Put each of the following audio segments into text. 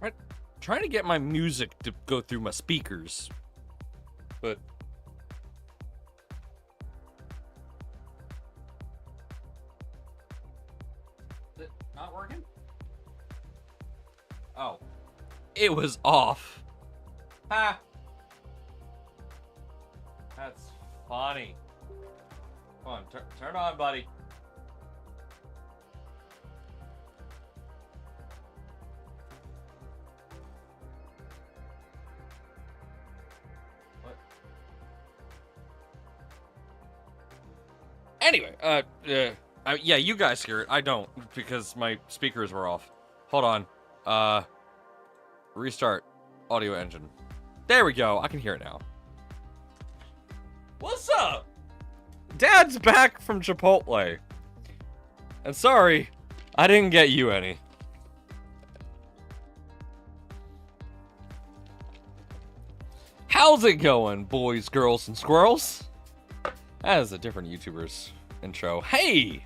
Right? Trying to get my music to go through my speakers. But is it not working? Oh. It was off. Ha! That's funny. Come on, turn on, buddy. What? Anyway, yeah, you guys hear it. I don't, because my speakers were off. Hold on. Restart audio engine. There we go. I can hear it now. What's up? Dad's back from Chipotle. And sorry, I didn't get you any. How's it going, boys, girls, and squirrels? That is a different YouTuber's intro. Hey!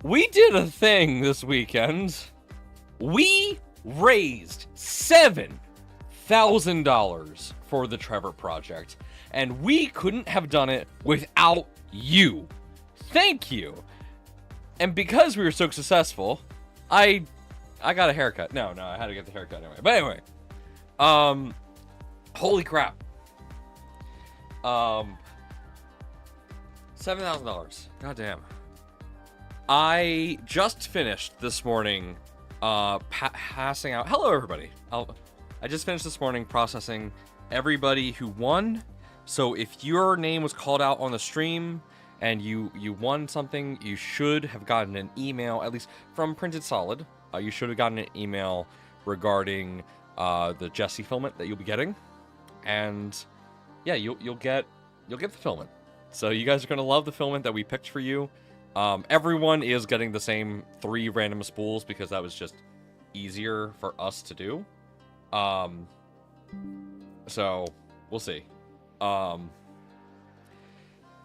We did a thing this weekend. We raised $7,000 for the Trevor Project, and we couldn't have done it without you. Thank you. And because we were so successful, I got a haircut. No, I had to get the haircut anyway. But anyway, holy crap. $7,000. God damn. I just finished this morning passing out. Hello, everybody. I just finished this morning processing everybody who won. So if your name was called out on the stream and you won something, you should have gotten an email, at least from Printed Solid. You should have gotten an email regarding the Jesse filament that you'll be getting, and yeah, you'll get the filament. So you guys are gonna love the filament that we picked for you. Everyone is getting the same 3 random spools because that was just easier for us to do. So we'll see. But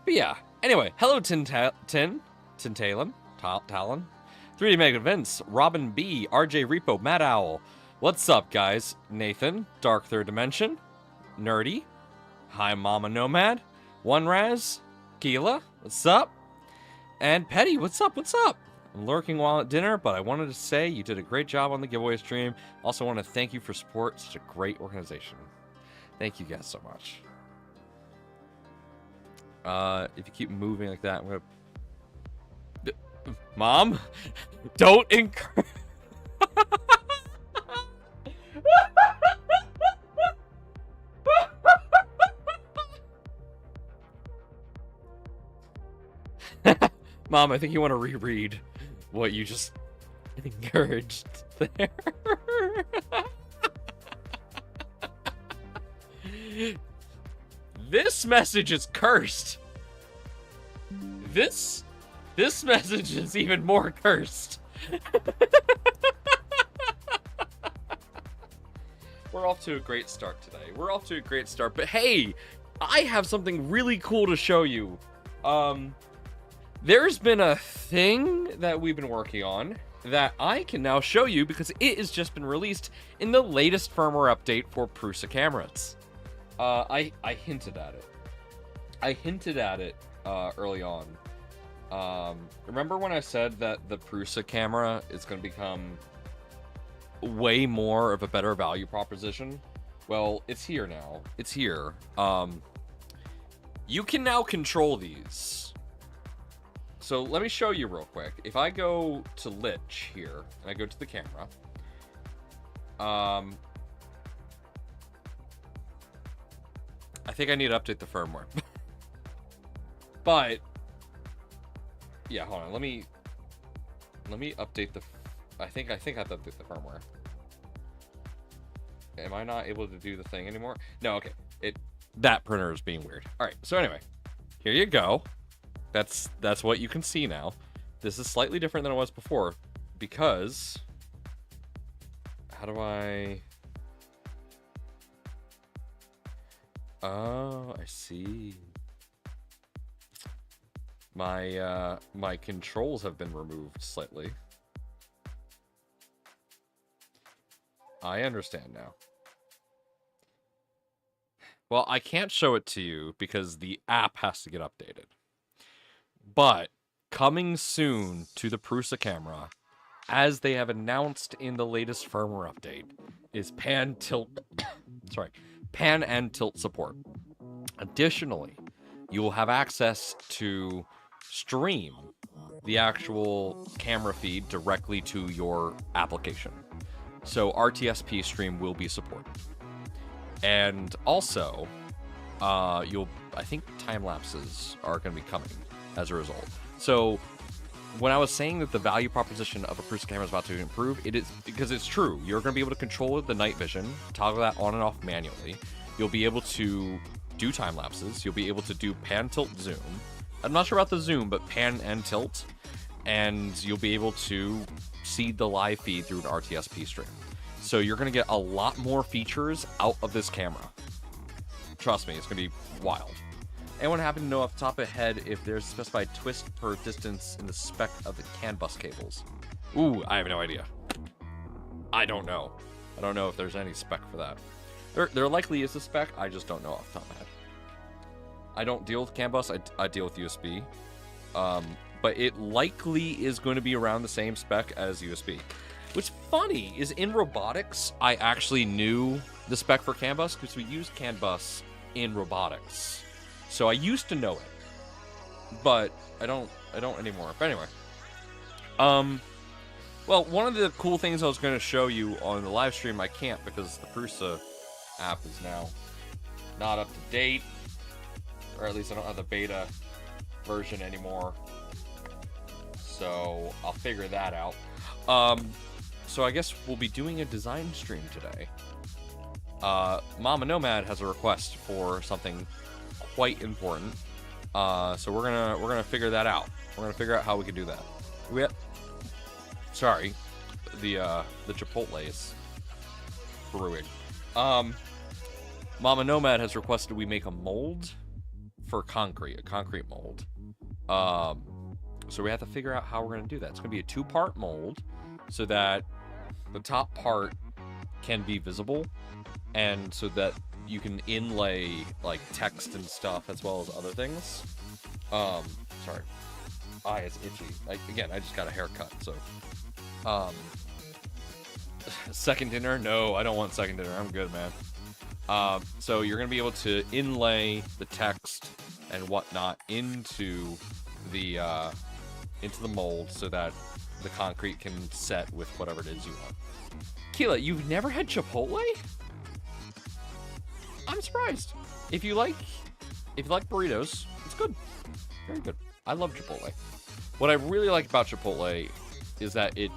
yeah. Anyway, hello Talon, 3D Mega Vince, Robin B, RJ Repo, Mad Owl. What's up, guys? Nathan, Dark Third Dimension, Nerdy, Hi MommaNomad, One Raz, Keela, what's up? And Petty, what's up? I'm lurking while at dinner, but I wanted to say you did a great job on the giveaway stream. Also want to thank you for support. Such a great organization. Thank you guys so much. If you keep moving like that, I'm gonna... Mom? Don't encourage... Mom, I think you want to reread what you just encouraged there. This message is cursed. This message is even more cursed. We're off to a great start today. But hey, I have something really cool to show you. There's been a thing that we've been working on that I can now show you because it has just been released in the latest firmware update for Prusa cameras. I hinted at it. Early on. Remember when I said that the Prusa camera is going to become way more of a better value proposition? Well, it's here now. It's here. You can now control these. So let me show you real quick. If I go to Lich here, and I go to the camera, I think I need to update the firmware. But yeah, hold on. Let me update the. I think I have to update the firmware. Am I not able to do the thing anymore? No. Okay. That printer is being weird. All right. So anyway, here you go. That's what you can see now. This is slightly different than it was before because how do I? Oh, I see. My controls have been removed slightly. I understand now. Well, I can't show it to you because the app has to get updated. But coming soon to the Prusa camera, as they have announced in the latest firmware update, is pan and tilt support. Additionally, you will have access to stream the actual camera feed directly to your application. So RTSP stream will be supported. And also, I think time lapses are going to be coming as a result. So when I was saying that the value proposition of a Prusa camera is about to improve, it is because it's true. You're going to be able to control the night vision, toggle that on and off manually. You'll be able to do time lapses. You'll be able to do pan, tilt, zoom. I'm not sure about the zoom, but pan and tilt. And you'll be able to see the live feed through an RTSP stream. So you're going to get a lot more features out of this camera. Trust me, it's going to be wild. Anyone happen to know off the top of the head if there's a specified twist per distance in the spec of the CAN bus cables? Ooh, I have no idea. I don't know. I don't know if there's any spec for that. There likely is a spec, I just don't know off the top of my head. I don't deal with CAN bus, I deal with USB. But it likely is going to be around the same spec as USB. What's funny is in robotics, I actually knew the spec for CAN bus because we used CAN bus in robotics. So I used to know it, but I don't anymore. But anyway, well, one of the cool things I was going to show you on the live stream, I can't because the Prusa app is now not up to date, or at least I don't have the beta version anymore. So I'll figure that out. So I guess we'll be doing a design stream today. MommaNomad has a request for something quite important. So we're gonna figure that out. We're gonna figure out how we can do that. Sorry, the Chipotle is brewing. MommaNomad has requested we make a mold for a concrete mold. So we have to figure out how we're gonna do that. It's gonna be a 2-part mold, so that the top part can be visible, and so that you can inlay like text and stuff as well as other things. Sorry, eye is itchy. I just got a haircut, so. Second dinner? No, I don't want second dinner. I'm good, man. So you're gonna be able to inlay the text and whatnot into the mold so that the concrete can set with whatever it is you want. Keela, you've never had Chipotle? I'm surprised. If you like burritos, it's good. Very good. I love Chipotle. What I really like about Chipotle is that it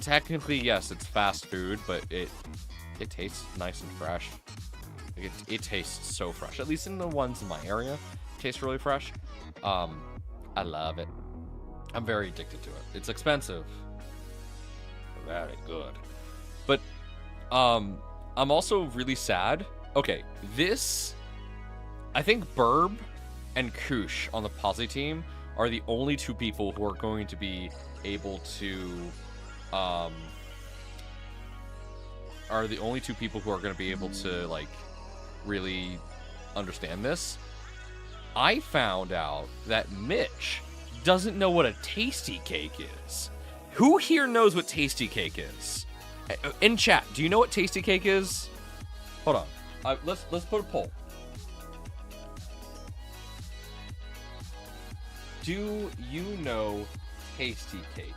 technically, yes, it's fast food, but it tastes nice and fresh. It tastes so fresh. At least in the ones in my area, it tastes really fresh. I love it. I'm very addicted to it. It's expensive. Very good. But I'm also really sad. Okay, I think Burb and Koosh on the Posse team are the only two people who are going to be able to like really understand this. I found out that Mitch doesn't know what a tasty cake is. Who here knows what tasty cake is? In chat, do you know what tasty cake is? Hold on. Let's put a poll. Do you know tasty cake?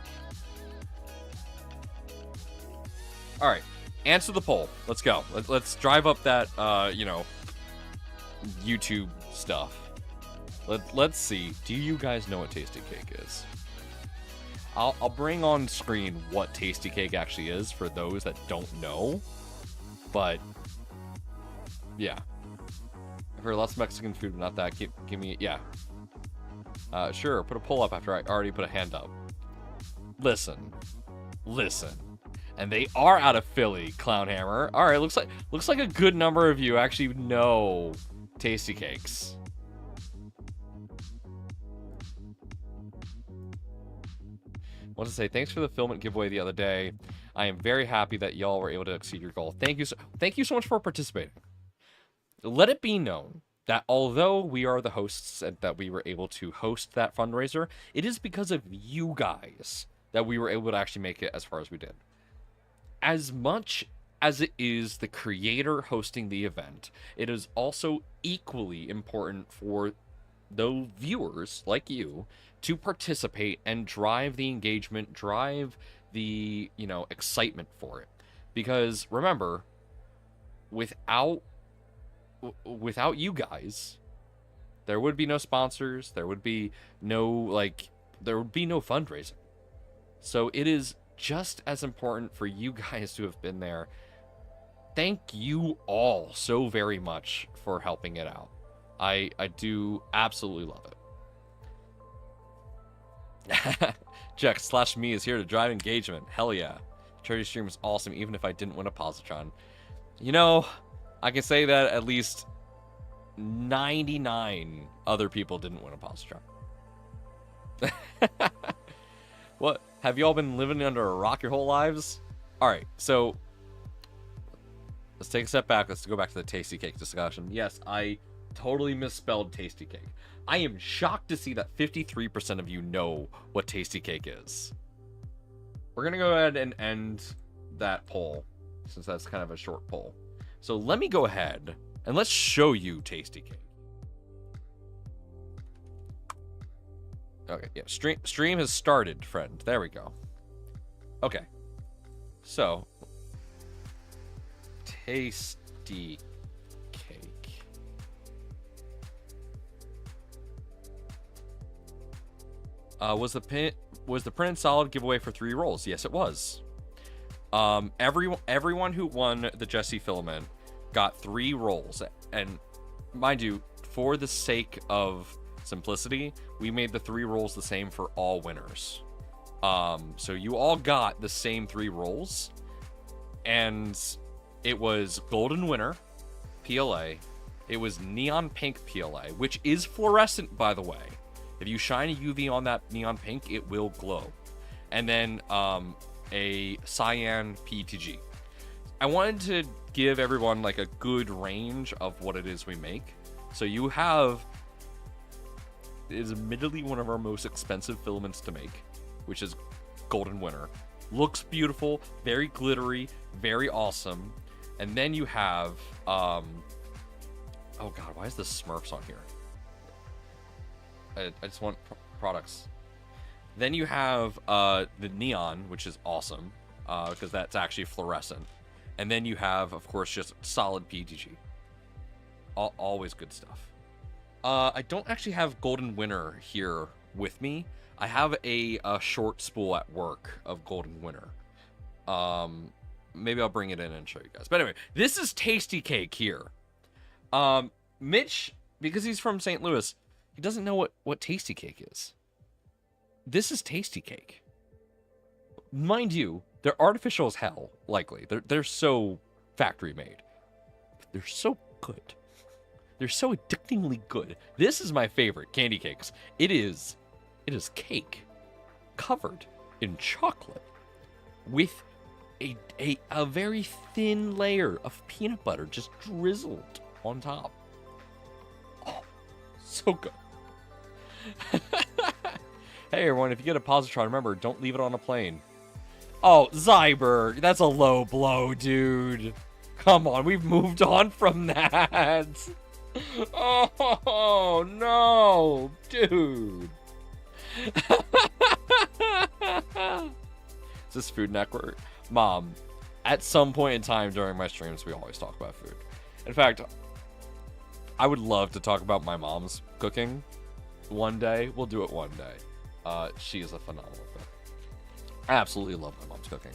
All right, answer the poll. Let's go. Let's drive up that YouTube stuff. Let's see. Do you guys know what tasty cake is? I'll bring on screen what tasty cake actually is for those that don't know. But yeah, I've heard lots of Mexican food, but not that. Give me, yeah. Sure. Put a poll up after I already put a hand up. Listen, and they are out of Philly, Clownhammer. All right, looks like a good number of you actually know tasty cakes. I want to say thanks for the Filament giveaway the other day. I am very happy that y'all were able to exceed your goal. Thank you so much for participating. Let it be known that although we are the hosts and that we were able to host that fundraiser, it is because of you guys that we were able to actually make it as far as we did. As much as it is the creator hosting the event, it is also equally important for those viewers like you to participate and drive the engagement, drive the, excitement for it. Because remember, without you guys, there would be no sponsors, there would be no fundraising. So it is just as important for you guys to have been there. Thank you all so very much for helping it out. I do absolutely love it. Jack/me is here to drive engagement. Hell yeah. Charity stream was awesome even if I didn't win a positron. I can say that at least 99 other people didn't win a positron. What? Have y'all been living under a rock your whole lives? Alright, so let's take a step back. Let's go back to the tasty cake discussion. Yes, I totally misspelled tasty cake. I am shocked to see that 53% of you know what tasty cake is. We're going to go ahead and end that poll, since that's kind of a short poll. So let me go ahead and let's show you tasty cake. Okay, yeah, stream has started, friend. There we go. Okay. So, tasty cake. Was the printed solid giveaway for 3 rolls? Yes, it was. Everyone who won the Jesse Filament got 3 rolls, and mind you, for the sake of simplicity, we made the 3 rolls the same for all winners. So you all got the same 3 rolls, and it was Golden Winner PLA, it was Neon Pink PLA, which is fluorescent, by the way. If you shine a UV on that neon pink, it will glow. And then a cyan PETG. I wanted to give everyone like a good range of what it is we make. So you have, it is admittedly one of our most expensive filaments to make, which is Golden Winter. Looks beautiful, very glittery, very awesome. And then you have, oh god, why is the Smurfs on here? I just want products. Then you have the neon, which is awesome, because that's actually fluorescent. And then you have, of course, just solid PETG. Always good stuff. I don't actually have Golden Winter here with me. I have a short spool at work of Golden Winter. Maybe I'll bring it in and show you guys. But anyway, this is Tasty Cake here. Mitch, because he's from St. Louis, he doesn't know what Tasty Cake is. This is Tasty Cake. Mind you, they're artificial as hell, likely. They're so factory made. But they're so good. They're so addictingly good. This is my favorite candy cakes. It is cake covered in chocolate with a very thin layer of peanut butter just drizzled on top. Oh, so good. Hey everyone, if you get a positron, remember, don't leave it on a plane. Oh, Zyberg, that's a low blow, dude. Come on, we've moved on from that. Oh, no, dude. Is this Food Network? Mom, at some point in time during my streams, we always talk about food. In fact, I would love to talk about my mom's cooking one day. We'll do it one day. She is a phenomenal cook. I absolutely love my mom's cooking.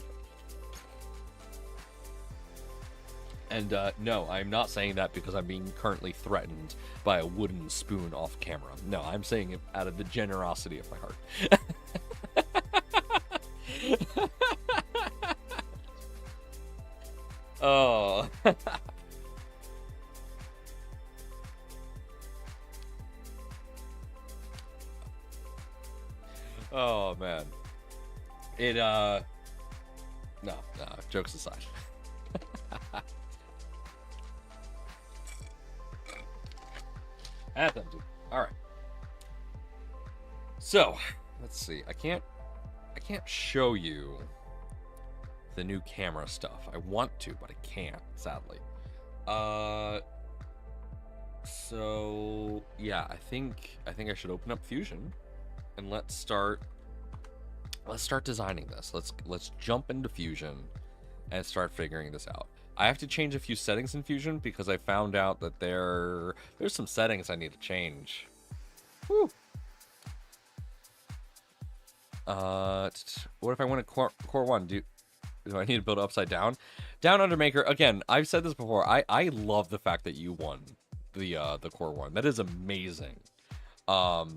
And no, I'm not saying that because I'm being currently threatened by a wooden spoon off camera. No, I'm saying it out of the generosity of my heart. Oh. Oh man. No, jokes aside. That's empty. All right. So, let's see. I can't show you the new camera stuff. I want to, but I can't, sadly. So yeah, I think I should open up Fusion and let's start designing this. Let's jump into Fusion and start figuring this out. I have to change a few settings in Fusion because I found out that there's some settings I need to change. Whew. What if I want a core 1? Do I need to build it upside down? Down under maker. Again, I've said this before. I love the fact that you won the core 1. That is amazing. I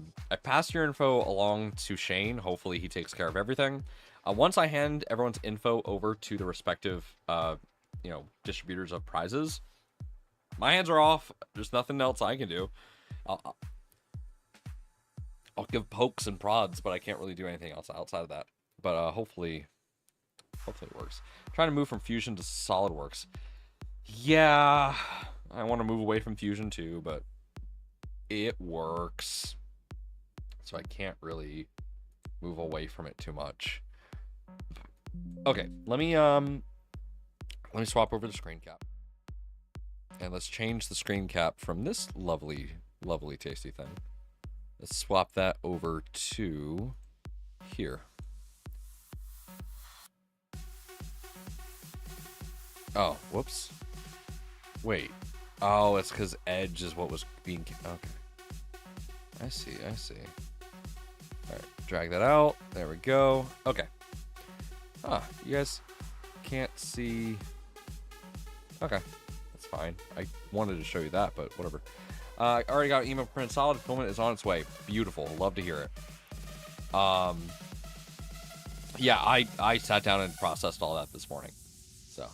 passed your info along to Shane. Hopefully he takes care of everything. Once I hand everyone's info over to the respective distributors of prizes, my hands are off. There's nothing else I can do. I'll give pokes and prods, but I can't really do anything else outside of that. But hopefully it works. I'm trying to move from Fusion to SolidWorks. Yeah, I want to move away from Fusion too, but it works. So I can't really move away from it too much. Okay, let me swap over the screen cap. And let's change the screen cap from this lovely, lovely tasty thing. Let's swap that over to here. Oh, whoops. Wait. Oh, it's because Edge is what was being... Okay. I see. Alright, drag that out. There we go. Okay. You guys can't see... Okay, that's fine. I wanted to show you that, but whatever. I already got email printed solid. Filament is on its way. Beautiful. Love to hear it. Yeah, I sat down and processed all that this morning. So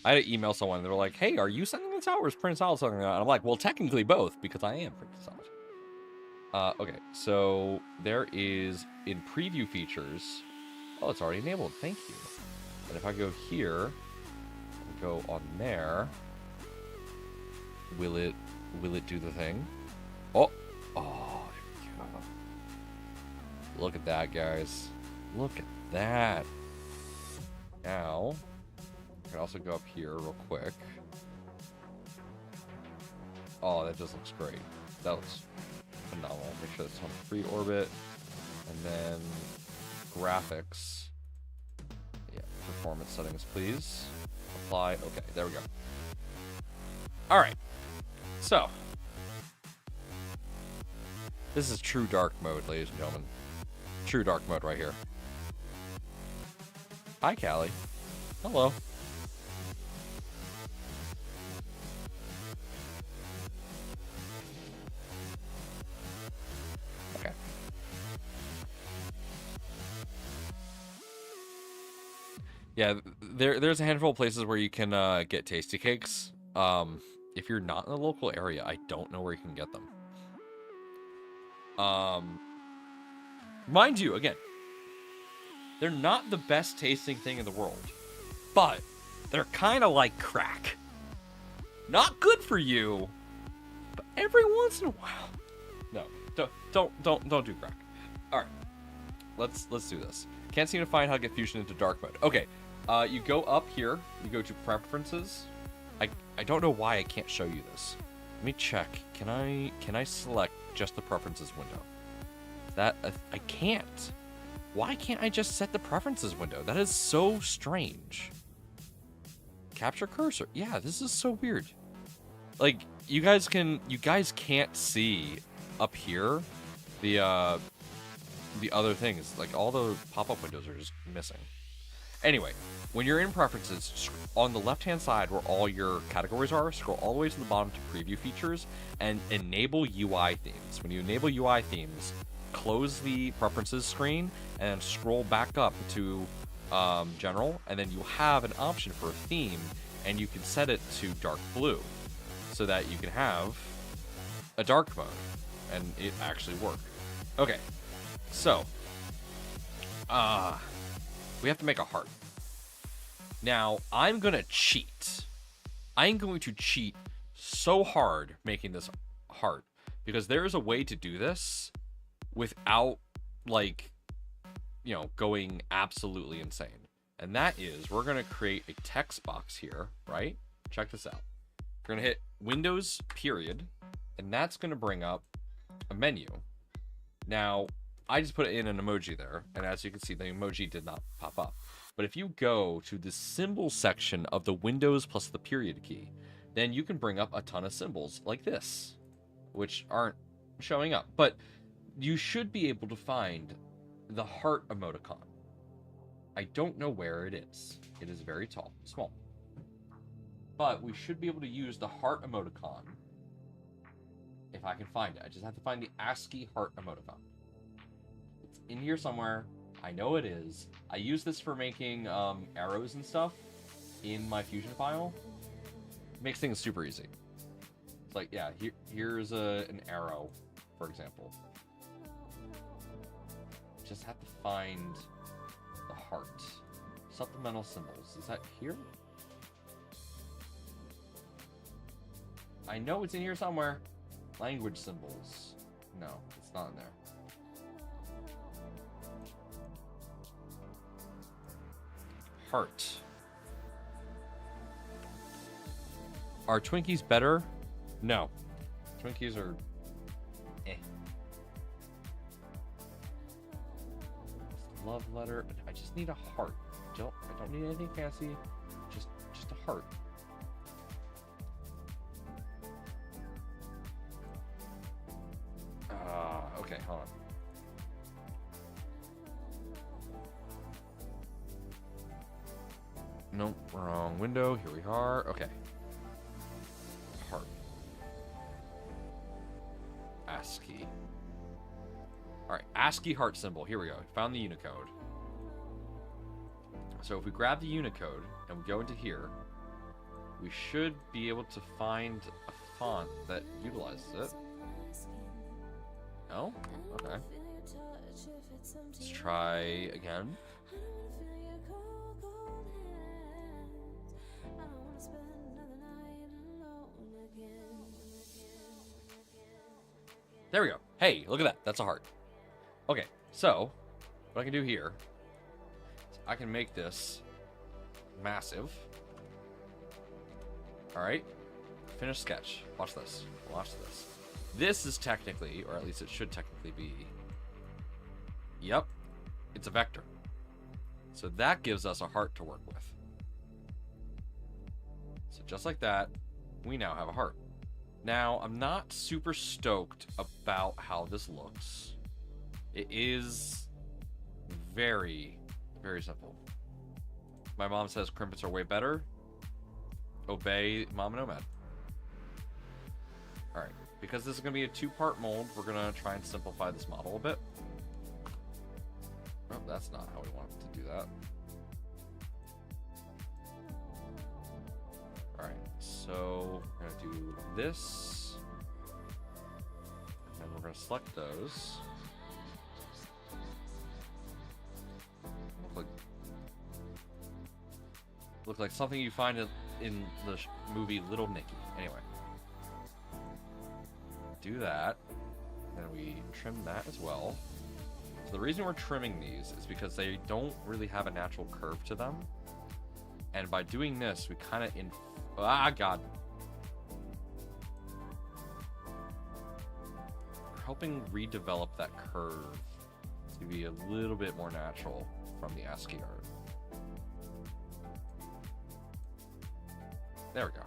I had to email someone. They were like, "Hey, are you sending this out or is printed solid something?" And I'm like, "Well, technically both because I am printed solid." Okay, so there is in preview features. Oh, it's already enabled. Thank you. And if I go here, and go on there, will it do the thing? Oh, there we go. Look at that, guys. Look at that. Now, I can also go up here real quick. Oh, that just looks great. That looks phenomenal. Make sure it's on free orbit. And then graphics. Yeah, performance settings, please. Apply. Okay, there we go. All right. So, this is true dark mode, ladies and gentlemen. True dark mode right here. Hi, Callie. Hello. Okay. Yeah, there's a handful of places where you can get tasty cakes. If you're not in the local area, I don't know where you can get them. Mind you, again, they're not the best tasting thing in the world, but they're kind of like crack. Not good for you, but every once in a while. No, don't do crack. All right, let's do this. Can't seem to find how to get Fusion into dark mode. Okay, you go up here. You go to preferences. I don't know why I can't show you this. Let me check. Can I select just the preferences window? That I can't. Why can't I just set the preferences window? That is so strange. Capture cursor. Yeah, this is so weird. Like you guys can't see up here the other things. Like all the pop-up windows are just missing. Anyway, when you're in preferences, on the left-hand side where all your categories are, scroll all the way to the bottom to preview features and enable UI themes. When you enable UI themes, close the preferences screen and scroll back up to general, and then you have an option for a theme, and you can set it to dark blue so that you can have a dark mode and it actually work. Okay, so we have to make a heart. Now, I'm going to cheat. I'm going to cheat so hard making this heart, because there is a way to do this without, like, you know, going absolutely insane. And that is, we're going to create a text box here, right? Check this out. We're going to hit Windows, period, and that's going to bring up a menu. Now, I just put in an emoji there, and as you can see, the emoji did not pop up. But if you go to the symbol section of the Windows plus the period key, then you can bring up a ton of symbols like this, which aren't showing up. But you should be able to find the heart emoticon. I don't know where it is. It is very small. But we should be able to use the heart emoticon if I can find it. I just have to find the ASCII heart emoticon. It's in here somewhere. I know it is. I use this for making arrows and stuff in my Fusion file. Makes things super easy. It's like, yeah, here's an arrow, for example. Just have to find the heart. Supplemental symbols. Is that here? I know it's in here somewhere. Language symbols. No, it's not in there. Heart. Are Twinkies better? No. Twinkies are eh. Love letter. I just need a heart. I don't need anything fancy. Just a heart. Okay, hold on. Nope, wrong window. Here we are. Okay. Heart. ASCII. Alright, ASCII heart symbol. Here we go. Found the Unicode. So if we grab the Unicode and we go into here, we should be able to find a font that utilizes it. No? Okay. Let's try again. There we go. Hey, look at that. That's a heart. Okay, so what I can do here is I can make this massive. Alright. Finish sketch. Watch this. Watch this. This is technically, or at least it should technically be, yep, it's a vector. So that gives us a heart to work with. So just like that, we now have a heart. Now, I'm not super stoked about how this looks. It is very, very simple. My mom says crimpets are way better. Obey MommaNomad. Alright, because this is going to be a two-part mold, we're going to try and simplify this model a bit. Oh, that's not how we want to do that. Alright, so we're going to do this. And we're going to select those. Look like something you find in the movie Little Nicky. Anyway. Do that. Then we trim that as well. So the reason we're trimming these is because they don't really have a natural curve to them. And by doing this, we kind of God. We're helping redevelop that curve to be a little bit more natural from the ASCII art. There we go.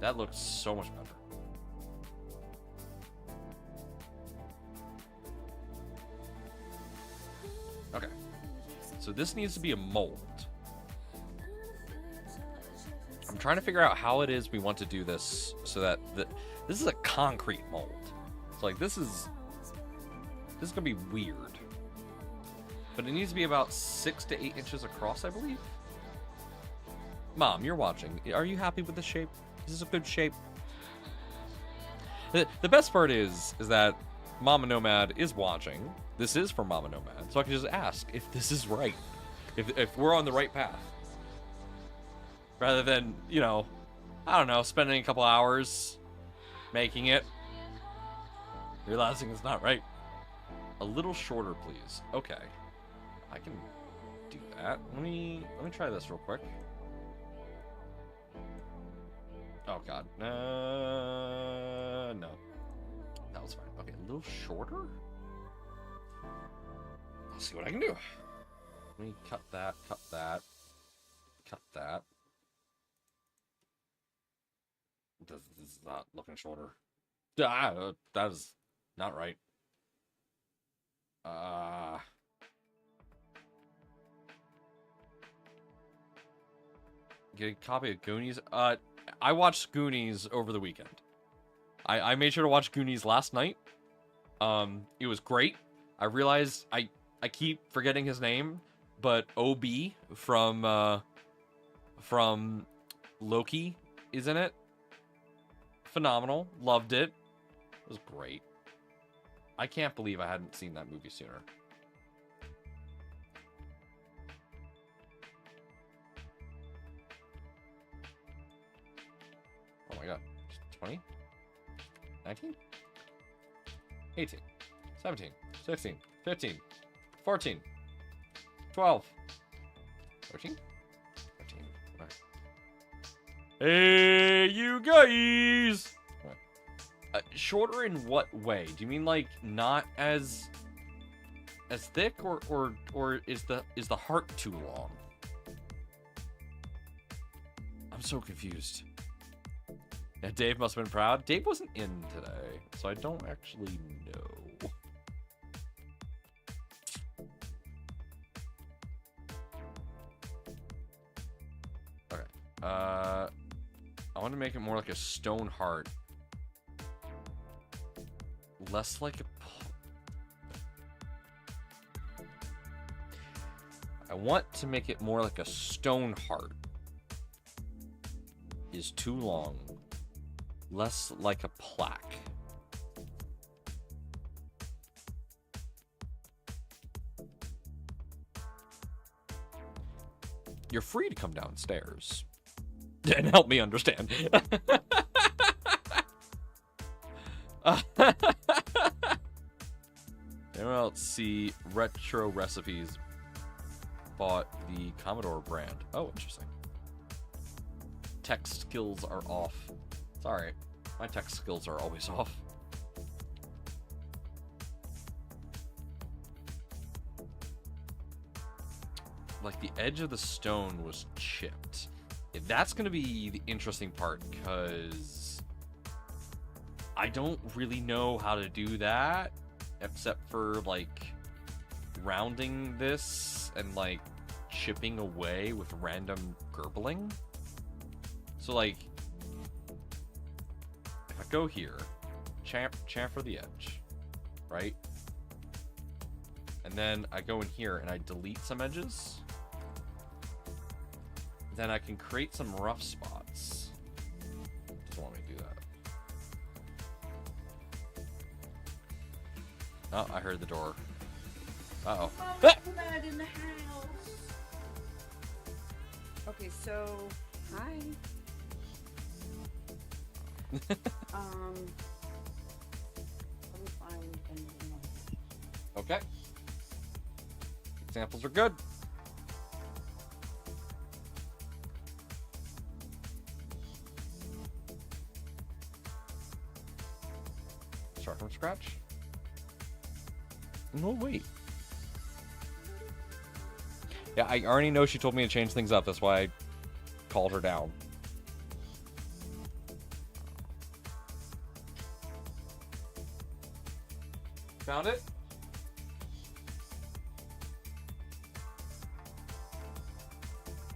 That looks so much better. Okay. So this needs to be a mold. I'm trying to figure out how it is we want to do this so that this is a concrete mold. So like this is gonna be weird. But it needs to be about 6 to 8 inches across, I believe. Mom, you're watching. Are you happy with the shape? Is this a good shape? The best part is that MommaNomad is watching. This is for MommaNomad, so I can just ask if this is right. If we're on the right path. rather than, you know, I don't know, spending a couple hours making it, realizing it's not right. A little shorter, please. Okay, I can do that. Let me try this real quick. Oh god, no, that was fine. Okay, a little shorter. I'll see what I can do. Let me cut that, cut that, cut that. This is not looking shorter. That is not right. Get a copy of Goonies. I watched Goonies over the weekend. I made sure to watch Goonies last night. It was great. I realized I keep forgetting his name, but OB from Loki is in it. Phenomenal. Loved it. It was great. I can't believe I hadn't seen that movie sooner. Oh my god. 20? 19? 18. 17. 16. 15. 14. 12. 13? 13. Right. Hey, you guys! Shorter in what way? Do you mean like not as thick, or is the heart too long? I'm so confused. Yeah, Dave must have been proud. Dave wasn't in today, so I don't actually know. Okay. I want to make it more like a stone heart. Less like a... I want to make it more like a stone heart. Is too long. Less like a plaque. You're free to come downstairs and help me understand. Anyone else see Retro Recipes bought the Commodore brand? Oh, interesting. Tech skills are off. Sorry, my tech skills are always off. Like the edge of the stone was chipped. That's gonna be the interesting part, because I don't really know how to do that, except for like rounding this and like chipping away with random gurgling. So like, if I go here, chamfer the edge, right? And then I go in here and I delete some edges. Then I can create some rough spots. Doesn't want me to do that. Oh, I heard the door. Uh-oh. MommaNomad in the house. Okay, so hi. Let me find anything else. Okay. Examples are good. Start from scratch. No, wait. Yeah, I already know she told me to change things up. That's why I called her down. Found it?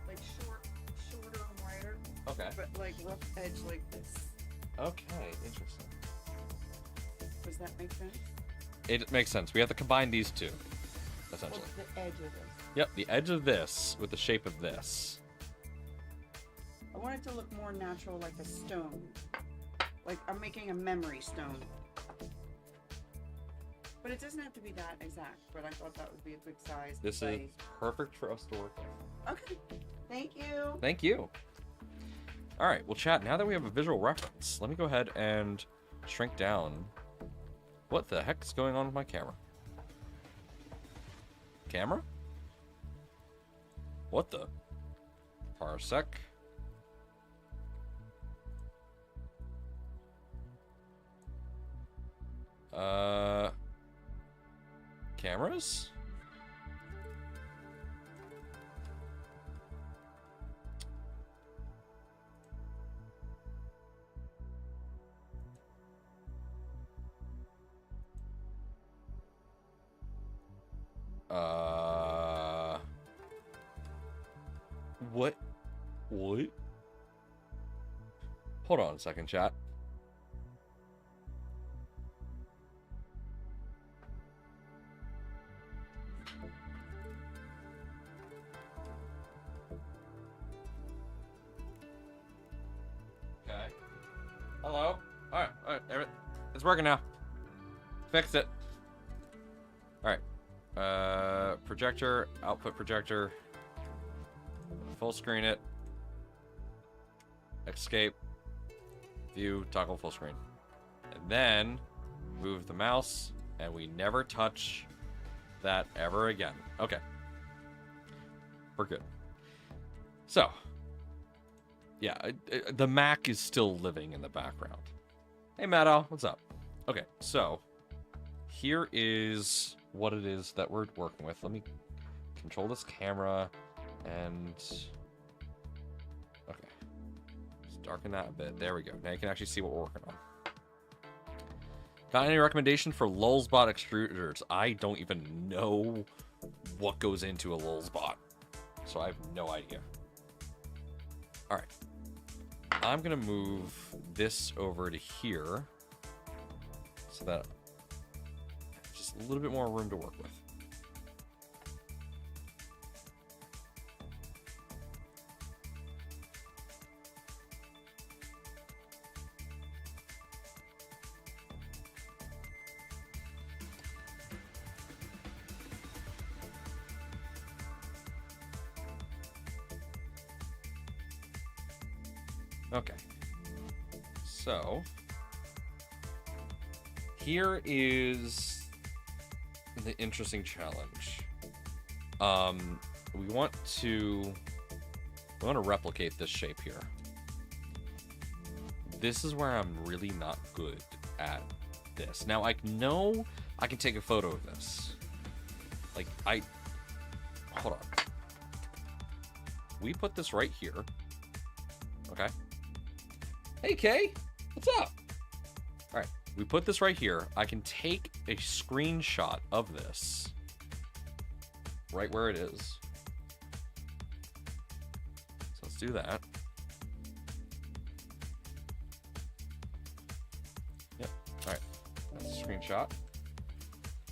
Like shorter and wider. Okay. But like rough edge like this. Okay, interesting. Does that make sense? It makes sense. We have to combine these two, essentially. What's the edge of this? Yep, the edge of this with the shape of this. I want it to look more natural, like a stone. Like I'm making a memory stone. But it doesn't have to be that exact, but I thought that would be a good size. This is perfect for us to work with. Okay. Thank you. Thank you. Alright, well, chat, now that we have a visual reference, let me go ahead and shrink down. What the heck is going on with my camera? Camera? What the? Parsec? Cameras? What? What? Hold on a second, chat. Okay. Hello? Alright, it's working now. Fixed it. Alright. Projector, output projector. Full screen it. Escape. View, toggle full screen. And then move the mouse, and we never touch that ever again. Okay. We're good. So, yeah, the Mac is still living in the background. Hey, Maddow, what's up? Okay, so here is what it is that we're working with. Let me control this camera and... Okay. Let's darken that a bit. There we go. Now you can actually see what we're working on. Got any recommendation for lulzbot extruders? I don't even know what goes into a lulzbot, so I have no idea. Alright. I'm going to move this over to here so that just a little bit more room to work with. Okay, so here is the interesting challenge. We want to replicate this shape here. This is where I'm really not good at this. Now I know I can take a photo of this. Like hold on. We put this right here. Okay. Hey, Kay. What's up? All right. We put this right here. I can take a screenshot of this right where it is. So let's do that. Yep. All right. That's a screenshot.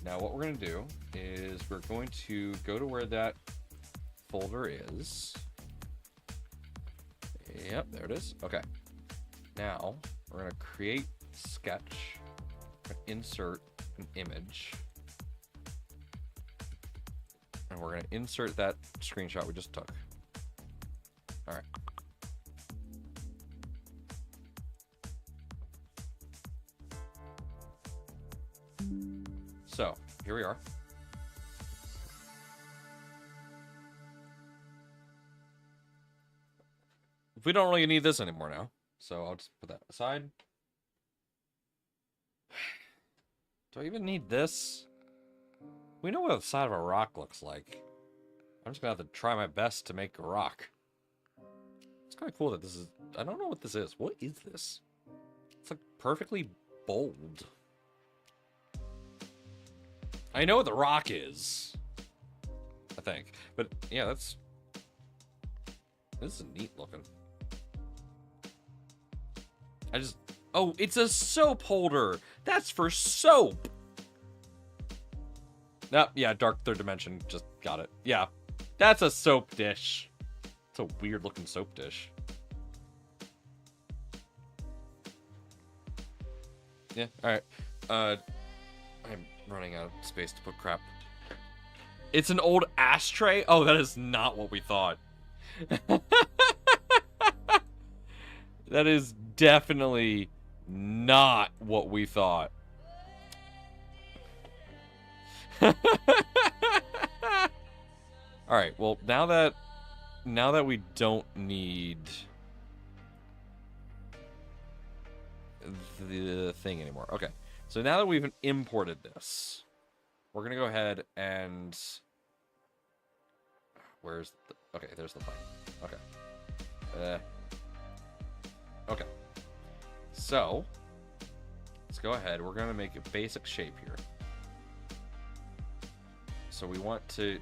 Now what we're going to do is we're going to go to where that folder is. Yep, there it is. Okay. Now, we're going to create sketch, insert an image, and we're going to insert that screenshot we just took. All right. So, here we are. We don't really need this anymore now, so I'll just put that aside. Do I even need this? We know what the side of a rock looks like. I'm just gonna have to try my best to make a rock. It's kind of cool that this is... I don't know what this is. What is this? It's like perfectly bold. I know what the rock is, I think. But yeah, that's... This is neat looking. I just... Oh, it's a soap holder! That's for soap! Nope, yeah, Dark Third Dimension. Just got it. Yeah, that's a soap dish. It's a weird looking soap dish. Yeah, alright. I'm running out of space to put crap. It's an old ashtray? Oh, that is not what we thought. That is definitely not what we thought. All right. Well, now that we don't need the thing anymore. Okay. So now that we've imported this, we're gonna go ahead and where's the... Okay, there's the plane. Okay. Okay. So let's go ahead. We're gonna make a basic shape here. So we want to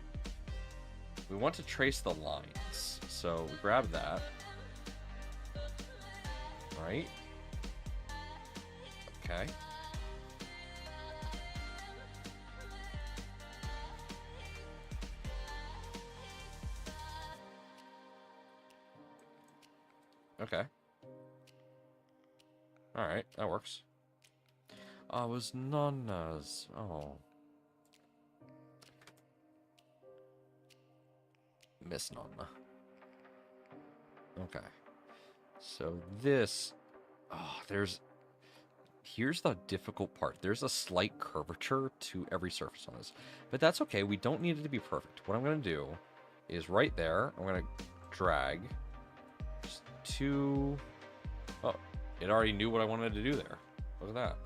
trace the lines. So we grab that. Right? Okay. Okay. Alright, that works. Oh, it was Nonna's. Oh. Miss Nonna. Okay. So this... Oh, here's the difficult part. There's a slight curvature to every surface on this. But that's okay. We don't need it to be perfect. What I'm going to do is right there, I'm going to drag just two... Oh, it already knew what I wanted to do there. Look at that.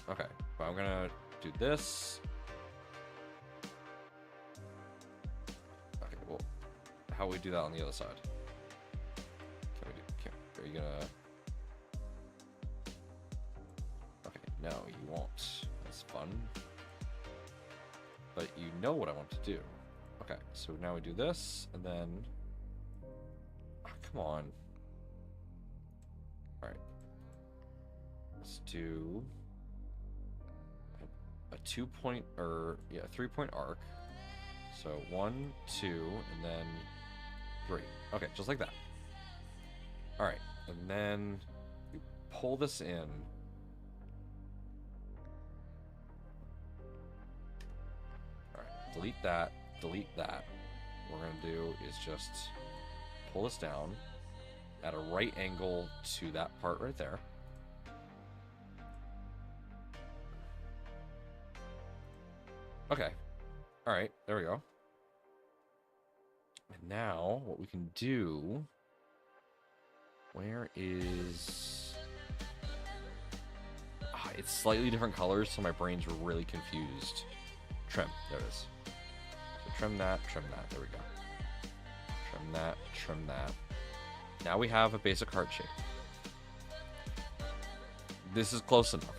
Okay, well, I'm going to do this. Okay, well, how do we do that on the other side? Are you going to... No, you won't. That's fun. But you know what I want to do. Okay, so now we do this, and then... Oh, come on. Alright. Let's do... a 2-point, or, yeah, 3-point arc. So 1, 2, and then 3. Okay, just like that. Alright, and then we pull this in. Delete that, delete that. What we're going to do is just pull this down at a right angle to that part right there. Okay. All right, there we go. And now what we can do... Where is... it's slightly different colors, so my brain's really confused. Trim, there it is. Trim that, there we go. Trim that. Now we have a basic heart shape. This is close enough.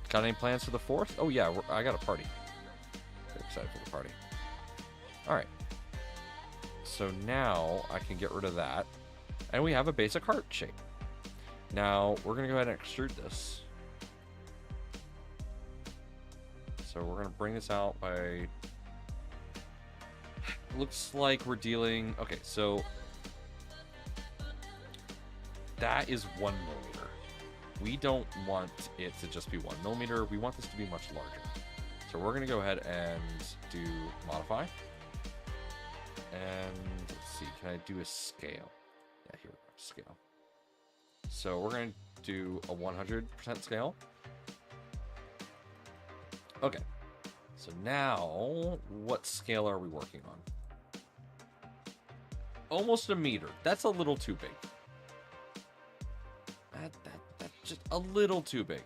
Got any plans for the 4th? Oh yeah, I got a party. Very excited for the party. Alright. So now I can get rid of that. And we have a basic heart shape. Now we're going to go ahead and extrude this. So we're going to bring this out by... Looks like we're dealing... Okay, so... That is 1 millimeter. We don't want it to just be 1 millimeter. We want this to be much larger. So we're going to go ahead and do modify. And let's see, can I do a scale? Yeah, here we go, scale. So we're going to do a 100% scale. Okay, so now, what scale are we working on? Almost a meter. That's a little too big. That's just a little too big.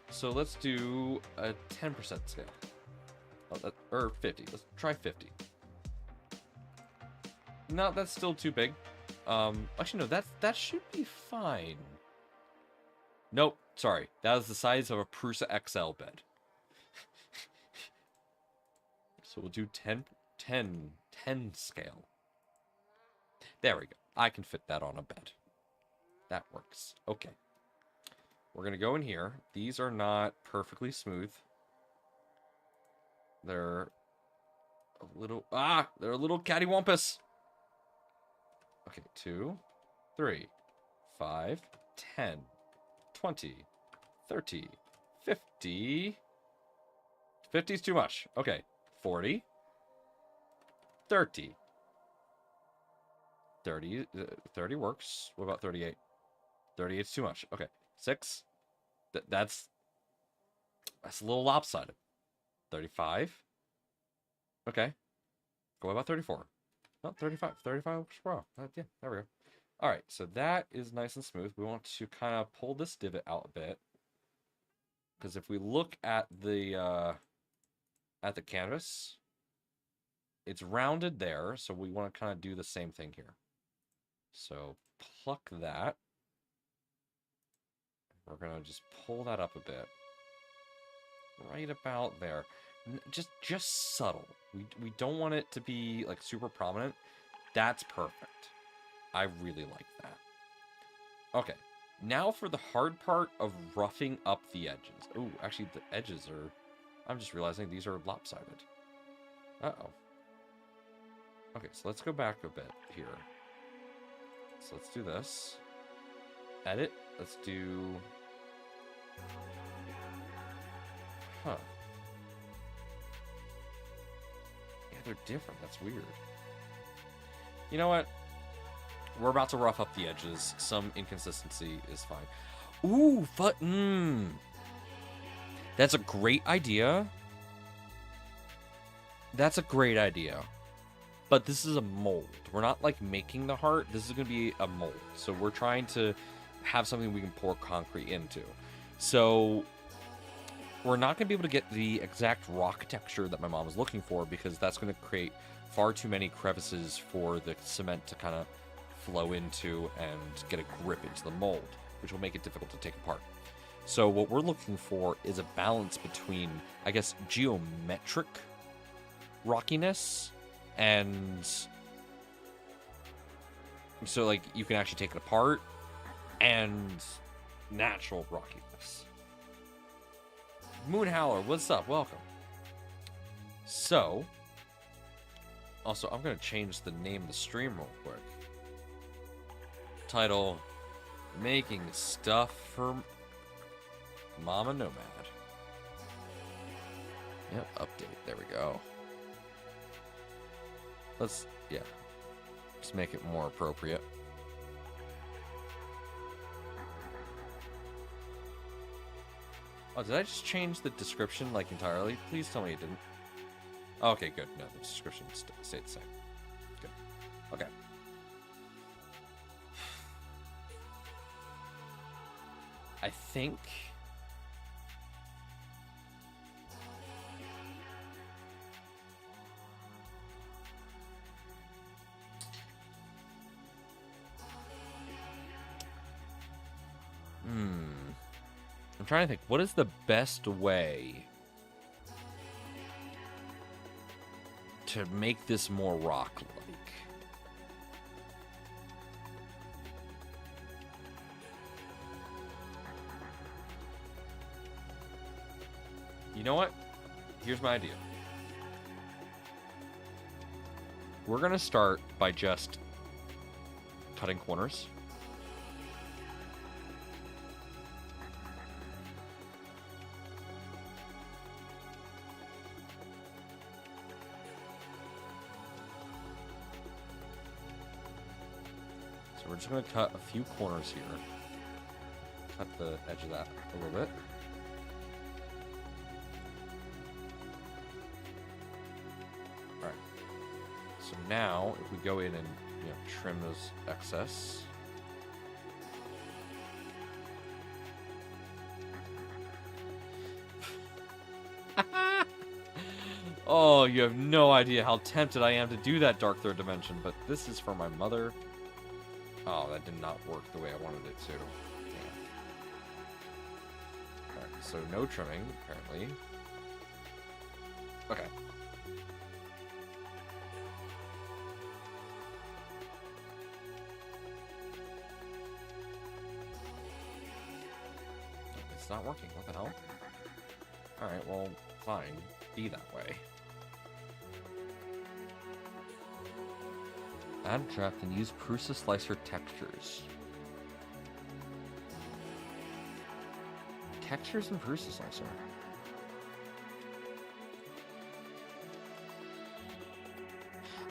So let's do a 10% scale. Oh, or 50. Let's try 50. No, that's still too big. Actually, no, that should be fine. Nope, sorry. That is the size of a Prusa XL bed. So we'll do 10 scale. There we go. I can fit that on a bed. That works. Okay. We're going to go in here. These are not perfectly smooth. They're a little... they're a little cattywampus. Okay, 2, 3, 5, 10, 20, 30, 50. 50 is too much. Okay. 40, 30, 30, 30 works. What about 38? 38's too much. Okay, 6. That's a little lopsided. 35. Okay. What about 34? No, 35. 35 works well. Yeah, there we go. All right, so that is nice and smooth. We want to kind of pull this divot out a bit, because if we look at the canvas, it's rounded there, so we want to kind of do the same thing here. So pluck that. We're gonna just pull that up a bit, right about there. Just subtle. We don't want it to be like super prominent. That's perfect. I really like that. Okay, now for the hard part of roughing up the edges. Oh, actually the edges are, I'm just realizing these are lopsided. Uh-oh. Okay, so let's go back a bit here. So let's do this. Edit. Let's do... Huh. Yeah, they're different. That's weird. You know what? We're about to rough up the edges. Some inconsistency is fine. Ooh, that's a great idea. That's a great idea. But this is a mold. We're not like making the heart. This is going to be a mold. So we're trying to have something we can pour concrete into. So we're not going to be able to get the exact rock texture that my mom was looking for, because that's going to create far too many crevices for the cement to kind of flow into and get a grip into the mold, which will make it difficult to take apart. So what we're looking for is a balance between, I guess, geometric rockiness and so like you can actually take it apart, and natural rockiness. Moonhowler, what's up? Welcome. So, also, I'm going to change the name of the stream real quick. Title, Making Stuff for MommaNomad. Yep, update. There we go. Let's, yeah, just make it more appropriate. Oh, did I just change the description, like, entirely? Please tell me you didn't. Okay, good. No, the description stayed the same. Good. Okay. I think... I'm trying to think, what is the best way to make this more rock-like? You know what? Here's my idea. We're going to start by just cutting corners. We're just going to cut a few corners here. Cut the edge of that a little bit. Alright. So now, if we go in and trim those excess. Oh, you have no idea how tempted I am to do that Dark Third Dimension, but this is for my mother. Oh, that did not work the way I wanted it to. Alright, so no trimming, apparently. Okay. It's not working, what the hell? Alright, well, fine. Be that way. Add draft and use Prusa Slicer textures. Textures in Prusa Slicer.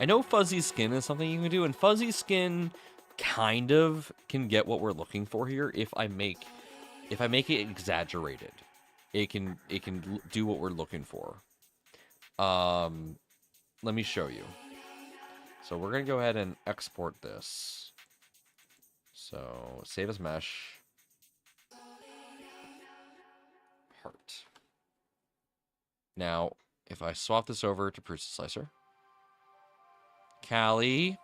I know fuzzy skin is something you can do, and fuzzy skin kind of can get what we're looking for here if I make it exaggerated. It can do what we're looking for. Let me show you. So we're going to go ahead and export this. So save as mesh. Heart. Now, if I swap this over to Prusa Slicer. Callie,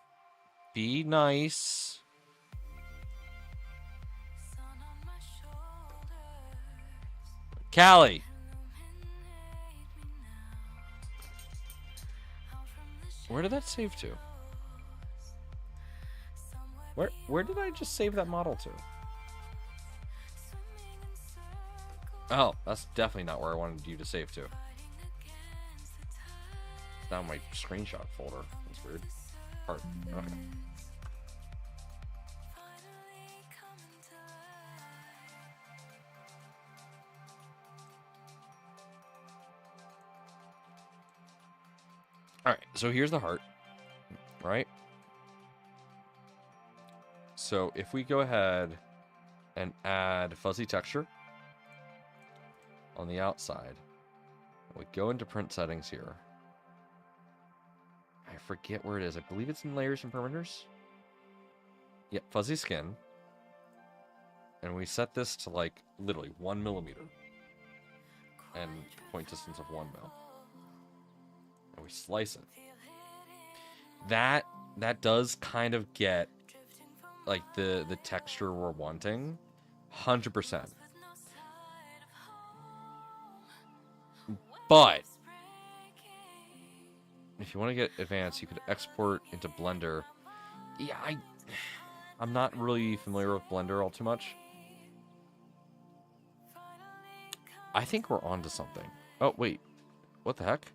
be nice. Callie. Where did that save to? Where did I just save that model to? Oh, that's definitely not where I wanted you to save to. It's now my screenshot folder. That's weird. Part. Okay. Alright, so here's the heart. Right? So if we go ahead and add fuzzy texture on the outside, we go into print settings here. I forget where it is. I believe it's in layers and parameters. Yep, fuzzy skin. And we set this to like literally 1 millimeter and point distance of 1 mil. And we slice it. That does kind of get like the texture we're wanting. 100%. But if you want to get advanced, you could export into Blender. Yeah, I'm not really familiar with Blender all too much. I think we're onto something. Oh, wait. What the heck?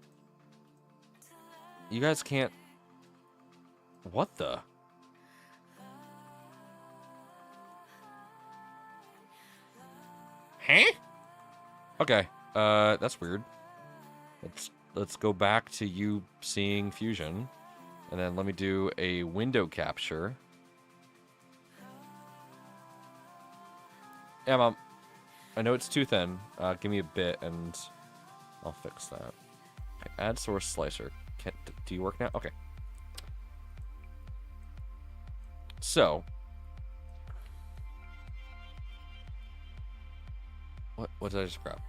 You guys can't... What the... Huh? Okay. That's weird. Let's go back to you seeing Fusion. And then let me do a window capture. Yeah, Mom. I know it's too thin. Give me a bit and I'll fix that. Okay, add source slicer. Do you work now? Okay. So. What did I just grab?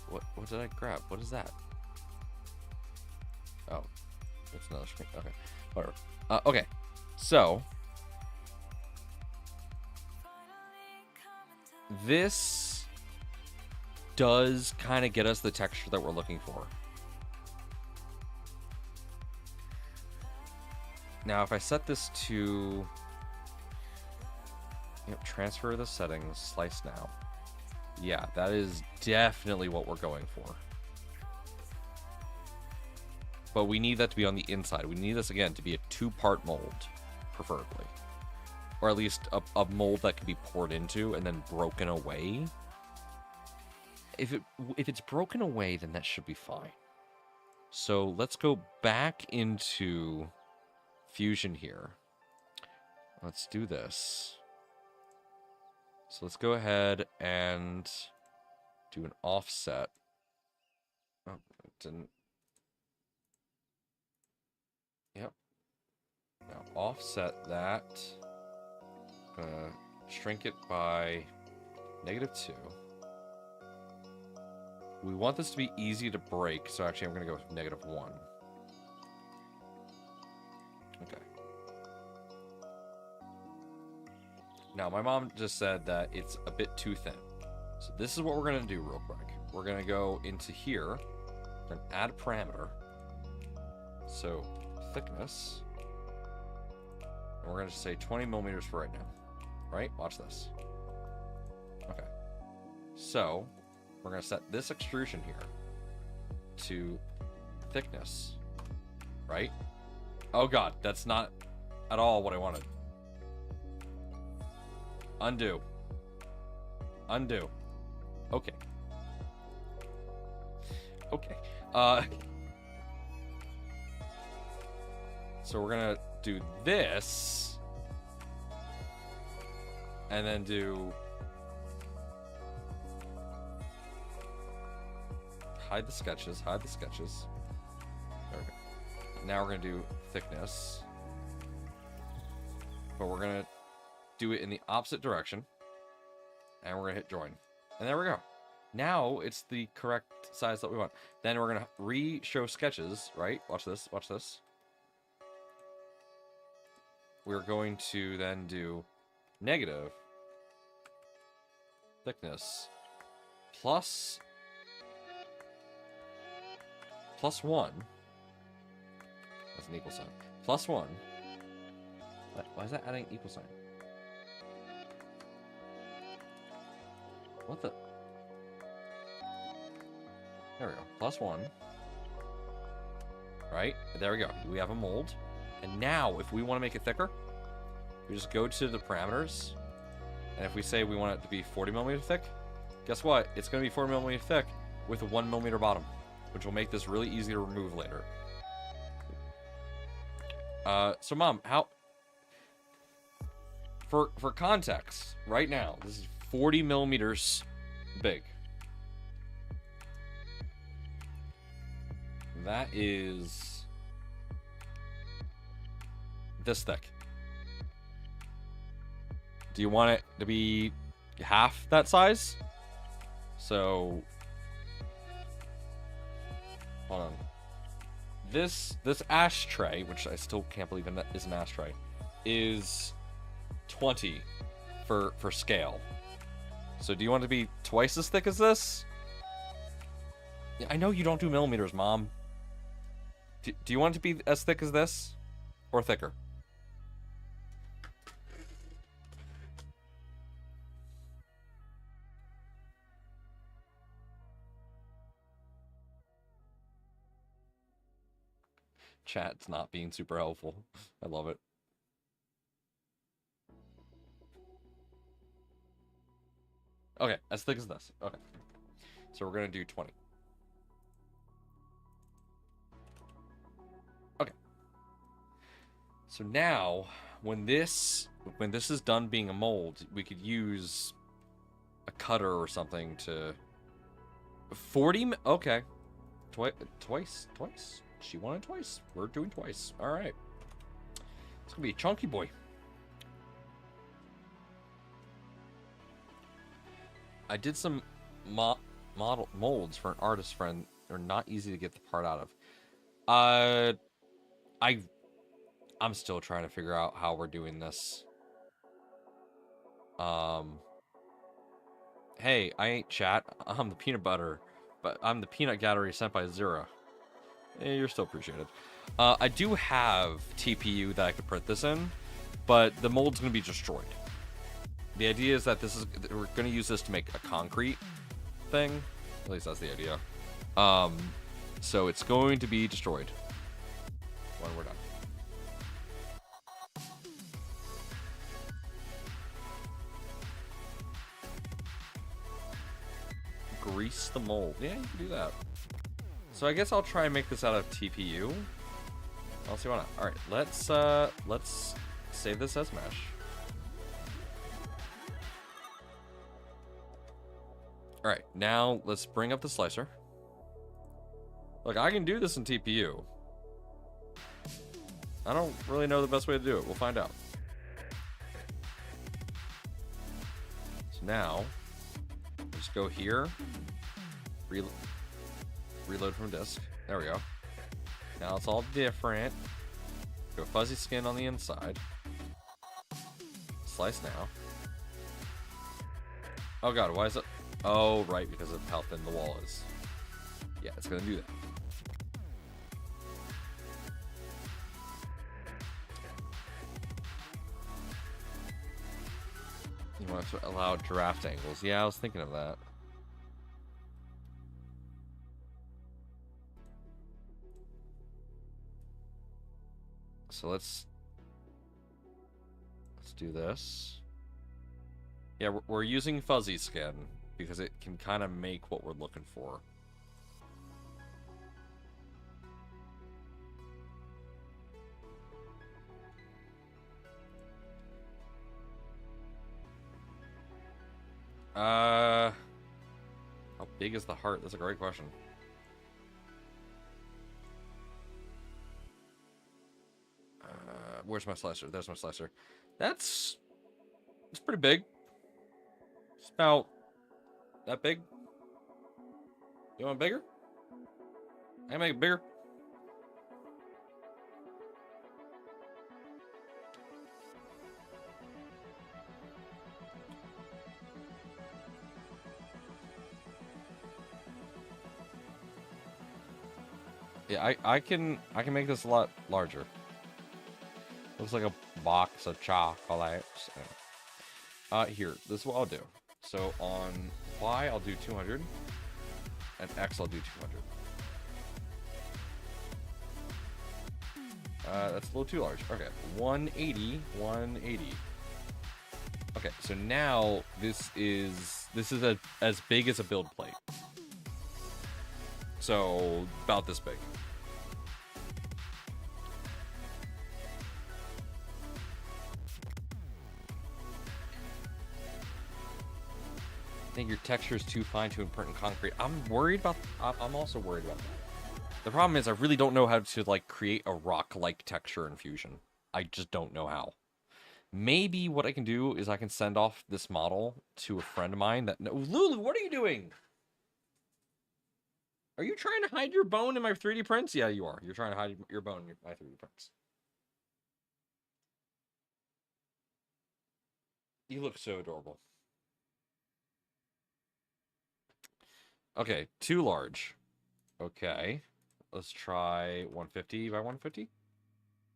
What did I grab? What is that? Oh. It's another screen. Okay. Whatever. Okay. So. This does kind of get us the texture that we're looking for. Now, if I set this to... transfer the settings, slice now. Yeah, that is definitely what we're going for. But we need that to be on the inside. We need this, again, to be a 2-part mold, preferably. Or at least a mold that can be poured into and then broken away. If it's broken away, then that should be fine. So let's go back into Fusion here. Let's do this. So let's go ahead and do an offset. Oh, it didn't. Yep. Now offset that. Shrink it by -2. We want this to be easy to break, so actually I'm going to go with -1. Okay. Now, my mom just said that it's a bit too thin. So this is what we're going to do real quick. We're going to go into here and add a parameter. So, thickness. And we're going to say 20 millimeters for right now. Right? Watch this. Okay. So, we're going to set this extrusion here to thickness. Right? Oh god, that's not at all what I wanted. Undo. Undo. Okay. Okay. So we're gonna do this, and then do hide the sketches. Hide the sketches. There we go. Now we're gonna do thickness, but we're gonna do it in the opposite direction, and we're gonna hit join, and there we go. Now it's the correct size that we want. Then we're gonna re-show sketches, right? Watch this. Watch this. We're going to then do negative thickness plus 1. That's an equal sign. Plus 1. Why is that adding equal sign? What the? There we go. Plus 1. Right? There we go. We have a mold. And now, if we want to make it thicker, we just go to the parameters. And if we say we want it to be 40 millimeter thick, guess what? It's going to be 40 millimeter thick with a 1 millimeter bottom, which will make this really easy to remove later. So Mom, how... For context, right now, this is 40 millimeters big. That is this thick. Do you want it to be half that size? So, hold on. This ashtray, which I still can't believe is an ashtray, is 20 for scale. So do you want it to be twice as thick as this? Yeah, I know you don't do millimeters, Mom. Do you want it to be as thick as this? Or thicker? Chat's not being super helpful. I love it. Okay, as thick as this. Okay. So we're gonna do 20. Okay. So now, when this is done being a mold, we could use a cutter or something to... 40... Okay. Twice? She wanted twice. We're doing twice. Alright. It's gonna be a chunky boy. I did some model molds for an artist friend. They're not easy to get the part out of. I'm still trying to figure out how we're doing this. Hey, I ain't chat. I'm the peanut butter, but I'm the peanut gallery sent by Zero. You're still appreciated. I do have TPU that I could print this in, but the mold's gonna be destroyed. The idea is that we're going to use this to make a concrete thing. At least that's the idea. So it's going to be destroyed when we're done. Grease the mold. Yeah, you can do that. So I guess I'll try and make this out of TPU. I'll see why not. All right, let's save this as mesh. Alright, now let's bring up the slicer. Look, I can do this in TPU. I don't really know the best way to do it. We'll find out. So now, just go here. Reload from disk. There we go. Now it's all different. Go fuzzy skin on the inside. Slice now. Oh god, why is it... Oh, right, because of how thin the wall is. Yeah, it's gonna do that. You want to allow draft angles. Yeah, I was thinking of that. So let's do this. Yeah, we're using fuzzy skin. because it can kind of make what we're looking for. How big is the heart? That's a great question. Where's my slicer? There's my slicer. It's pretty big. It's about that big. You want it bigger? I can make it bigger. Yeah, I can make this a lot larger. Looks like a box of chocolates. Here, this is what I'll do. So on Y, I'll do 200, and X, I'll do 200. That's a little too large. Okay, 180, 180. Okay, so now this is as big as a build plate. So about this big. I think your texture is too fine to imprint in concrete. I'm also worried about that. The problem is I really don't know how to like create a rock-like texture in Fusion. I just don't know how. Maybe what I can do is I can send off this model to a friend of mine that... No, Lulu, what are you doing? Are you trying to hide your bone in my 3D prints? Yeah, you are. You're trying to hide your bone in my 3D prints. You look so adorable. Okay, too large. Okay. Let's try 150 by 150.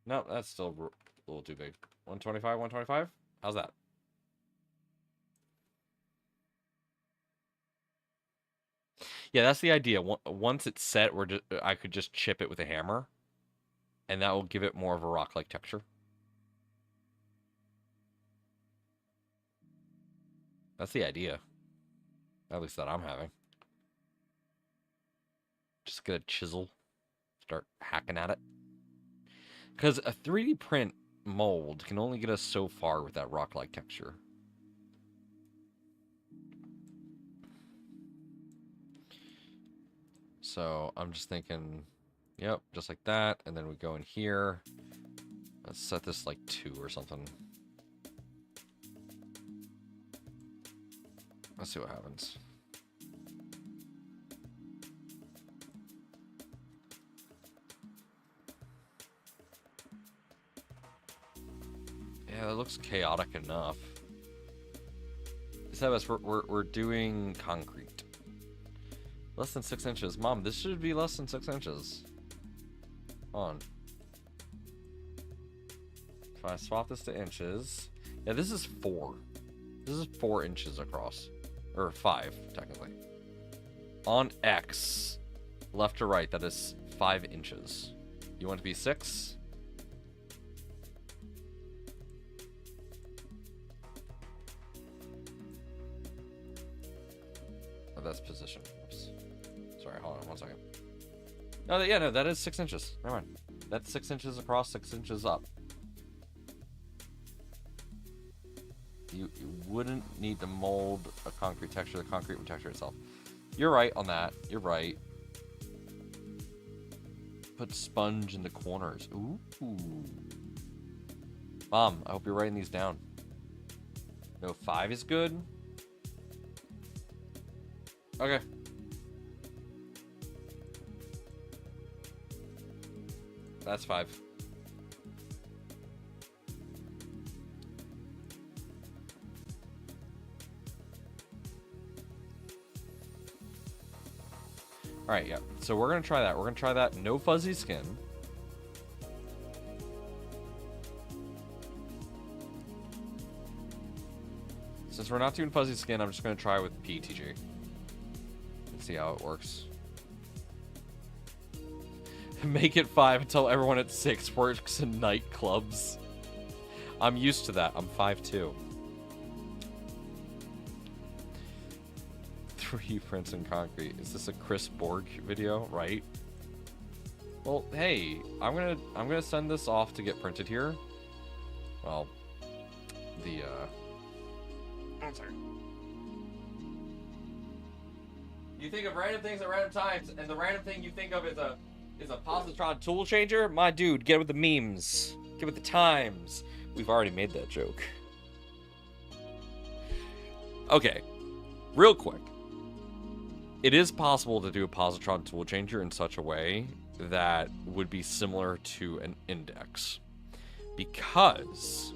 No, that's still a little too big. 125, 125? How's that? Yeah, that's the idea. Once it's set, I could just chip it with a hammer, and that will give it more of a rock-like texture. That's the idea. At least that I'm having. Just get a chisel, start hacking at it. Because a 3D print mold can only get us so far with that rock-like texture. So I'm just thinking, yep, just like that. And then we go in here. Let's set this like 2 or something. Let's see what happens. Yeah, that looks chaotic enough. Sebas, we're doing concrete. Less than 6 inches. Mom, this should be less than 6 inches. On. If I swap this to inches. Yeah, this is 4. This is 4 inches across. Or 5, technically. On X, left to right, that is 5 inches. You want it to be 6? Oh, that's position. Oops. Sorry, hold on 1 second. No, yeah, no, that is 6 inches. Never mind. That's 6 inches across, 6 inches up. You wouldn't need to mold a concrete texture. The concrete would texture itself. You're right on that. You're right. Put sponge in the corners. Ooh. Mom, I hope you're writing these down. No, 5 is good. Okay. That's 5. Alright, yeah. So we're going to try that. We're going to try that. No fuzzy skin. Since we're not doing fuzzy skin, I'm just going to try with PTG. And see how it works. Make it 5 until everyone at 6 works in nightclubs. I'm used to that. I'm 5'2". 3D prints in concrete. Is this a Chris Borg video, right? Well, hey, I'm gonna send this off to get printed here. Well, the I'm sorry. You think of random things at random times, and the random thing you think of is a positron tool changer? My dude, get with the memes. Get with the times. We've already made that joke. Okay, real quick. It is possible to do a positron tool changer in such a way that would be similar to an index, because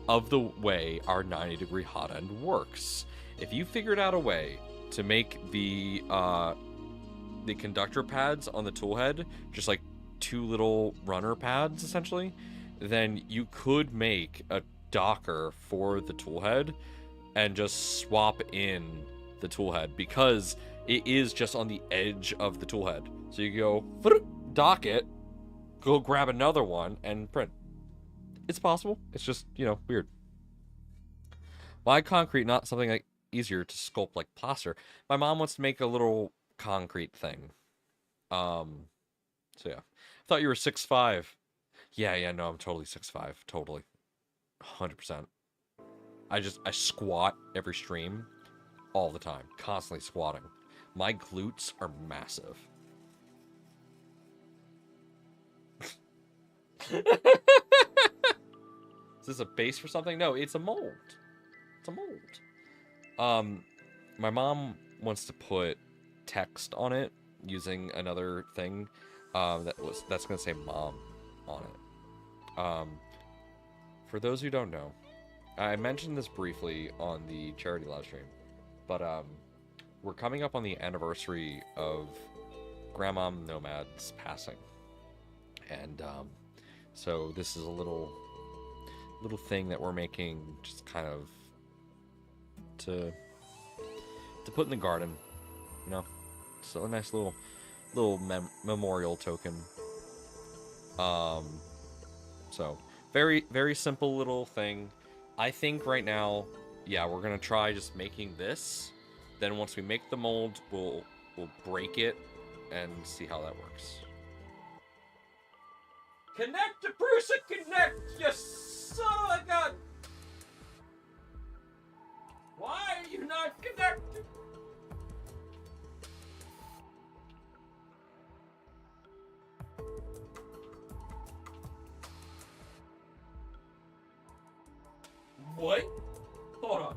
of the way our 90-degree hot end works. If you figured out a way to make the conductor pads on the tool head just like two little runner pads, essentially, then you could make a docker for the tool head and just swap in the tool head, because it is just on the edge of the tool head. So you go dock it, go grab another one, and print. It's possible. It's just, you know, weird. Why concrete, not something like easier to sculpt like plaster? My mom wants to make a little concrete thing. So yeah. I thought you were 6'5". Yeah, no, I'm totally 6'5". Totally. 100%. I squat every stream all the time. Constantly squatting. My glutes are massive. Is this a base for something? No, it's a mold. It's a mold. My mom wants to put text on it using another thing that's gonna say mom on it. For those who don't know, I mentioned this briefly on the charity live stream, but we're coming up on the anniversary of MommaNomad's passing, and so this is a little thing that we're making, just kind of to put in the garden, you know. So a nice little memorial token. So very, very simple little thing. I think right now, yeah, we're gonna try just making this. Then once we make the mold, we'll break it and see how that works. Connect to Bruce and connect, you son of a gun! Why are you not connected? What? Hold on.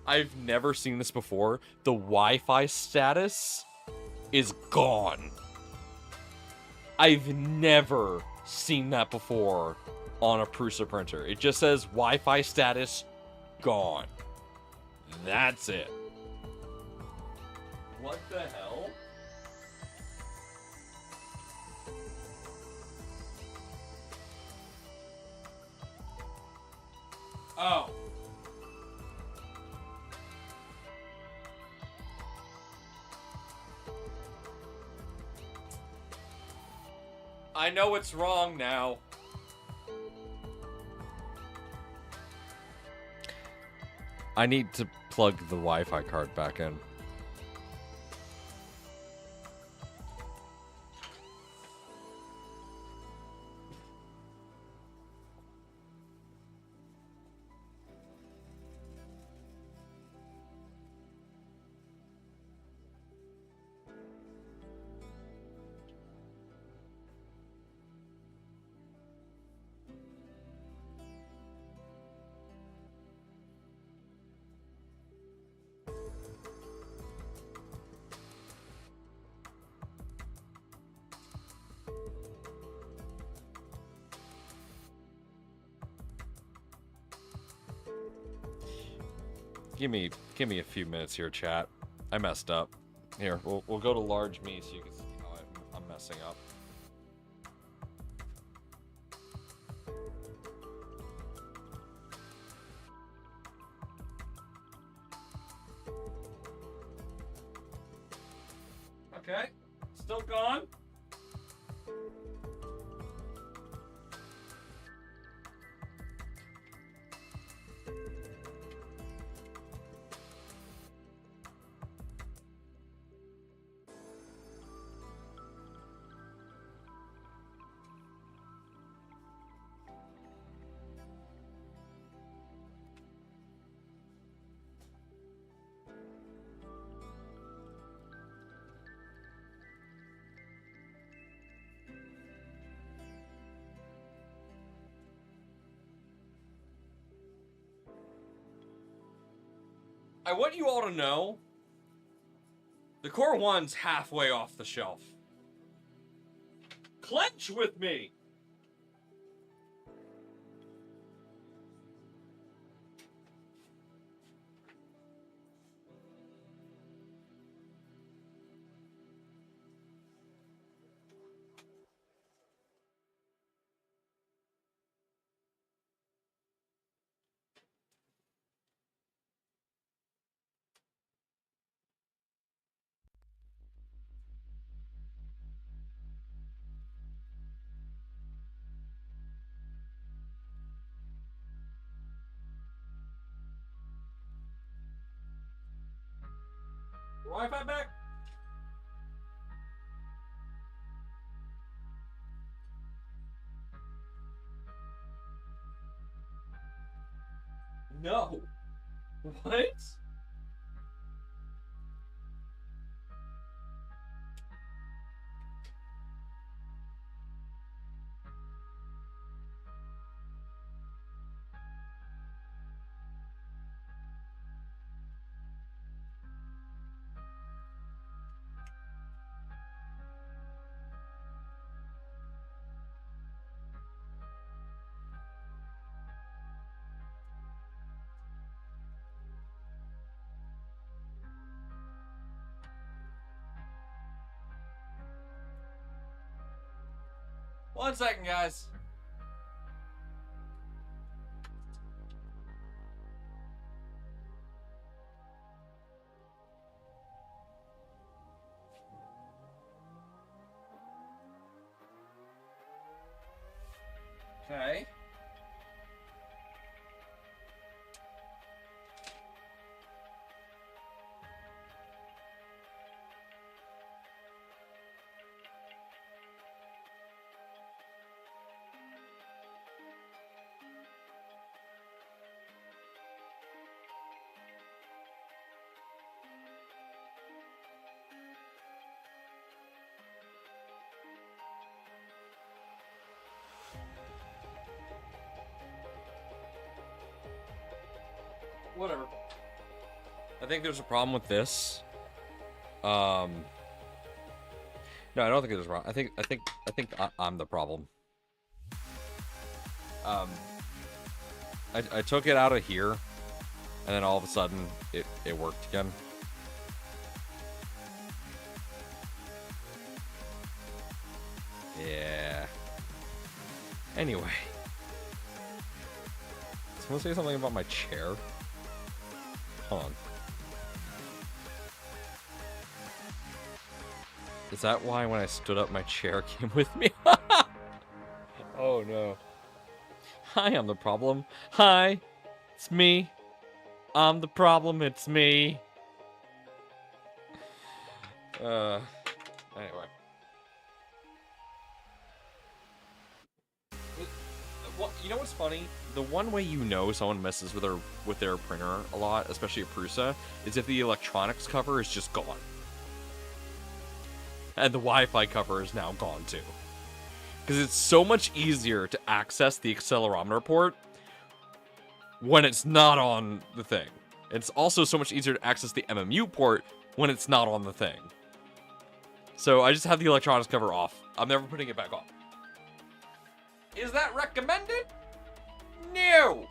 I've never seen this before. The Wi-Fi status is gone. I've never seen that before on a Prusa printer. It just says Wi-Fi status gone. That's it. What the hell? Oh. I know it's wrong now. I need to plug the Wi-Fi card back in. Give me a few minutes here, chat. I messed up. Here, we'll go to large me so you can see how I'm messing up. Okay, still gone. I want you all to know, the Core 1's halfway off the shelf. Clench with me! Wi-Fi back? No. What? One second, guys. Okay. Whatever. I think there's a problem with this. No, I don't think there's a problem. I think I'm the problem. I took it out of here, and then all of a sudden it worked again. Yeah. Anyway. Someone say something about my chair? Hold on. Is that why when I stood up my chair came with me? Oh no. Hi, I'm the problem. Hi, it's me. I'm the problem, it's me. Anyway. Well, you know what's funny? The one way you know someone messes with their printer a lot, especially a Prusa, is if the electronics cover is just gone. And the Wi-Fi cover is now gone too. Because it's so much easier to access the accelerometer port when it's not on the thing. It's also so much easier to access the MMU port when it's not on the thing. So I just have the electronics cover off. I'm never putting it back on. Is that recommended? No!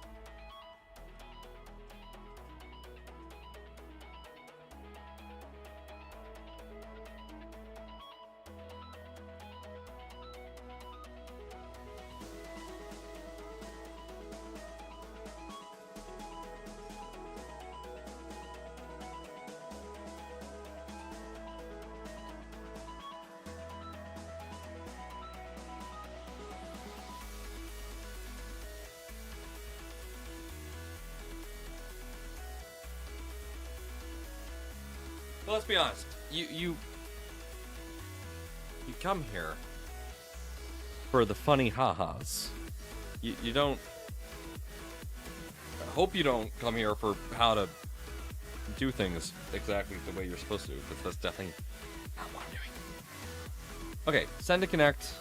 But let's be honest. You come here for the funny ha-has. You don't... I hope you don't come here for how to do things exactly the way you're supposed to, because that's definitely not what I'm doing. Okay, send to connect.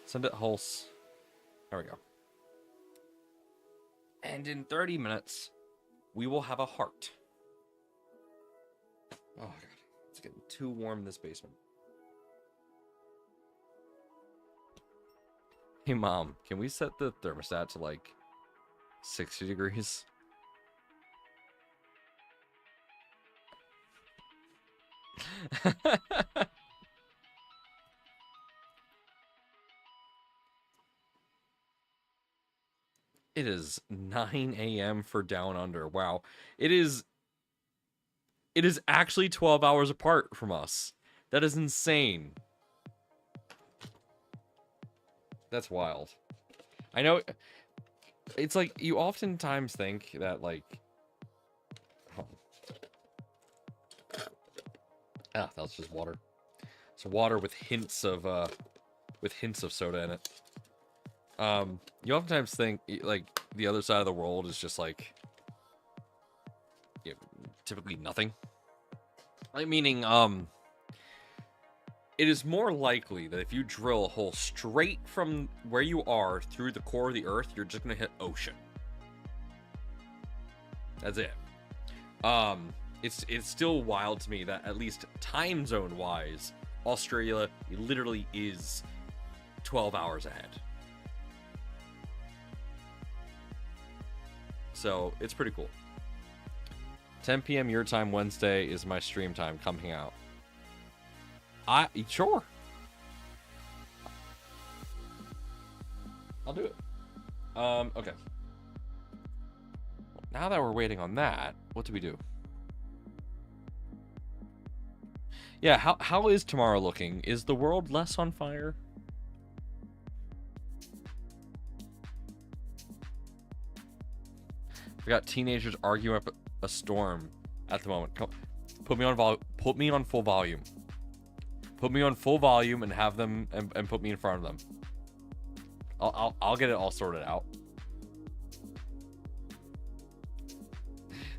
Send it Hulse. There we go. And in 30 minutes, we will have a heart. Oh god, it's getting too warm in this basement. Hey Mom, can we set the thermostat to like 60 degrees? It is 9 a.m. for Down Under. Wow. It is actually 12 hours apart from us. That is insane. That's wild. I know it's like you oftentimes think that like that was just water. It's water with hints of soda in it. You oftentimes think like the other side of the world is just like typically nothing. Like meaning it is more likely that if you drill a hole straight from where you are through the core of the earth, you're just gonna hit ocean. That's it. It's still wild to me that at least time zone wise, Australia literally is 12 hours ahead. So it's pretty cool. 10 p.m. your time Wednesday is my stream time coming out. Sure. I'll do it. Okay. Now that we're waiting on that, what do we do? Yeah, how is tomorrow looking? Is the world less on fire? We got teenagers arguing up a storm at the moment. Come, put me on full volume. Put me on full volume and have them and put me in front of them. I'll get it all sorted out.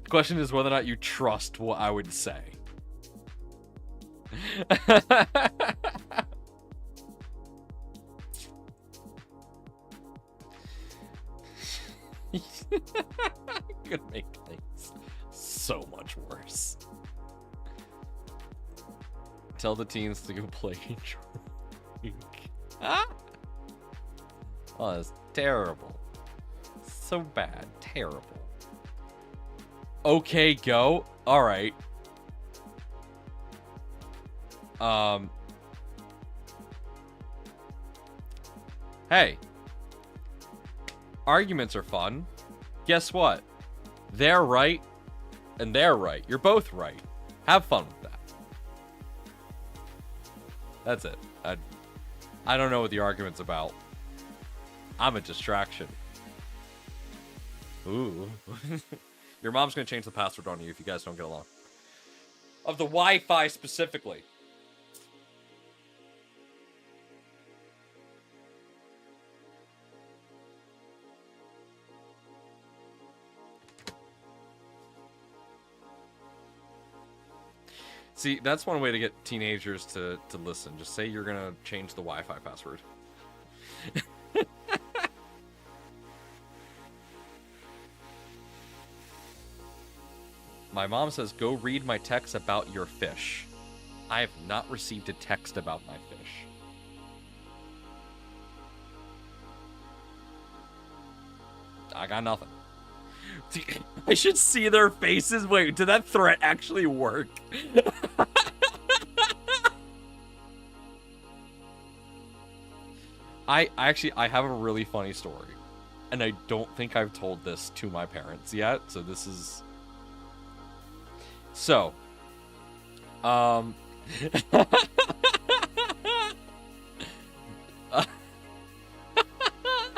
The question is whether or not you trust what I would say. Could make things so much worse. Tell the teens to go play Drink. Ah! Oh, that's terrible. So bad. Terrible. Okay, go. Alright. Hey. Arguments are fun. Guess what? They're right, and they're right. You're both right. Have fun with that. That's it. I don't know what the argument's about. I'm a distraction. Ooh. Your mom's gonna change the password on you if you guys don't get along. Of the Wi-Fi specifically. See, that's one way to get teenagers to listen. Just say you're gonna change the Wi-Fi password. My mom says, go read my text about your fish. I have not received a text about my fish. I got nothing. I should see their faces. Wait, did that threat actually work? I have a really funny story. And I don't think I've told this to my parents yet. So this is... So. That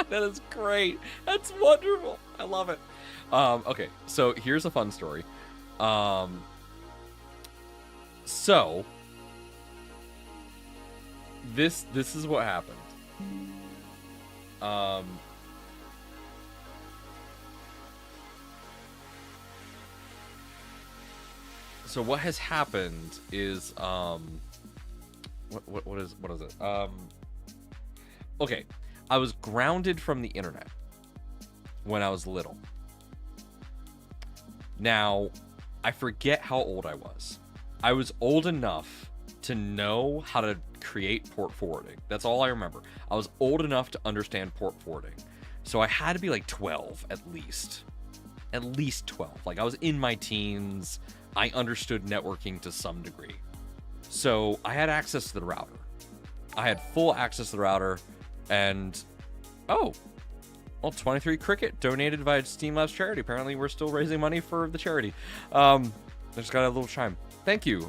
is great. That's wonderful. I love it. Okay, so here's a fun story. So this is what happened. So what has happened is what is it? Okay, I was grounded from the internet when I was little. Now, I forget how old I was. I was old enough to know how to create port forwarding. That's all I remember. I was old enough to understand port forwarding. So I had to be like 12 at least. At least 12. Like, I was in my teens. I understood networking to some degree. So I had access to the router. I had full access to the router. And, oh, well, 23 Cricket donated via Steam Labs charity. Apparently, we're still raising money for the charity. I just got a little chime. Thank you,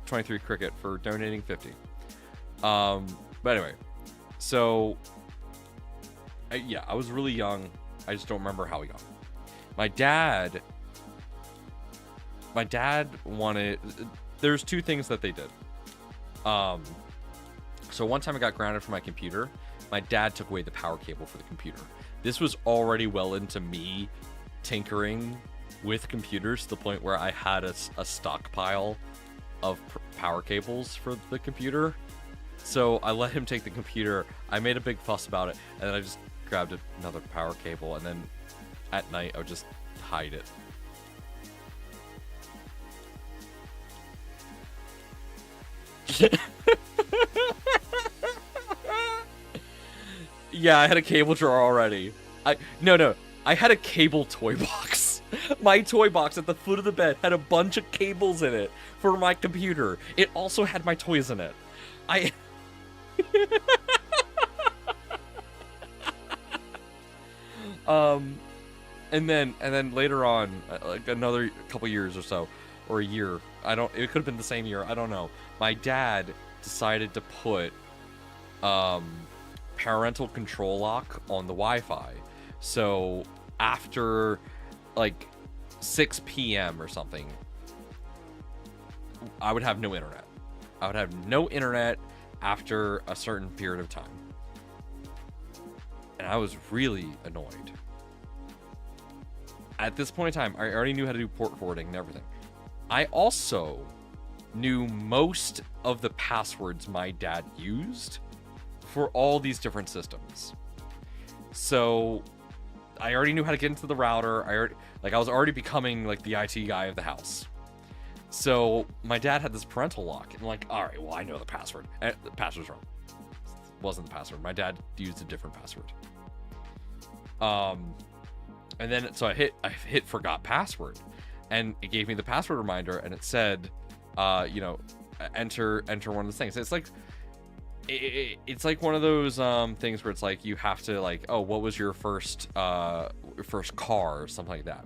23 Cricket, for donating 50. But anyway, so yeah, I was really young. I just don't remember how we got it. My dad wanted. There's two things that they did. So one time I got grounded for my computer. My dad took away the power cable for the computer. This was already well into me tinkering with computers to the point where I had a stockpile of power cables for the computer. So I let him take the computer. I made a big fuss about it, and then I just grabbed another power cable, and then at night I would just hide it. Yeah, I had a cable drawer already. No, I had a cable toy box. My toy box at the foot of the bed had a bunch of cables in it for my computer. It also had my toys in it. And then later on, like another couple years or so, or a year, it could have been the same year, I don't know. My dad decided to put parental control lock on the Wi-Fi. So after like 6 p.m. or something, I would have no internet. I would have no internet after a certain period of time. And I was really annoyed. At this point in time, I already knew how to do port forwarding and everything. I also knew most of the passwords my dad used for all these different systems. So I already knew how to get into the router. I was already becoming like the IT guy of the house. So my dad had this parental lock, and like, all right, well, I know the password. The password's wrong. It wasn't the password. My dad used a different password. And then so I hit forgot password, and it gave me the password reminder, and it said, enter one of the things. It's like it's like one of those things where it's like you have to like, oh, what was your first car or something like that.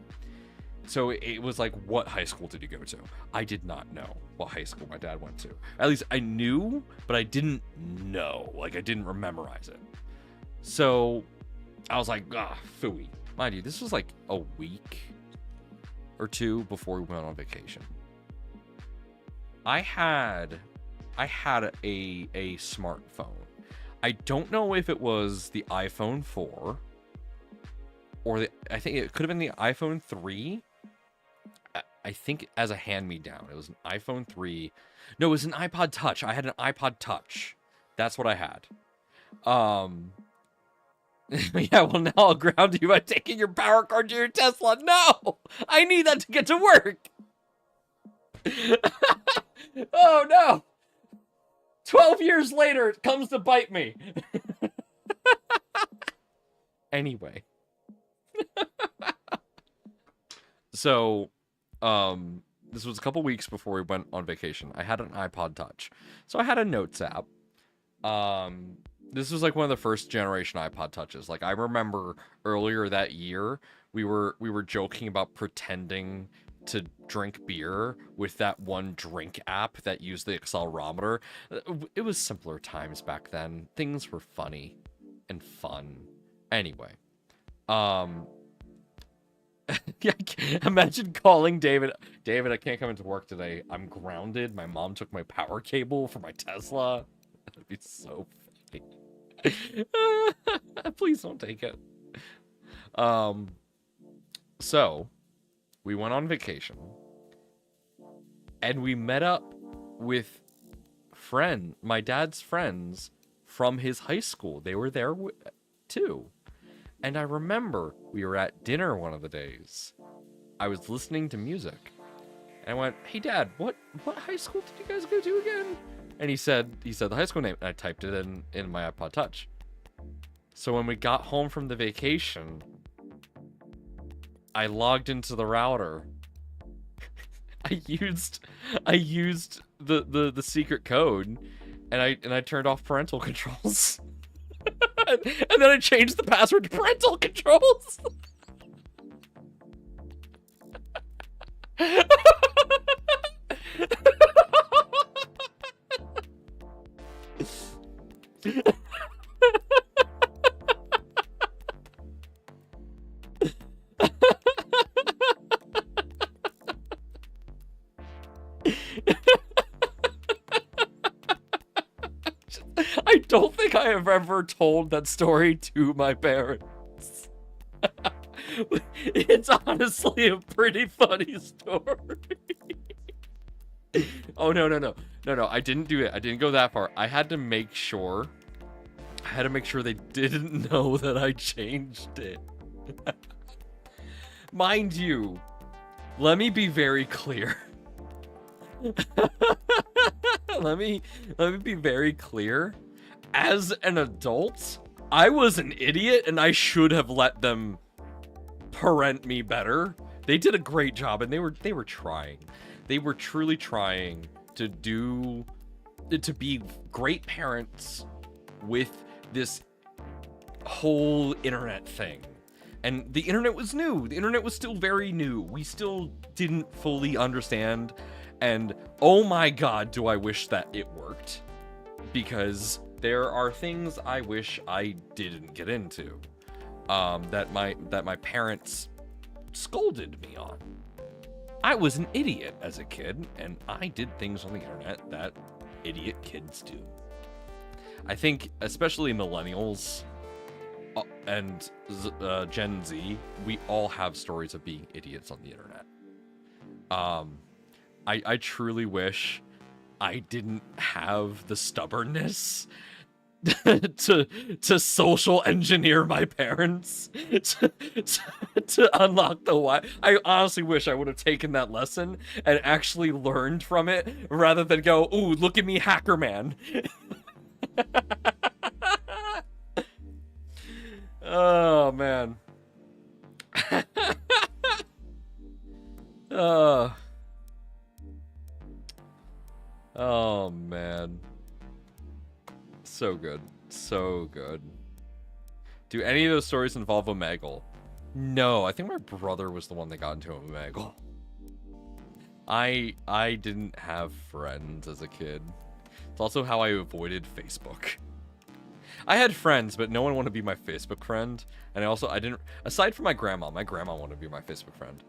So it was like, what high school did you go to? I did not know what high school my dad went to. At least I knew, but I didn't know. Like, I didn't memorize it. So I was like, phooey. Mind you, this was like a week or two before we went on vacation. I had a smartphone. I don't know if it was the iPhone 4 or I think it could have been the iPhone 3. I think as a hand-me-down. It was an iPhone 3. No, it was an iPod Touch. I had an iPod Touch. That's what I had. Yeah, well, now I'll ground you by taking your power cord to your Tesla. No! I need that to get to work! Oh, no! 12 years later, it comes to bite me. Anyway. So, this was a couple weeks before we went on vacation. I had an iPod Touch. So I had a Notes app. This was like one of the first generation iPod Touches. Like, I remember earlier that year, we were joking about pretending to drink beer with that one drink app that used the accelerometer. It was simpler times back then. Things were funny and fun. Anyway, yeah, imagine calling David. David, I can't come into work today. I'm grounded. My mom took my power cable for my Tesla. That'd be so funny. Please don't take it. So we went on vacation and we met up with my dad's friends from his high school. They were there too. And I remember we were at dinner one of the days, I was listening to music. And I went, "Hey, Dad, what high school did you guys go to again?" And he said the high school name, and I typed it in my iPod Touch. So when we got home from the vacation, I logged into the router. I used the secret code, and I turned off parental controls. And then I changed the password to parental controls. I don't think I have ever told that story to my parents. It's honestly a pretty funny story. Oh, no. I didn't do it. I didn't go that far. I had to make sure they didn't know that I changed it. Mind you, let me be very clear. Let me be very clear. As an adult, I was an idiot and I should have let them parent me better. They did a great job, and they were trying. They were truly trying to be great parents with this whole internet thing. And the internet was new. The internet was still very new. We still didn't fully understand. And oh my god, do I wish that it worked. Because there are things I wish I didn't get into. That my parents scolded me on. I was an idiot as a kid, and I did things on the internet that idiot kids do. I think, especially millennials and Gen Z, we all have stories of being idiots on the internet. I truly wish I didn't have the stubbornness to social engineer my parents to unlock the why. I honestly wish I would have taken that lesson and actually learned from it rather than go, "Ooh, look at me, hacker man." Oh man. Oh man. So good. So good. Do any of those stories involve Omegle? No, I think my brother was the one that got into Omegle. I didn't have friends as a kid. It's also how I avoided Facebook. I had friends, but no one wanted to be my Facebook friend. And I didn't, aside from my grandma wanted to be my Facebook friend.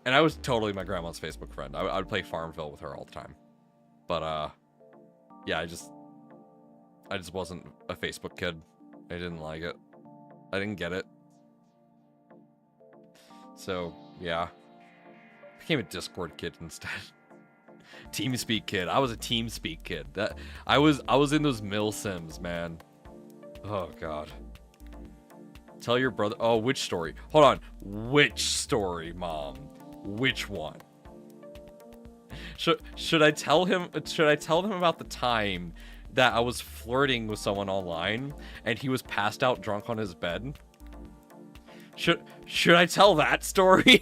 And I was totally my grandma's Facebook friend. I would play Farmville with her all the time. But, yeah, I just wasn't a Facebook kid. I didn't like it. I didn't get it. So, yeah. Became a Discord kid instead. TeamSpeak kid. I was a TeamSpeak kid. I was in those mill sims, man. Oh god. Tell your brother. Oh, which story? Hold on. Which story, Mom? Which one? Should I tell him? Should I tell them about the time that I was flirting with someone online and he was passed out drunk on his bed? Should I tell that story?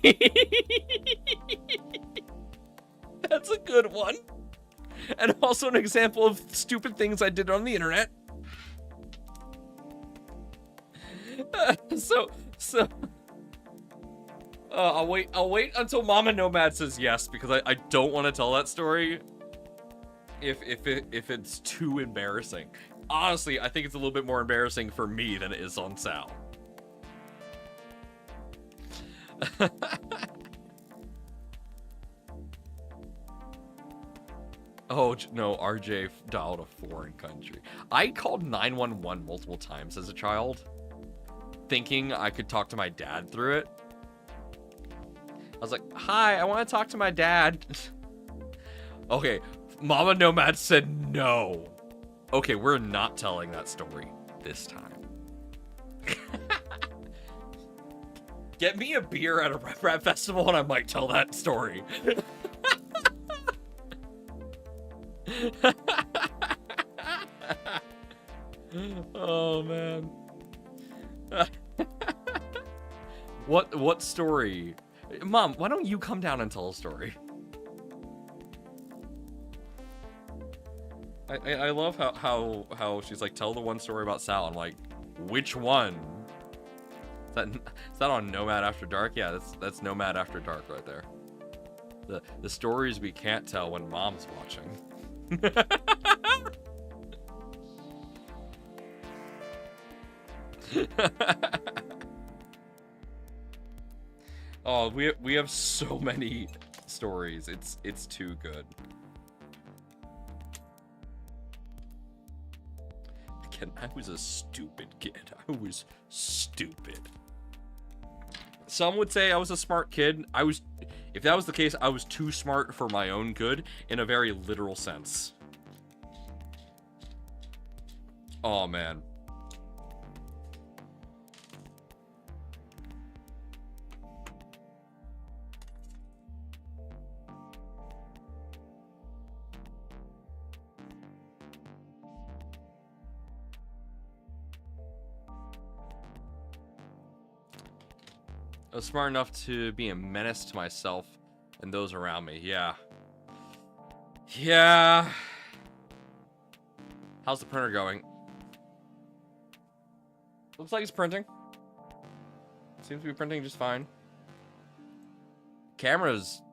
That's a good one. And also an example of stupid things I did on the internet. I'll wait until MommaNomad says yes, because I don't want to tell that story if it's too embarrassing. Honestly, I think it's a little bit more embarrassing for me than it is on Sal. Oh, no, RJ dialed a foreign country. I called 911 multiple times as a child, thinking I could talk to my dad through it. I was like, "Hi, I want to talk to my dad." Okay, MommaNomad said no. Okay, we're not telling that story this time. Get me a beer at a rap festival and I might tell that story. Oh man. What story? Mom, why don't you come down and tell a story? I love how she's like, tell the one story about Sal. I'm like, which one? Is that on Nomad After Dark? Yeah, that's Nomad After Dark right there. The stories we can't tell when Mom's watching. Oh, we have so many stories. It's too good. Again, I was a stupid kid. I was stupid. Some would say I was a smart kid. If that was the case, I was too smart for my own good in a very literal sense. Oh man. I was smart enough to be a menace to myself and those around me. Yeah. Yeah. How's the printer going? Looks like it's printing. Seems to be printing just fine. Camera's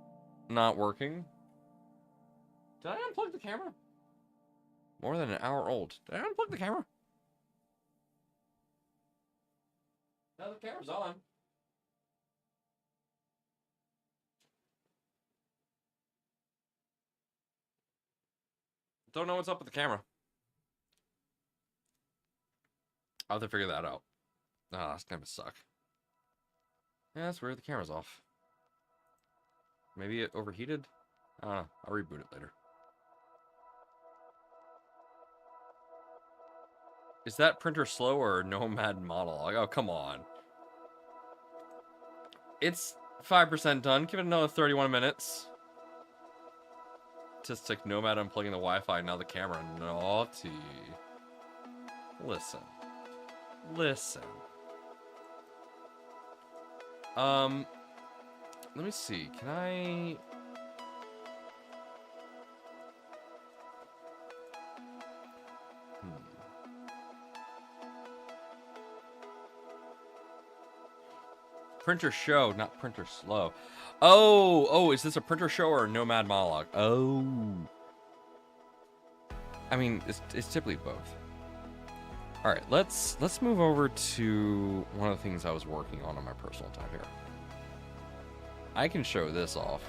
not working. Did I unplug the camera? More than an hour old. Did I unplug the camera? No, the camera's on. Don't know what's up with the camera. I'll have to figure that out. Oh, that's gonna suck. Yeah, that's weird. The camera's off. Maybe it overheated? I don't know. I'll reboot it later. Is that printer slow or Nomad monologue? Oh, come on. It's 5% done. Give it another 31 minutes. Just like Nomad unplugging the Wi-Fi, now the camera. Naughty. Listen. Listen. Let me see. Can I... Printer show, not printer slow. Oh, is this a printer show or a Nomad monologue? Oh. I mean, it's typically both. All right, let's move over to one of the things I was working on my personal time here. I can show this off.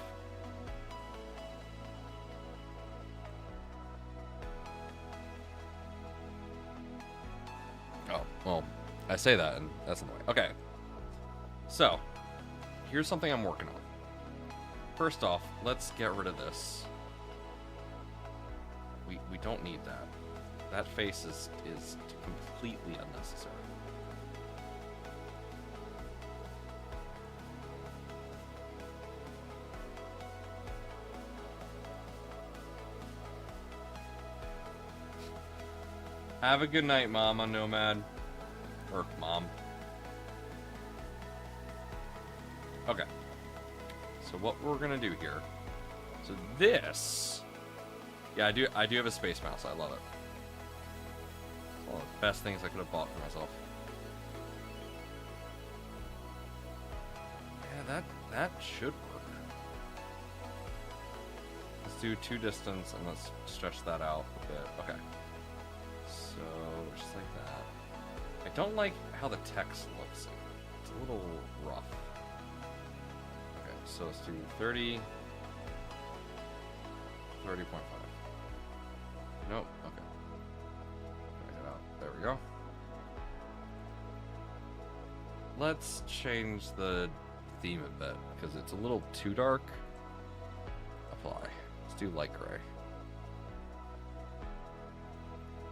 Oh, well, I say that and that's in the way. Okay. So, here's something I'm working on. First off, let's get rid of this. We don't need that. That face is completely unnecessary. Have a good night, MommaNomad. Or Mom. Okay. So what we're gonna do here. So this. Yeah, I do have a space mouse. I love it. It's one of the best things I could have bought for myself. Yeah, that should work. Let's do 2 distance and let's stretch that out a bit. Okay. So just like that. I don't like how the text looks. It's a little rough. Okay, so let's do 30. 30.5. Nope. Okay. Drag it out. There we go. Let's change the theme a bit because it's a little too dark. Apply. Let's do light gray.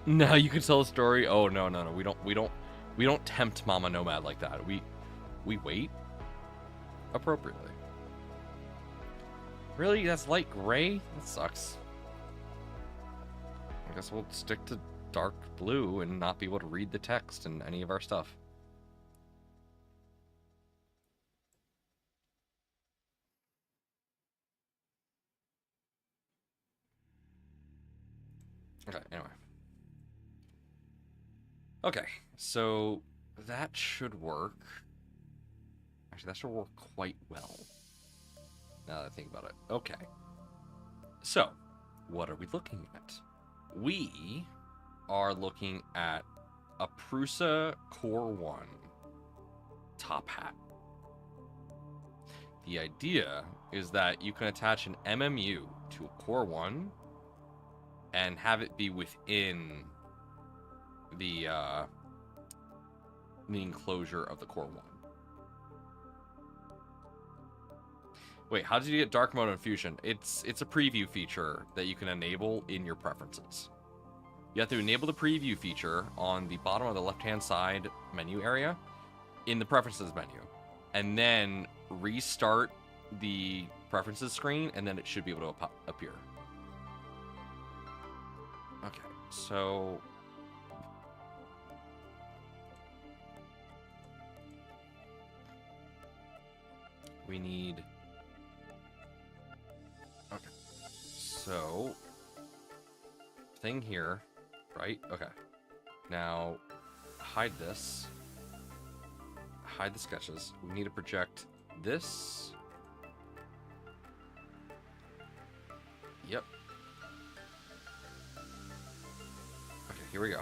Now you can tell a story. Oh no. We don't tempt MommaNomad like that. We wait. appropriately. Really? That's light gray? That sucks. I guess we'll stick to dark blue and not be able to read the text in any of our stuff. Okay, anyway. Okay, so that should work. Actually, that should work quite well. Now that I think about it. Okay. So, what are we looking at? We are looking at a Prusa Core 1 top hat. The idea is that you can attach an MMU to a Core 1 and have it be within the enclosure of the Core 1. Wait, how did you get dark mode in Fusion? It's a preview feature that you can enable in your preferences. You have to enable the preview feature on the bottom of the left-hand side menu area in the preferences menu, and then restart the preferences screen, and then it should be able to appear. Okay, so we need... Okay, so thing here, right? Okay, now hide this, hide the sketches. We need to project this. Yep. Okay, here we go.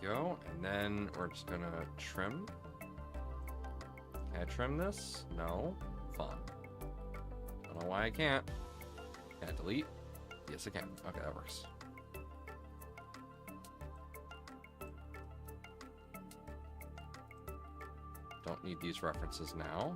Go, and then we're just gonna trim. Can I trim this? No. Fun. I don't know why I can't. Can I delete? Yes, I can. Okay, that works. Don't need these references now.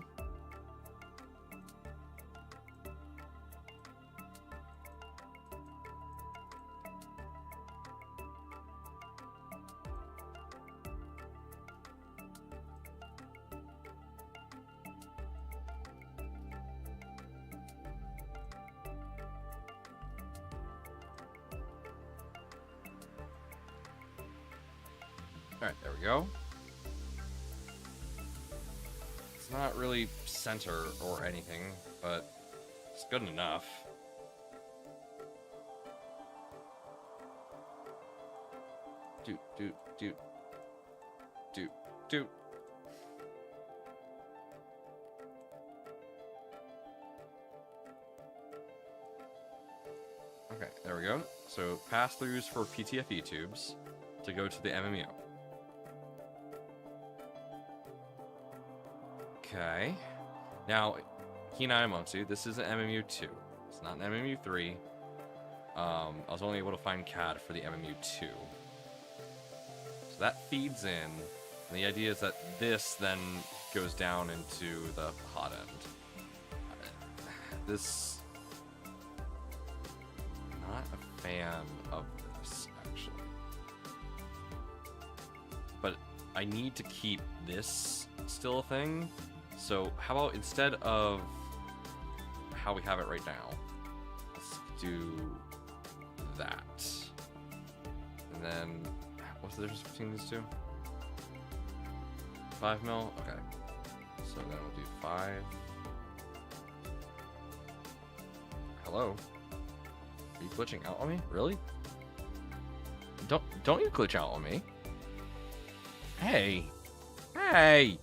Alright, there we go. It's not really center or anything, but it's good enough. Doot. Okay, there we go. So pass-throughs for PTFE tubes to go to the MMU. Okay. Now, Hinai, this is an MMU2. It's not an MMU3. I was only able to find CAD for the MMU2. So that feeds in. And the idea is that this then goes down into the hot end. This... Not a fan of this, actually. But I need to keep this still a thing. So how about instead of how we have it right now, let's do that. And then, what's the difference between these two? 5 mil? Okay. So then we'll do 5. Hello? Are you glitching out on me? Really? Don't you glitch out on me. Hey! Hey!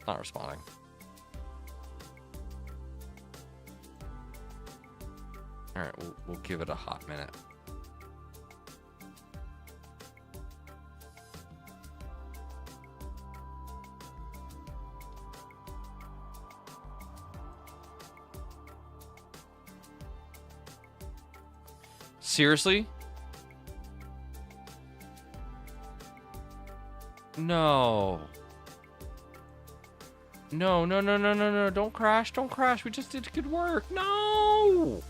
Not responding. Alright, we'll give it a hot minute. Seriously? No. No, no, no, no, no, no. Don't crash. Don't crash. We just did good work. No!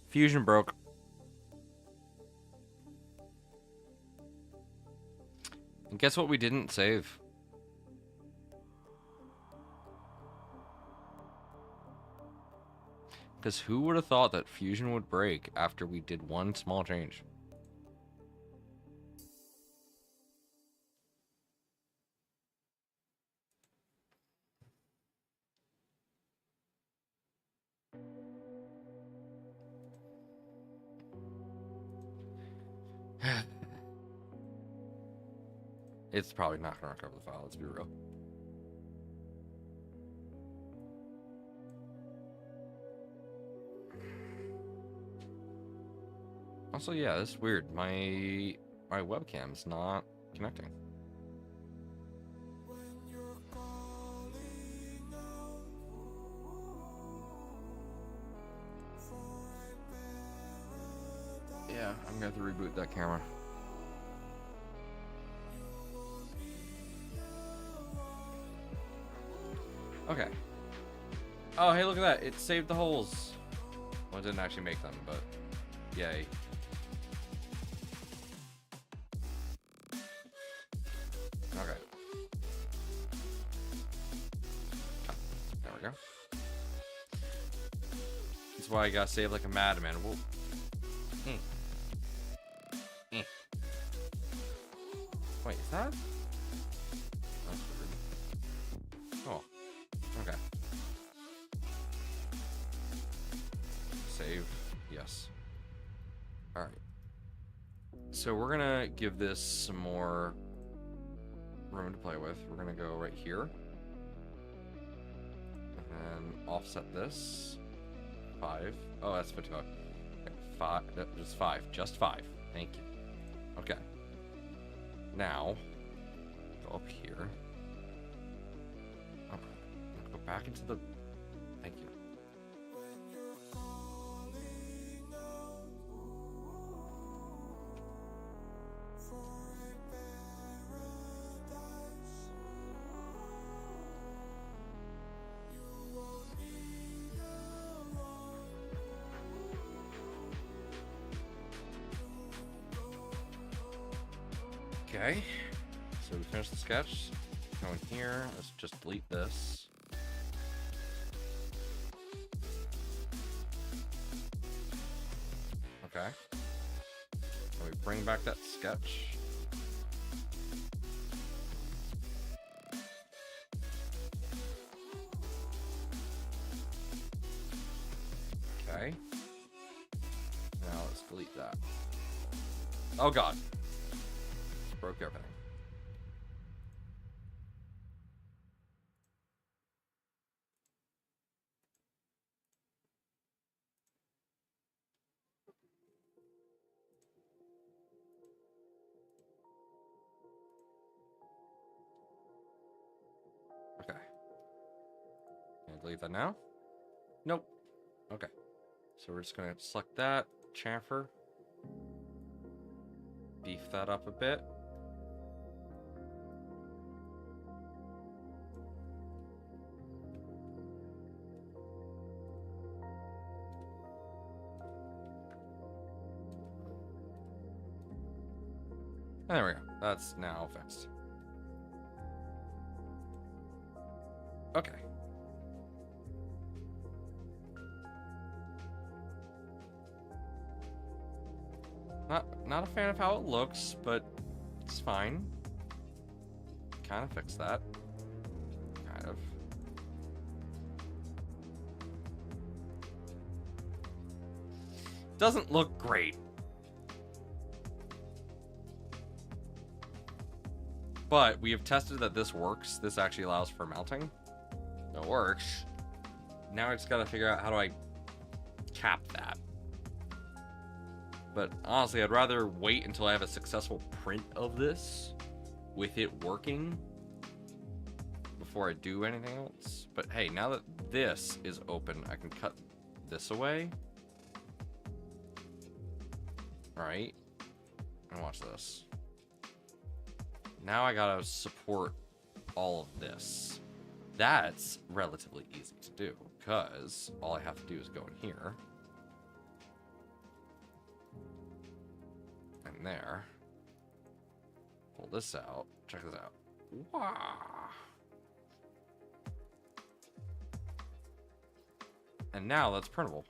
Fusion broke. And guess what we didn't save? Because who would have thought that Fusion would break after we did one small change? It's probably not going to recover the file, let's be real. Also, yeah, this is weird. My webcam's not connecting. Yeah, I'm going to have to reboot that camera. Okay. Oh, hey, look at that. It saved the holes. Well, it didn't actually make them, but yay. Okay. There we go. That's why I gotta save like a madman. Whoa. Wait, is that? That's weird. Oh. Okay. Save. Yes. Alright. So we're gonna give this some more room to play with. We're gonna go right here. And then offset this. 5. Oh, that's 55. Okay, 5. Just 5. Just 5. Thank you. Okay. Now, go up here. Oh, go back into the... Thank you. Okay, so we finished the sketch. Go in here. Let's just delete this. Okay. And we bring back that sketch. Okay. Now let's delete that. Oh god. Broke everything. Okay. Can I delete that now? Nope. Okay. So we're just gonna select that, chamfer, beef that up a bit. And there we go. That's now fixed. Okay. Not a fan of how it looks, but it's fine. Kind of fix that. Kind of. Doesn't look great. But we have tested that this works. This actually allows for mounting. It works. Now I just gotta figure out how do I cap that. But honestly, I'd rather wait until I have a successful print of this with it working before I do anything else. But hey, now that this is open, I can cut this away. Alright. And watch this. Now I gotta support all of this. That's relatively easy to do, because all I have to do is go in here. And there. Pull this out. Check this out. Wow. And now that's printable.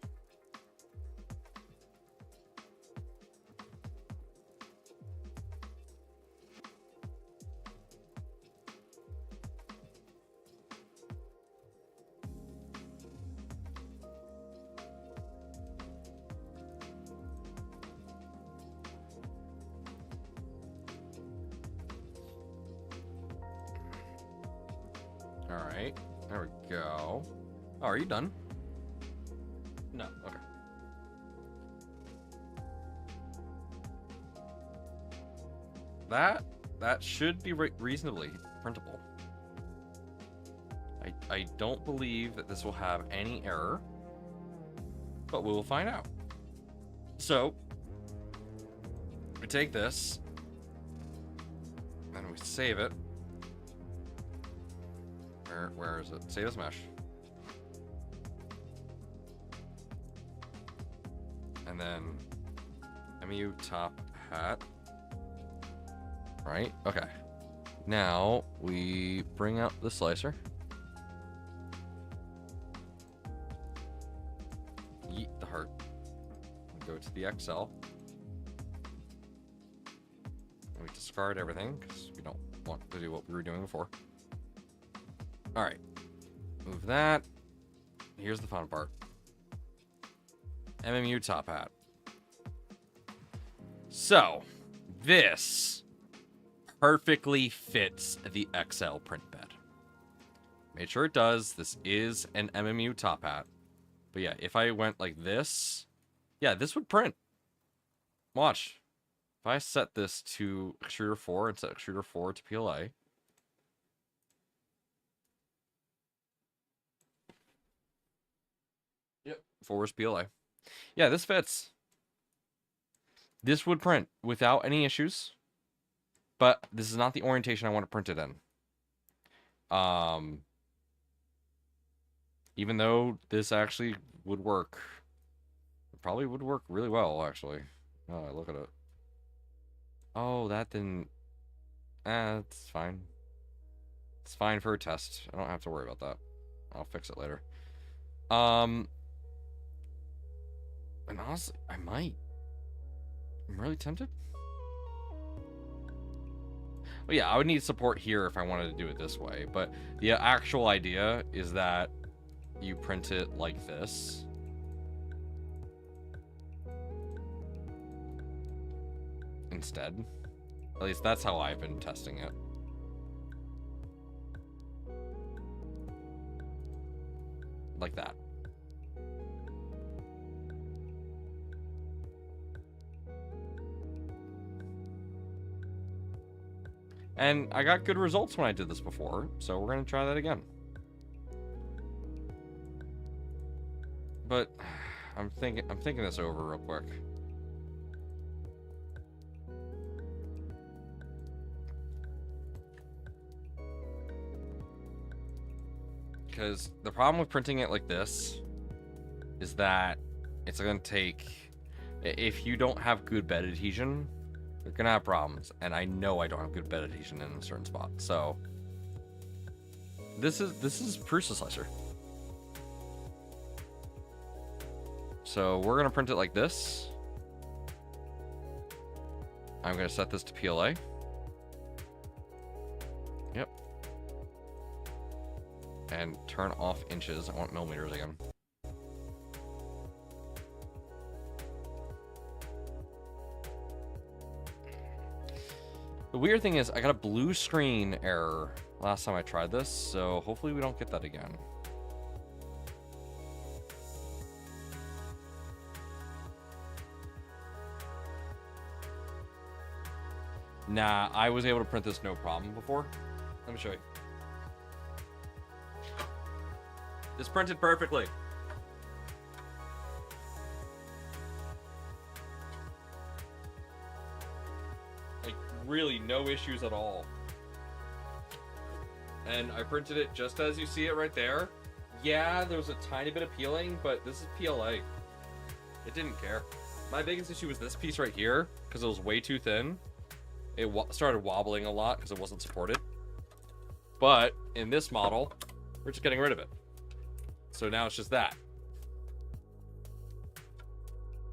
Alright, there we go. Oh, are you done? No, okay. That should be reasonably printable. I don't believe that this will have any error, but we will find out. So, we take this, and we save it. Where is it? Save as mesh. And then MU top hat. Right? Okay. Now we bring out the slicer. Yeet the heart. Go to the XL. And we discard everything because we don't want to do what we were doing before. Alright, move that. Here's the fun part. MMU top hat. So, this perfectly fits the XL print bed. Made sure it does. This is an MMU top hat. But yeah, if I went like this, yeah, this would print. Watch. If I set this to extruder 4 and set extruder 4 to PLA, yep, 4 is PLA. Yeah, this fits. This would print without any issues. But this is not the orientation I want to print it in. Even though this actually would work. It probably would work really well, actually. Oh, look at it. Oh, that didn't... it's fine. It's fine for a test. I don't have to worry about that. I'll fix it later. And honestly, I might. I'm really tempted. Well, yeah, I would need support here if I wanted to do it this way. But the actual idea is that you print it like this. Instead. At least that's how I've been testing it. Like that. And I got good results when I did this before, so we're gonna try that again. But I'm thinking this over real quick. Because the problem with printing it like this is that it's gonna take, if you don't have good bed adhesion, you're gonna have problems, and I know I don't have good bed adhesion in a certain spot. So this is Prusa slicer. So we're gonna print it like this. I'm gonna set this to PLA. Yep. And turn off inches. I want millimeters again. The weird thing is I got a blue screen error last time I tried this, so hopefully we don't get that again. Nah, I was able to print this no problem before. Let me show you. This printed perfectly. Like, really, no issues at all. And I printed it just as you see it right there. Yeah, there was a tiny bit of peeling, but this is PLA. It didn't care. My biggest issue was this piece right here, because it was way too thin. It started wobbling a lot because it wasn't supported. But in this model, we're just getting rid of it. So now it's just that.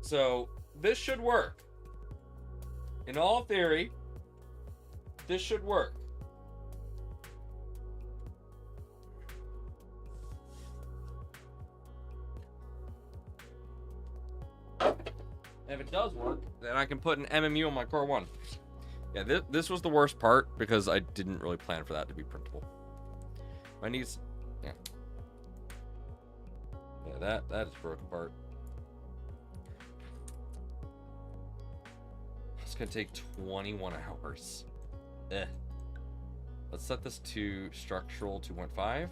So this should work. In all theory, this should work. And if it does work, then I can put an MMU on my Core 1. Yeah, this was the worst part because I didn't really plan for that to be printable. My knees, yeah. Yeah, that is broken part. It's gonna take 21 hours. Eh. Let's set this to structural 2.5.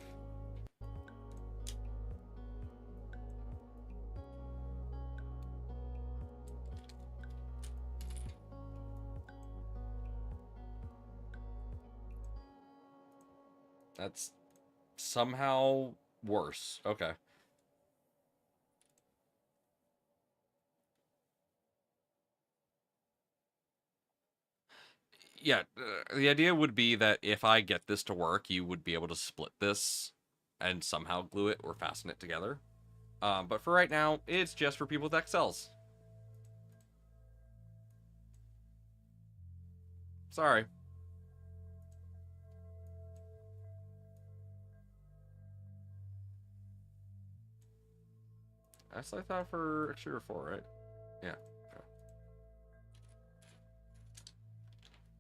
That's somehow worse. Okay. Yeah, the idea would be that if I get this to work, you would be able to split this and somehow glue it or fasten it together. But for right now, it's just for people with XLs. Sorry. That's what I thought for exterior 4, right? Yeah. Okay.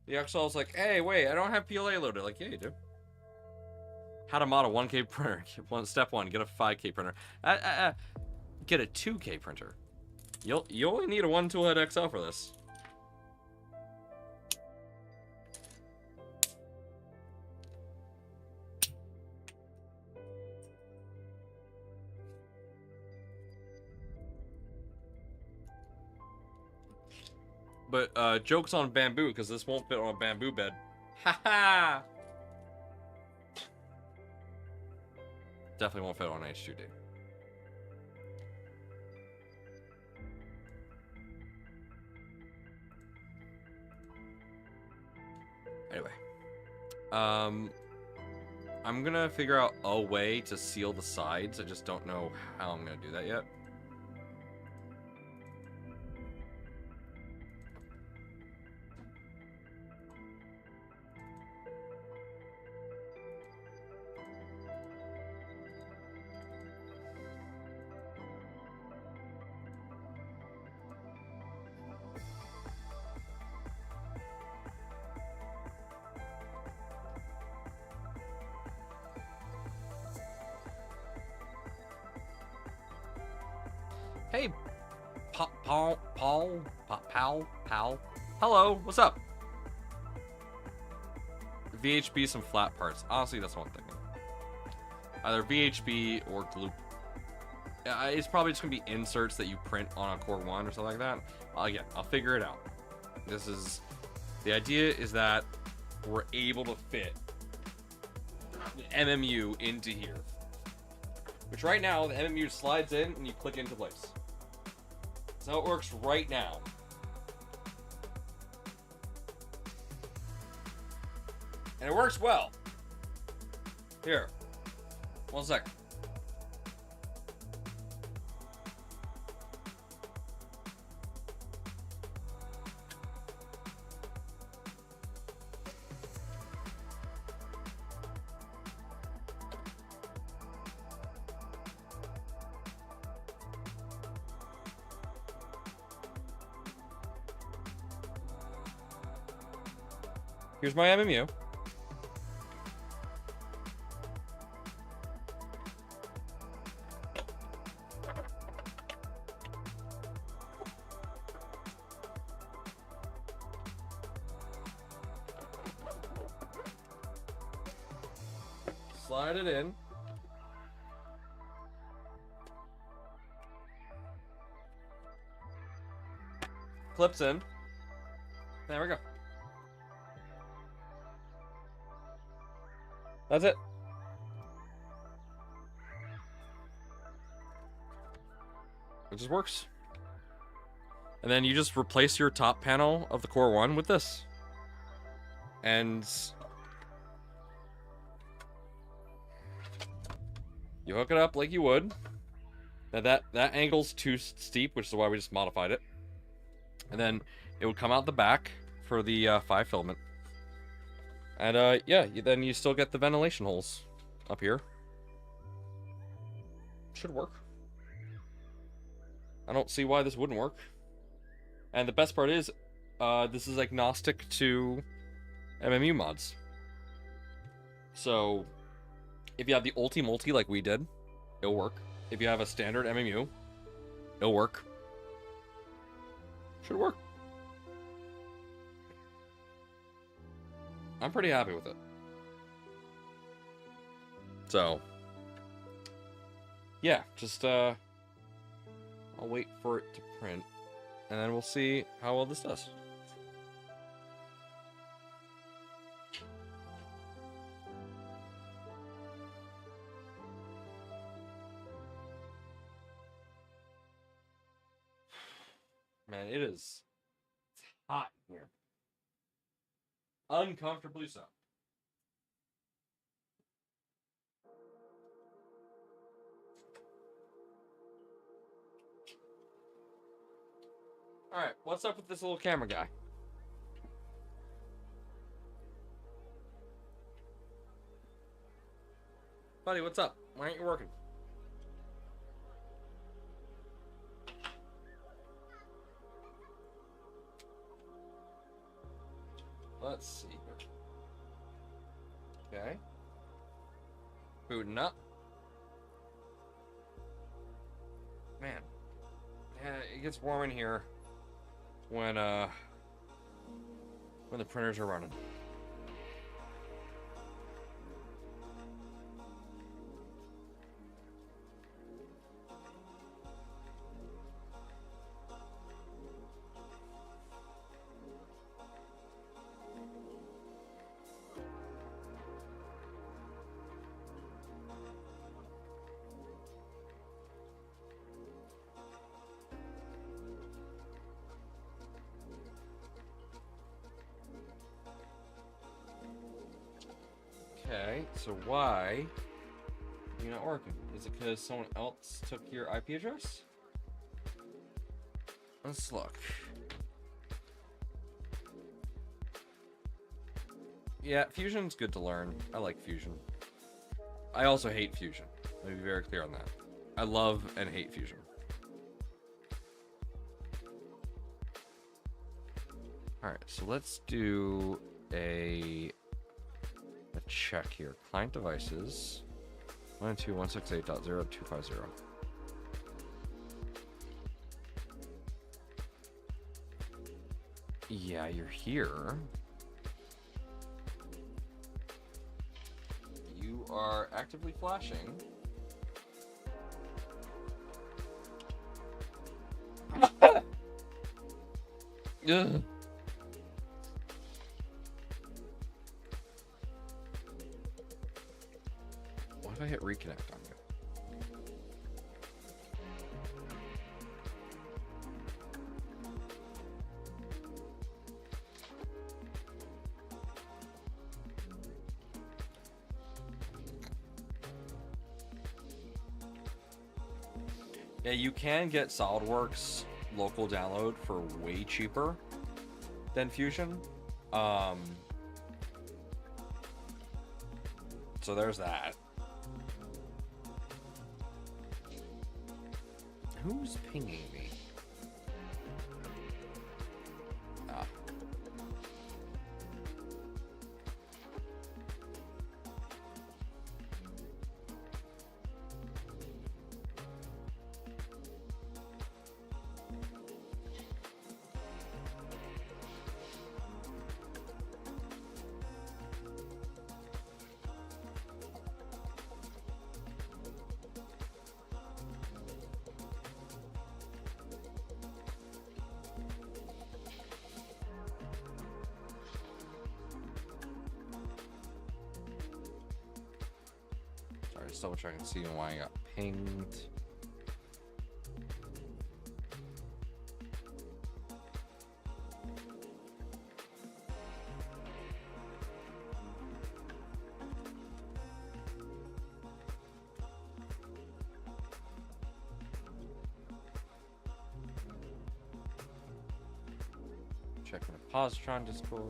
The XL is like, hey, wait, I don't have PLA loaded. Like, yeah, you do. How to model 1K printer. Step 1, get a 5K printer. Get a 2K printer. You only need a 1 toolhead XL for this. But joke's on bamboo, because this won't fit on a bamboo bed. Haha! Definitely won't fit on H2D. Anyway. I'm gonna figure out a way to seal the sides. I just don't know how I'm gonna do that yet. Hey, Paul. Hello, what's up? VHB, some flat parts. Honestly, that's what I'm thinking. Either VHB or glue. It's probably just gonna be inserts that you print on a Core 1 or something like that. Again, I'll figure it out. The idea is that we're able to fit the MMU into here. Which right now, the MMU slides in and you click into place. That's how it works right now. And it works well. Here. 1 sec. Here's my MMU. Slide it in. clips in. There we go. That's it. It just works. And then you just replace your top panel of the Core 1 with this. And you hook it up like you would. Now that angle's too steep, which is why we just modified it. And then it would come out the back for the 5 filament. And yeah, then you still get the ventilation holes up here. Should work. I don't see why this wouldn't work. And the best part is, this is agnostic to MMU mods. So, if you have the Ulti-Multi like we did, it'll work. If you have a standard MMU, it'll work. Should work. I'm pretty happy with it. So, yeah, just, I'll wait for it to print, and then we'll see how well this does. Man, it's hot in here. Uncomfortably so. Alright, what's up with this little camera guy? Buddy, what's up? Why aren't you working? Let's see here. Okay. Booting up. Man. Yeah, it gets warm in here when the printers are running. Okay, so why are you not working? Is it because someone else took your IP address? Let's look. Yeah, Fusion's good to learn. I like Fusion. I also hate Fusion. Let me be very clear on that. I love and hate Fusion. Alright, so let's do a check here. Client devices 192.168.0.250. Yeah, you're here. You are actively flashing. Ugh. What if I hit reconnect on you? Yeah, you can get SolidWorks local download for way cheaper than Fusion. So there's that. Who's pinging me? Ah. just double check and see why I got pinged. Checking the Positron Discord.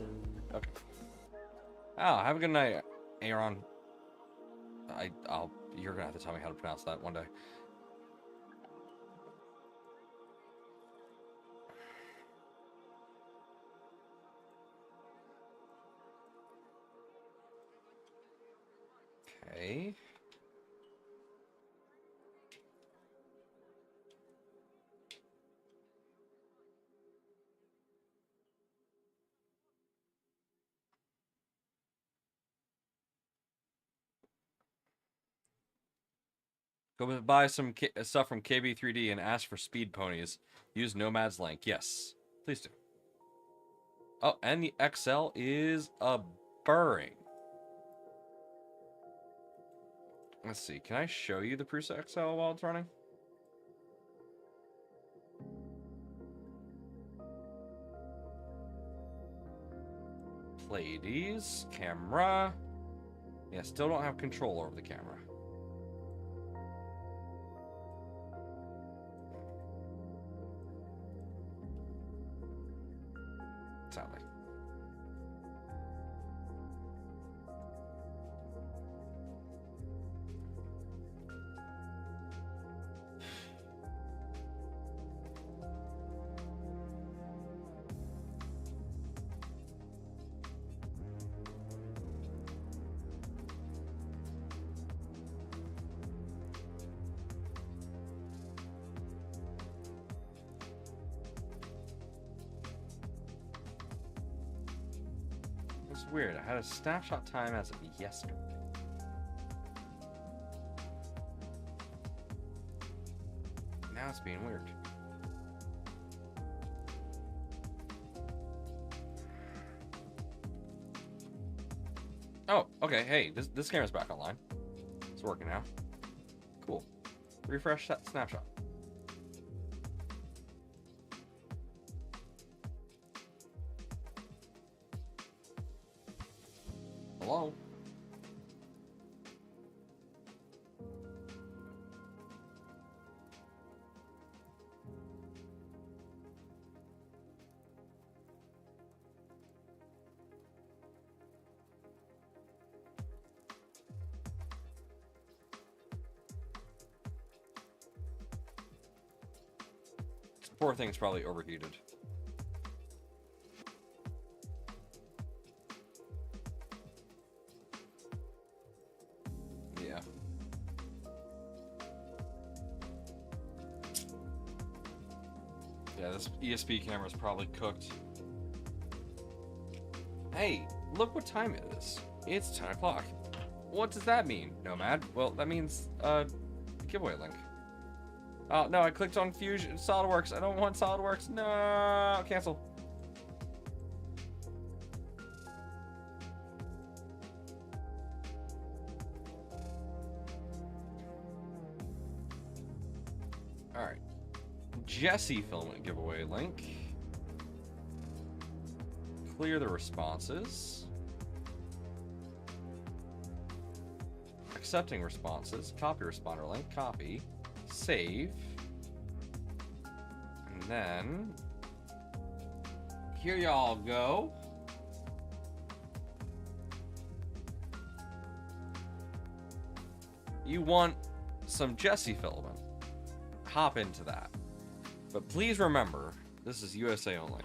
Okay. Oh, have a good night, Aaron. You're gonna have to tell me how to pronounce that one day. Okay. Go buy some stuff from KB3D and ask for speed ponies. Use Nomad's link. Yes, please do. Oh, and the XL is a burring. Let's see. Can I show you the Prusa XL while it's running? Pleiades, camera. Yeah, still don't have control over the camera. Sadly. It's weird. I had a snapshot time as of yesterday. Now it's being weird. Oh, okay. Hey, this camera's back online. It's working now. Cool. Refresh that snapshot. Hello? This poor thing's probably overheated. Yeah. Yeah, this ESP camera's probably cooked. Hey, look what time it is. It's 10 o'clock. What does that mean, Nomad? Well, that means, giveaway link. Oh, no, I clicked on Fusion SolidWorks. I don't want SolidWorks. No, cancel. All right. Jesse Filament giveaway link. Clear the responses. Accepting responses. Copy responder link. Copy. Save. And then here y'all go. You want some Jesse Filament. Hop into that. But please remember, this is USA only.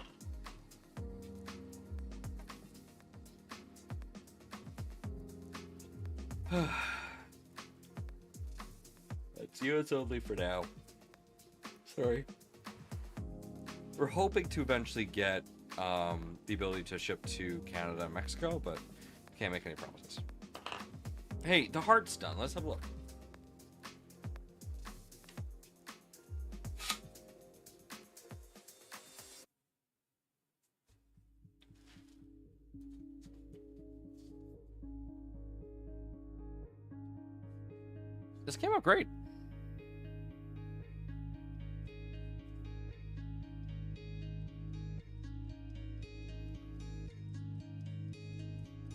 It's US only for now. Sorry. We're hoping to eventually get the ability to ship to Canada and Mexico, but can't make any promises. Hey, the heart's done. Let's have a look. This came out great.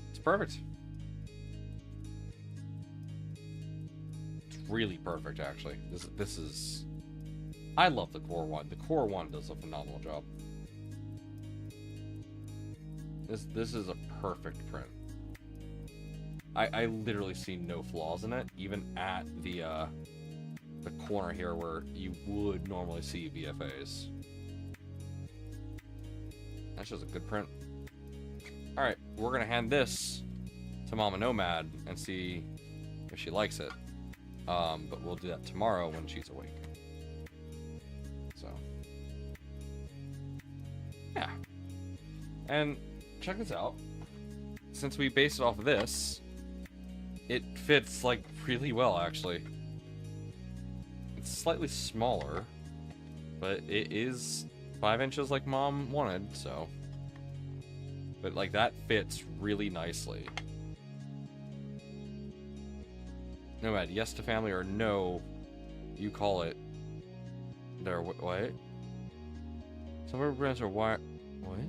It's perfect. It's really perfect, actually. This is... I love the Core 1. The Core 1 does a phenomenal job. This is a perfect print. I literally see no flaws in it, even at the corner here where you would normally see VFAs. That's just a good print. Alright, we're gonna hand this to MommaNomad and see if she likes it. But we'll do that tomorrow when she's awake. So, yeah. And check this out. Since we based it off of this, it fits, like, really well, actually. It's slightly smaller, but it is 5 inches like Mom wanted, so... But, like, that fits really nicely. Nomad, yes to family or no, you call it... There, what? Some rubber brands are wire... What?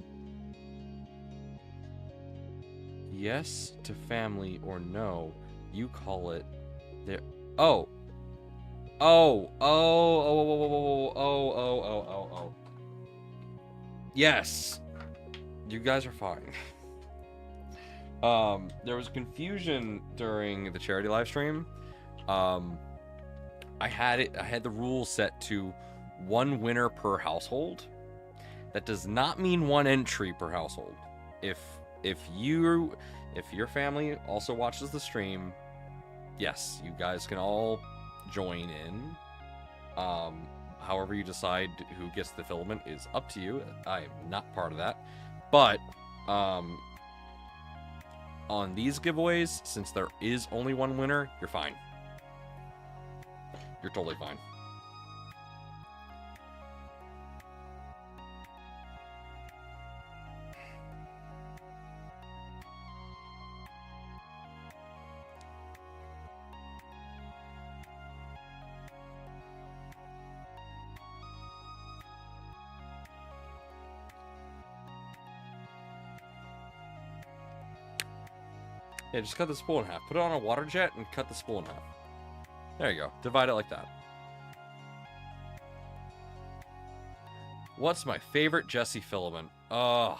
Yes to family or no, you call it there. Oh. Oh. Yes. You guys are fine. There was confusion during the charity live stream. I had the rules set to 1 winner per household. That does not mean 1 entry per household. If your family also watches the stream, yes, you guys can all join in. However you decide who gets the filament is up to you. I am not part of that. But on these giveaways, since there is only 1 winner, you're fine. You're totally fine. Yeah, just cut the spool in half. Put it on a water jet and cut the spool in half. There you go. Divide it like that. What's my favorite Jessie filament? Oh,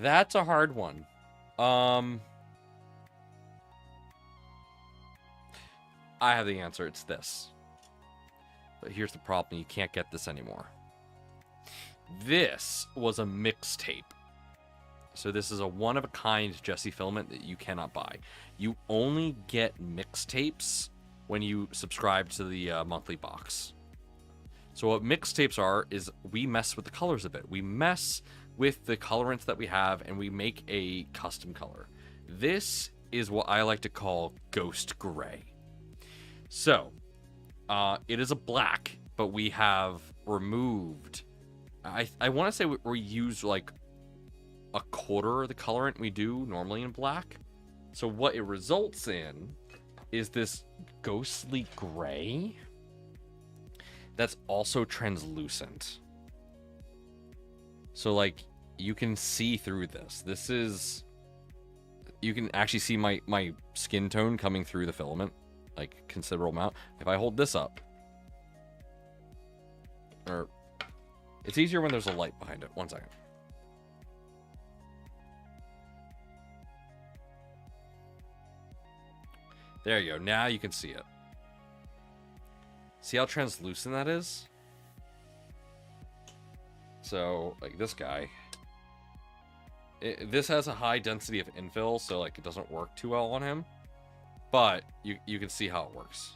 that's a hard one. I have the answer. It's this. But here's the problem. You can't get this anymore. This was a mixtape. So this is a one-of-a-kind Jessie filament that you cannot buy. You only get mixtapes when you subscribe to the monthly box. So what mixtapes are is we mess with the colors a bit. We mess with the colorants that we have, and we make a custom color. This is what I like to call ghost gray. So it is a black, but we have removed... I want to say we use like a quarter of the colorant we do normally in black. So what it results in is this ghostly gray that's also translucent. So like you can see through this. This is, you can actually see my skin tone coming through the filament, like considerable amount. If I hold this up, or it's easier when there's a light behind it. 1 second. There you go. Now you can see it. See how translucent that is? So, like this guy. This has a high density of infill, so like it doesn't work too well on him. But you can see how it works.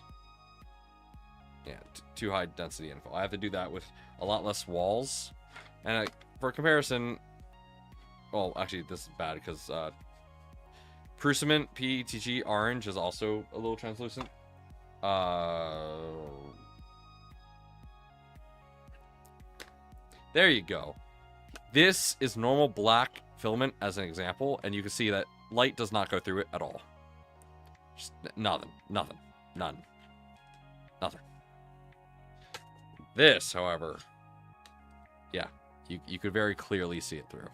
Yeah, too high density infill. I have to do that with a lot less walls. And for comparison... Well, actually, this is bad because... Filament PETG orange is also a little translucent. There you go. This is normal black filament as an example, and you can see that light does not go through it at all. Just nothing. None. Nothing. This, however, yeah, you could very clearly see it through.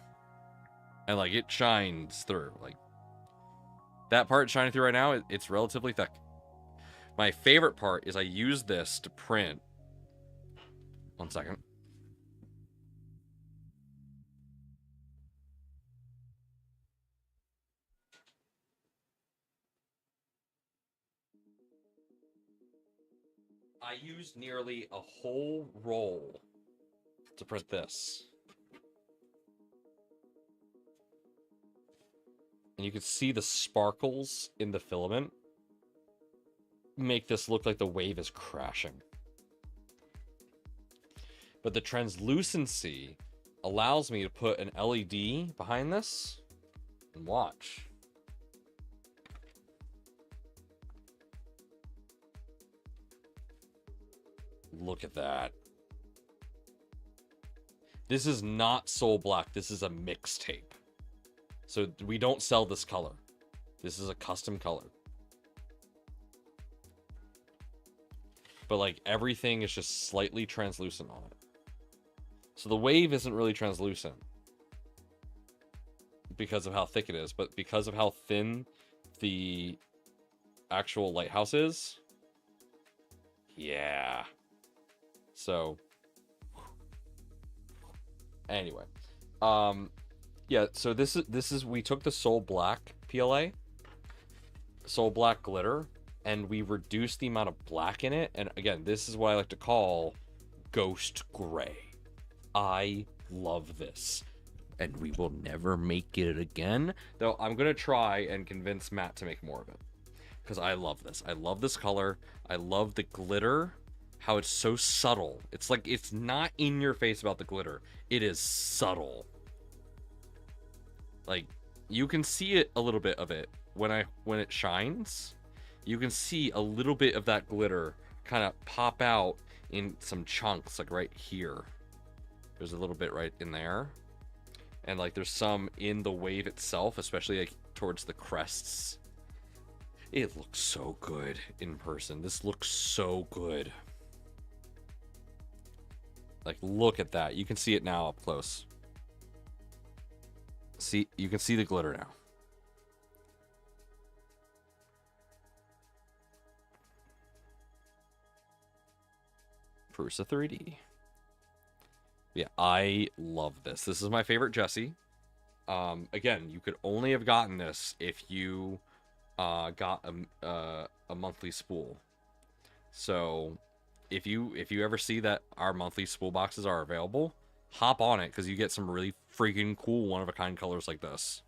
And, like, it shines through. Like, that part shining through right now, it's relatively thick. My favorite part is I use this to print. 1 second. I used nearly a whole roll to print this. And you can see the sparkles in the filament make this look like the wave is crashing. But the translucency allows me to put an LED behind this and watch. Look at that. This is not Soul Black. This is a mixtape. So we don't sell this color. This is a custom color. But, like, everything is just slightly translucent on it. So the wave isn't really translucent because of how thick it is, but because of how thin the actual lighthouse is, yeah. So, anyway, yeah. So this is we took the Soul Black PLA, Soul Black glitter, and we reduced the amount of black in it. And again, this is what I like to call ghost gray. I love this, and we will never make it again. Though I'm gonna try and convince Matt to make more of it, because I love this. I love this color. I love the glitter. How it's so subtle. It's like, it's not in your face about the glitter. It is subtle. Like, you can see it, a little bit of it when it shines. You can see a little bit of that glitter kind of pop out in some chunks, like right here. There's a little bit right in there. And, like, there's some in the wave itself, especially, like, towards the crests. It looks so good in person. This looks so good. Like, look at that. You can see it now up close. See, you can see the glitter now. Prusa 3D. Yeah, I love this. This is my favorite Jessie. Again, you could only have gotten this if you got a monthly spool. So if you ever see that our monthly spool boxes are available, hop on it, because you get some really freaking cool one-of-a-kind colors like this.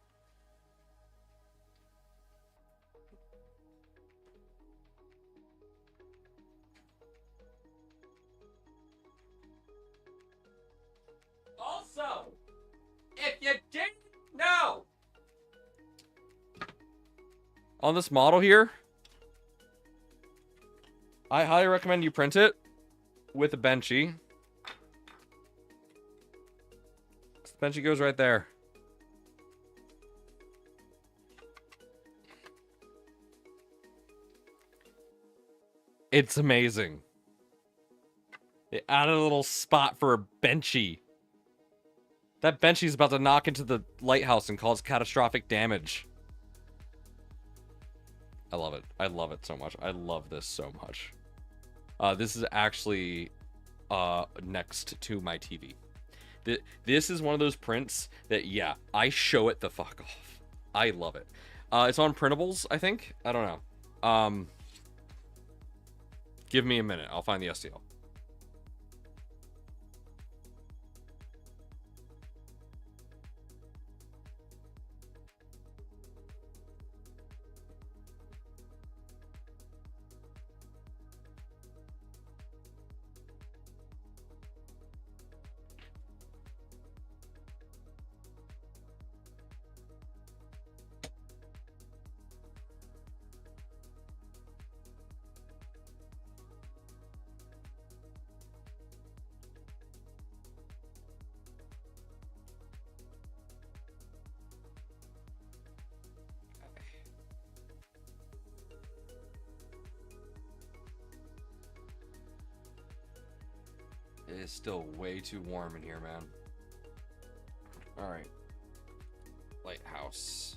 Also, if you didn't know, on this model here, I highly recommend you print it with a benchy. The benchy goes right there. It's amazing. They added a little spot for a benchy. That benchy's about to knock into the lighthouse and cause catastrophic damage. I love it. I love it so much. I love this so much. This is actually next to my TV. This is one of those prints that, yeah, I show it the fuck off. I love it. It's on printables, I think. I don't know. Give me a minute. I'll find the STL. It is still way too warm in here, man. Alright. Lighthouse.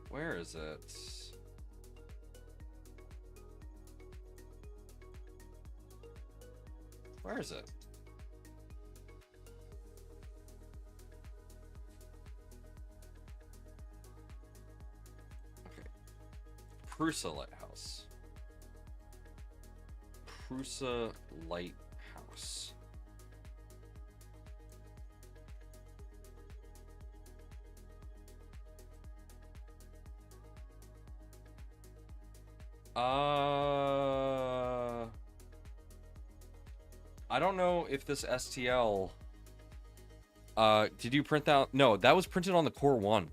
Where is it? Where is it? Okay. Prusa Lighthouse. Prusa Lighthouse. I don't know if this STL. Did you print that? No, that was printed on the Core 1.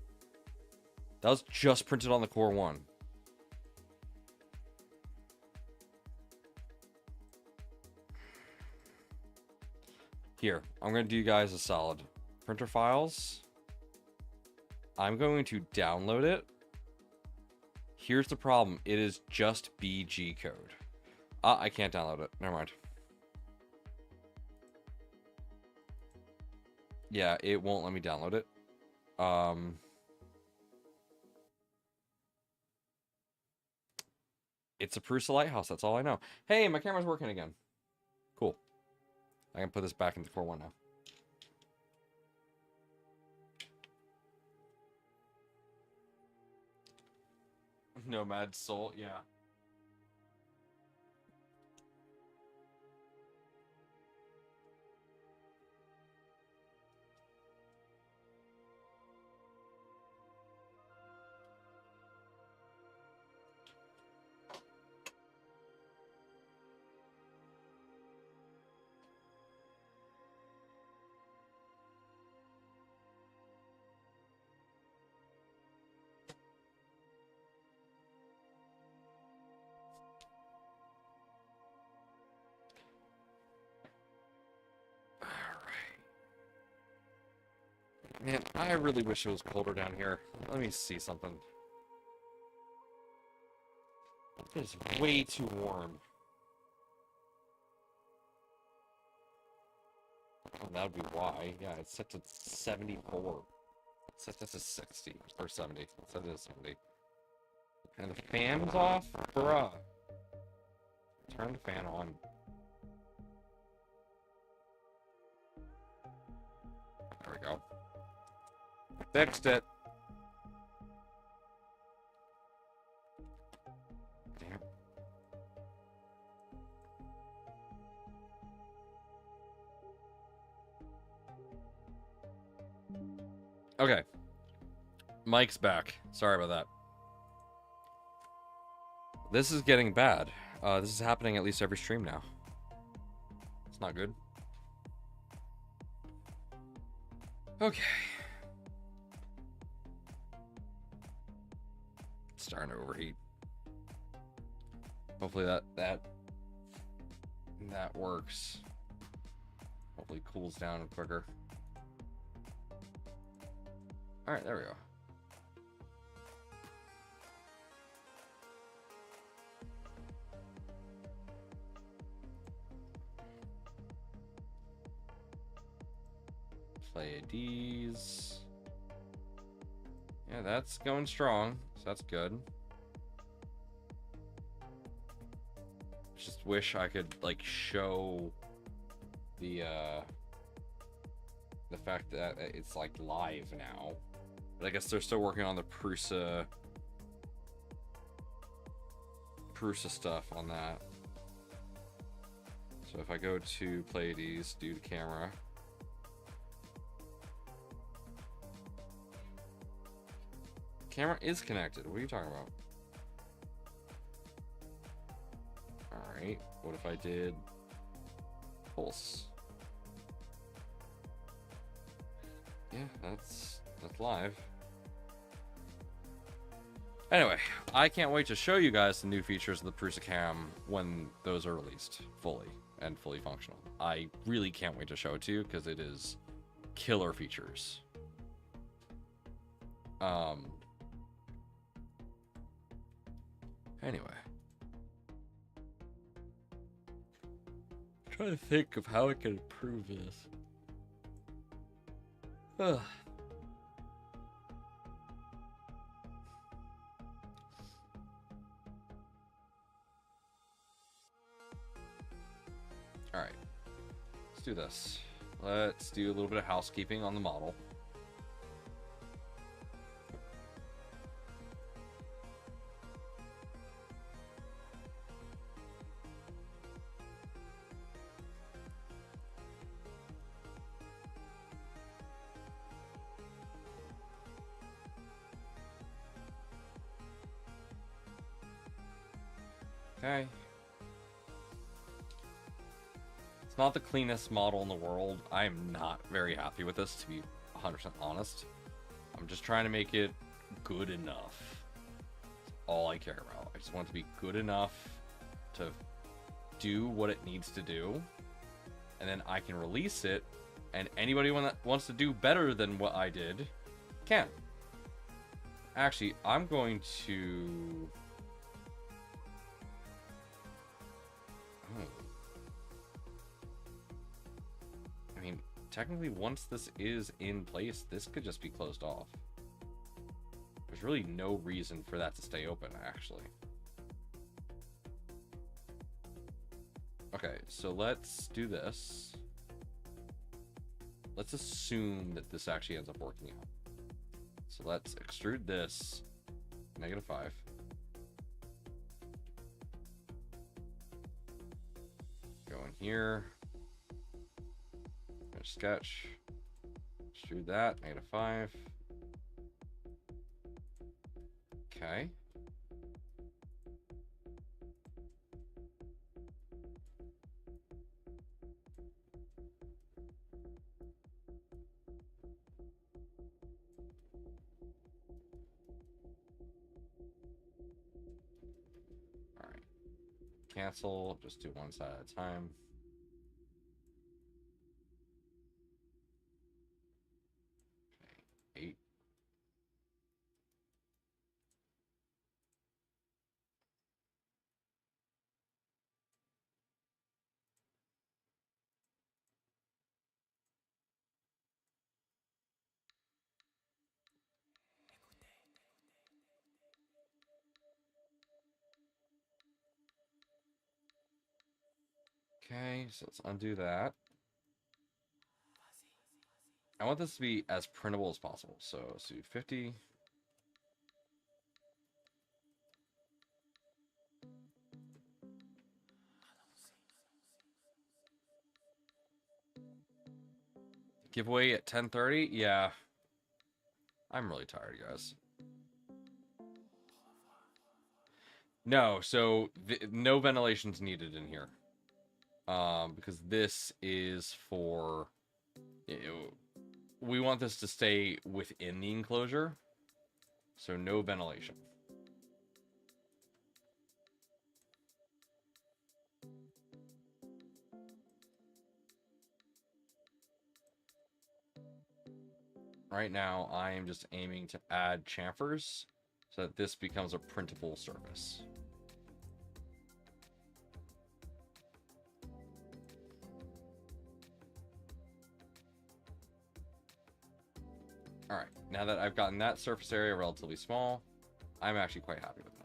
That was just printed on the Core 1. Here, I'm going to do you guys a solid. Printer files. I'm going to download it. Here's the problem. It is just BG code. I can't download it. Never mind. Yeah, it won't let me download it. It's a Prusa Lighthouse. That's all I know. Hey, my camera's working again. Cool. I can put this back into Core 1 now. Nomad Soul, yeah. Man, I really wish it was colder down here. Let me see something. It's way too warm. Oh, that would be why. Yeah, it's set to 74. It's set to 60 or 70. It's set to 70. And the fan's off? Bruh. Turn the fan on. There we go. Fixed it. Damn. Okay. Mike's back. Sorry about that. This is getting bad. This is happening at least every stream now. It's not good. Okay. It's starting to overheat. Hopefully that works. Hopefully it cools down quicker. Alright, there we go. Play IDs. Yeah, that's going strong, so that's good. Just wish I could like show the fact that it's like live now. But I guess they're still working on the Prusa stuff on that. So if I go to play these, do the camera. Camera is connected. What are you talking about? Alright. What if I did pulse? Yeah, that's live. Anyway, I can't wait to show you guys the new features of the Prusa Cam when those are released fully and fully functional. I really can't wait to show it to you because it is killer features. Anyway. I'm trying to think of how I can improve this. Ugh. Alright. Let's do this. Let's do a little bit of housekeeping on the model. Okay. It's not the cleanest model in the world. I am not very happy with this, to be 100% honest. I'm just trying to make it good enough. That's all I care about. I just want it to be good enough to do what it needs to do. And then I can release it, and anybody that wants to do better than what I did can. Actually, I'm going to... I mean, technically, once this is in place, this could just be closed off. There's really no reason for that to stay open, actually. Okay, so let's do this. Let's assume that this actually ends up working out. So let's extrude this, -5. Go in here. Sketch. Extrude that, -5. Okay. All right. Cancel. Just do one side at a time. Okay. 8. Okay, so let's undo that. I want this to be as printable as possible. So let's do 50. Giveaway at 10:30? Yeah. I'm really tired, guys. No, so no ventilation's needed in here. Because this is for... we want this to stay within the enclosure. So no ventilation. Right now, I am just aiming to add chamfers so that this becomes a printable surface. Alright, now that I've gotten that surface area relatively small, I'm actually quite happy with that.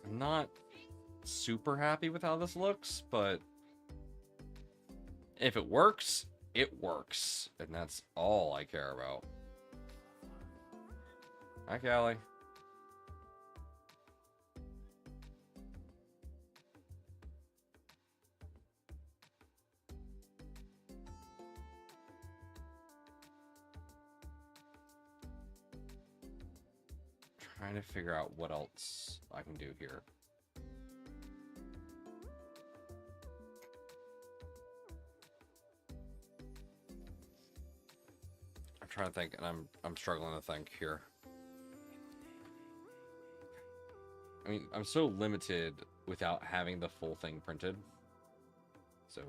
I'm not super happy with how this looks, but if it works, it works. And that's all I care about. Hi, Callie. trying to figure out what else I can do here. I'm trying to think, and I'm struggling to think here. I mean, I'm so limited without having the full thing printed. So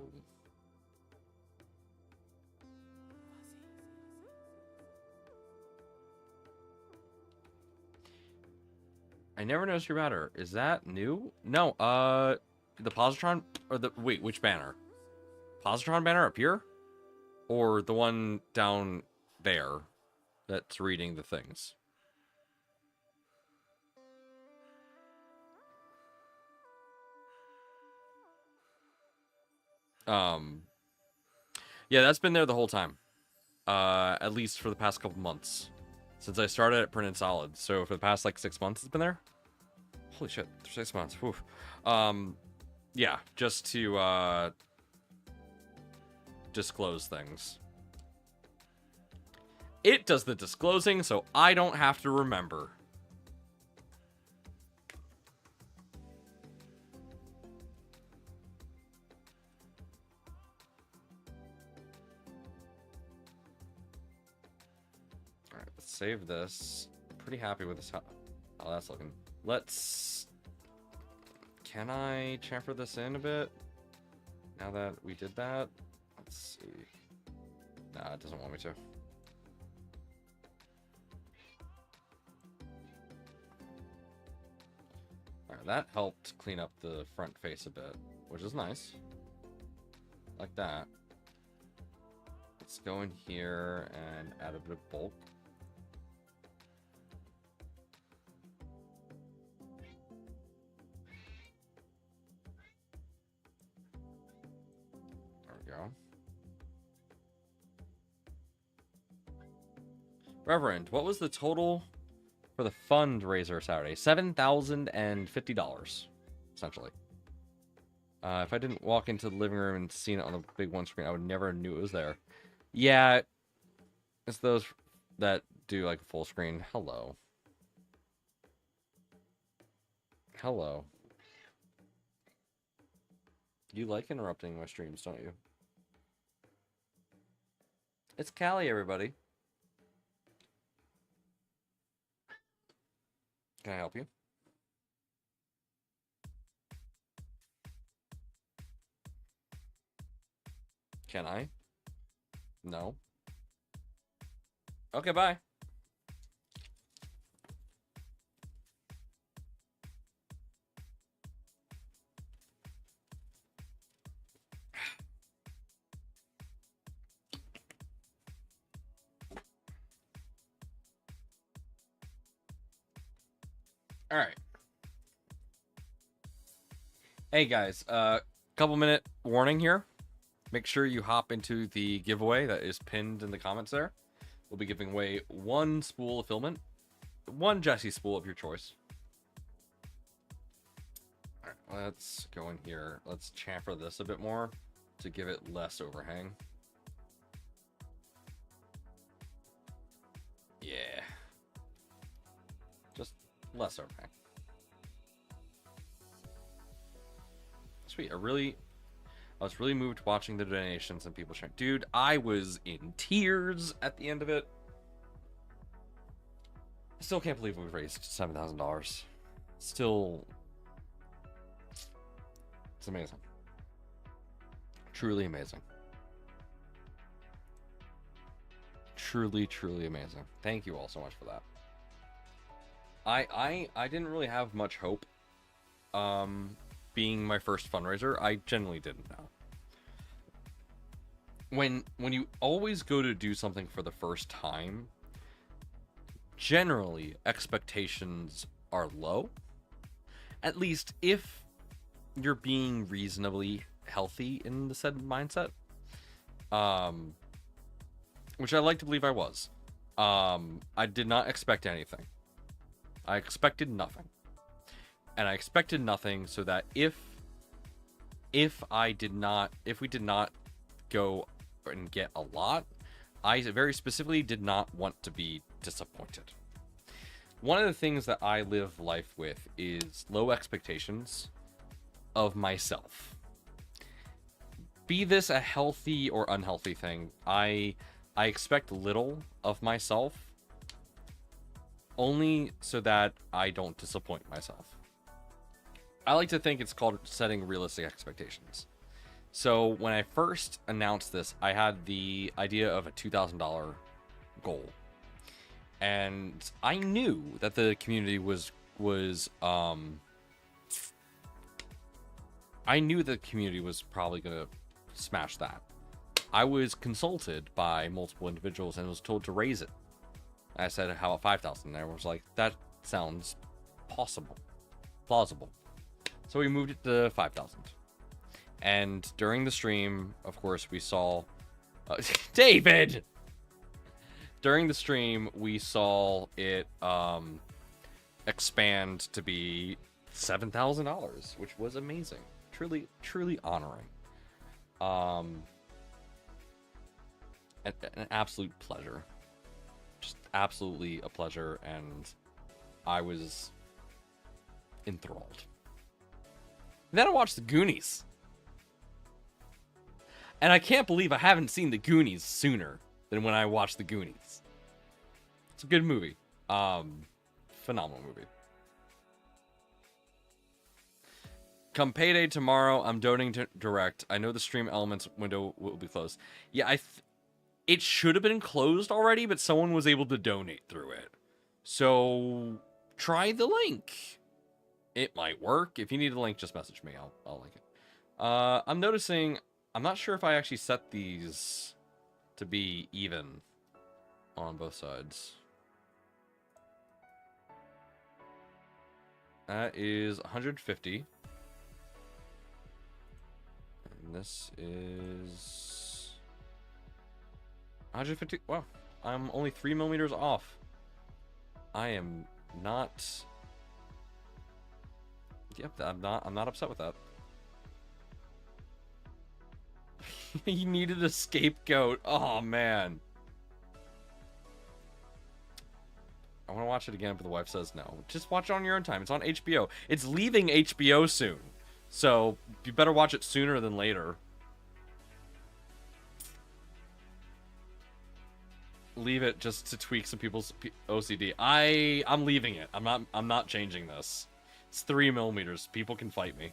I never noticed your banner. Is that new? No, the positron, or the, wait, which banner? Positron banner up here? Or the one down there that's reading the things? Yeah, that's been there the whole time. At least for the past couple months. Since I started at Printed Solid. So for the past, like, 6 months it's been there? Holy shit, 6 months. Whew. Yeah, just to, disclose things. It does the disclosing, so I don't have to remember. Alright, let's save this. Pretty happy with this. How that's looking. Let's... Can I chamfer this in a bit? Now that we did that? Let's see. Nah, it doesn't want me to. Alright, that helped clean up the front face a bit, which is nice. Like that. Let's go in here and add a bit of bulk. There we go. Reverend, what was the total for the fundraiser Saturday? $7,050, essentially. If I didn't walk into the living room and seen it on the big one screen, I would never knew it was there. Yeah, it's those that do like a full screen. Hello. Hello. You like interrupting my streams, don't you? It's Callie, everybody. Can I help you? Can I? No. Okay, bye. All right. Hey guys, couple minute warning here. Make sure you hop into the giveaway that is pinned in the comments there. We'll be giving away one spool of filament, one Jesse spool of your choice. All right, let's go in here. Let's chamfer this a bit more to give it less overhang. Yeah. Just less overhang. Sweet. I was really moved watching the donations and people sharing. Dude, I was in tears at the end of it. I still can't believe we raised $7,000. Still, it's amazing. Truly amazing. Truly, truly amazing. Thank you all so much for that. I didn't really have much hope. Being my first fundraiser, I genuinely didn't know. When you always go to do something for the first time, generally expectations are low. At least if you're being reasonably healthy in the said mindset. Which I like to believe I was. I did not expect anything. I expected nothing. And I expected nothing so that if we did not go and get a lot, I very specifically did not want to be disappointed. one of the things that I live life with is low expectations of myself. Be this a healthy or unhealthy thing, I expect little of myself, only so that I don't disappoint myself. I like to think it's called setting realistic expectations. So when I first announced this, I had the idea of a $2,000 goal. And I knew that the community was I knew the community was probably going to smash that. I was consulted by multiple individuals and was told to raise it. I said, how about 5,000? And everyone was like, that sounds plausible. So we moved it to 5,000. And during the stream, of course, we saw David. During the stream, we saw it expand to be $7,000, which was amazing. Truly honoring. An absolute pleasure. Just absolutely a pleasure, and I was enthralled. And then I watched The Goonies. And I can't believe I haven't seen The Goonies sooner than when I watched The Goonies. It's a good movie. Phenomenal movie. Come payday tomorrow, I'm donating to direct. I know the stream elements window will be closed. Yeah, it should have been closed already, but someone was able to donate through it. So try the link. It might work. If you need the link, just message me. I'll link it. I'm noticing, I'm not sure if I actually set these to be even on both sides. That is 150. And this is 150. Wow, I'm only 3 millimeters off. I am not. Yep, I'm not upset with that. He needed a scapegoat. Oh man. I want to watch it again, but the wife says no. Just watch it on your own time. It's on HBO. It's leaving HBO soon. So, you better watch it sooner than later. Leave it just to tweak some people's OCD. I'm leaving it. I'm not changing this. It's 3 millimeters. People can fight me.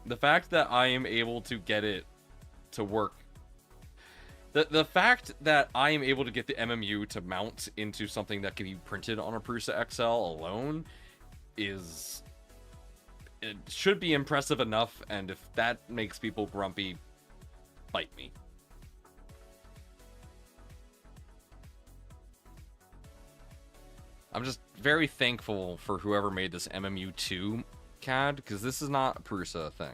The fact that I am able to get it to work. The fact that I am able to get the MMU to mount into something that can be printed on a Prusa XL alone is... It should be impressive enough, and if that makes people grumpy, bite me. I'm just very thankful for whoever made this MMU2 CAD, because this is not a Prusa thing.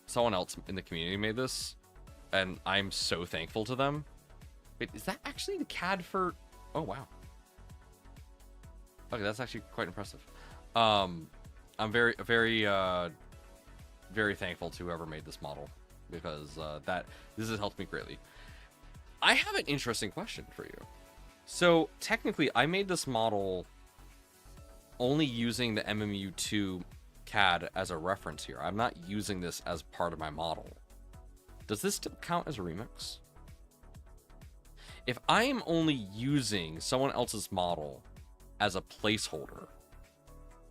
Someone else in the community made this, and I'm so thankful to them. Wait, is that actually the CAD for... Oh, wow. Okay, that's actually quite impressive. I'm very thankful to whoever made this model, because this has helped me greatly. I have an interesting question for you. So, technically, I made this model only using the MMU2 CAD as a reference here. I'm not using this as part of my model. Does this still count as a remix? If I am only using someone else's model as a placeholder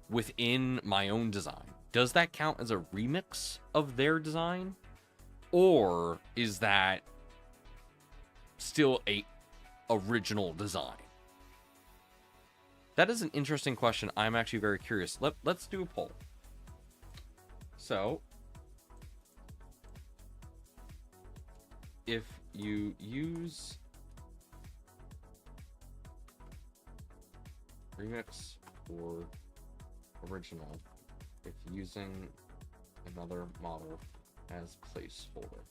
within my own design, does that count as a remix of their design? Or is that still a original design? That is an interesting question. I'm actually very curious. Let's do a poll. So, if you use remix or original, if using another model as placeholder.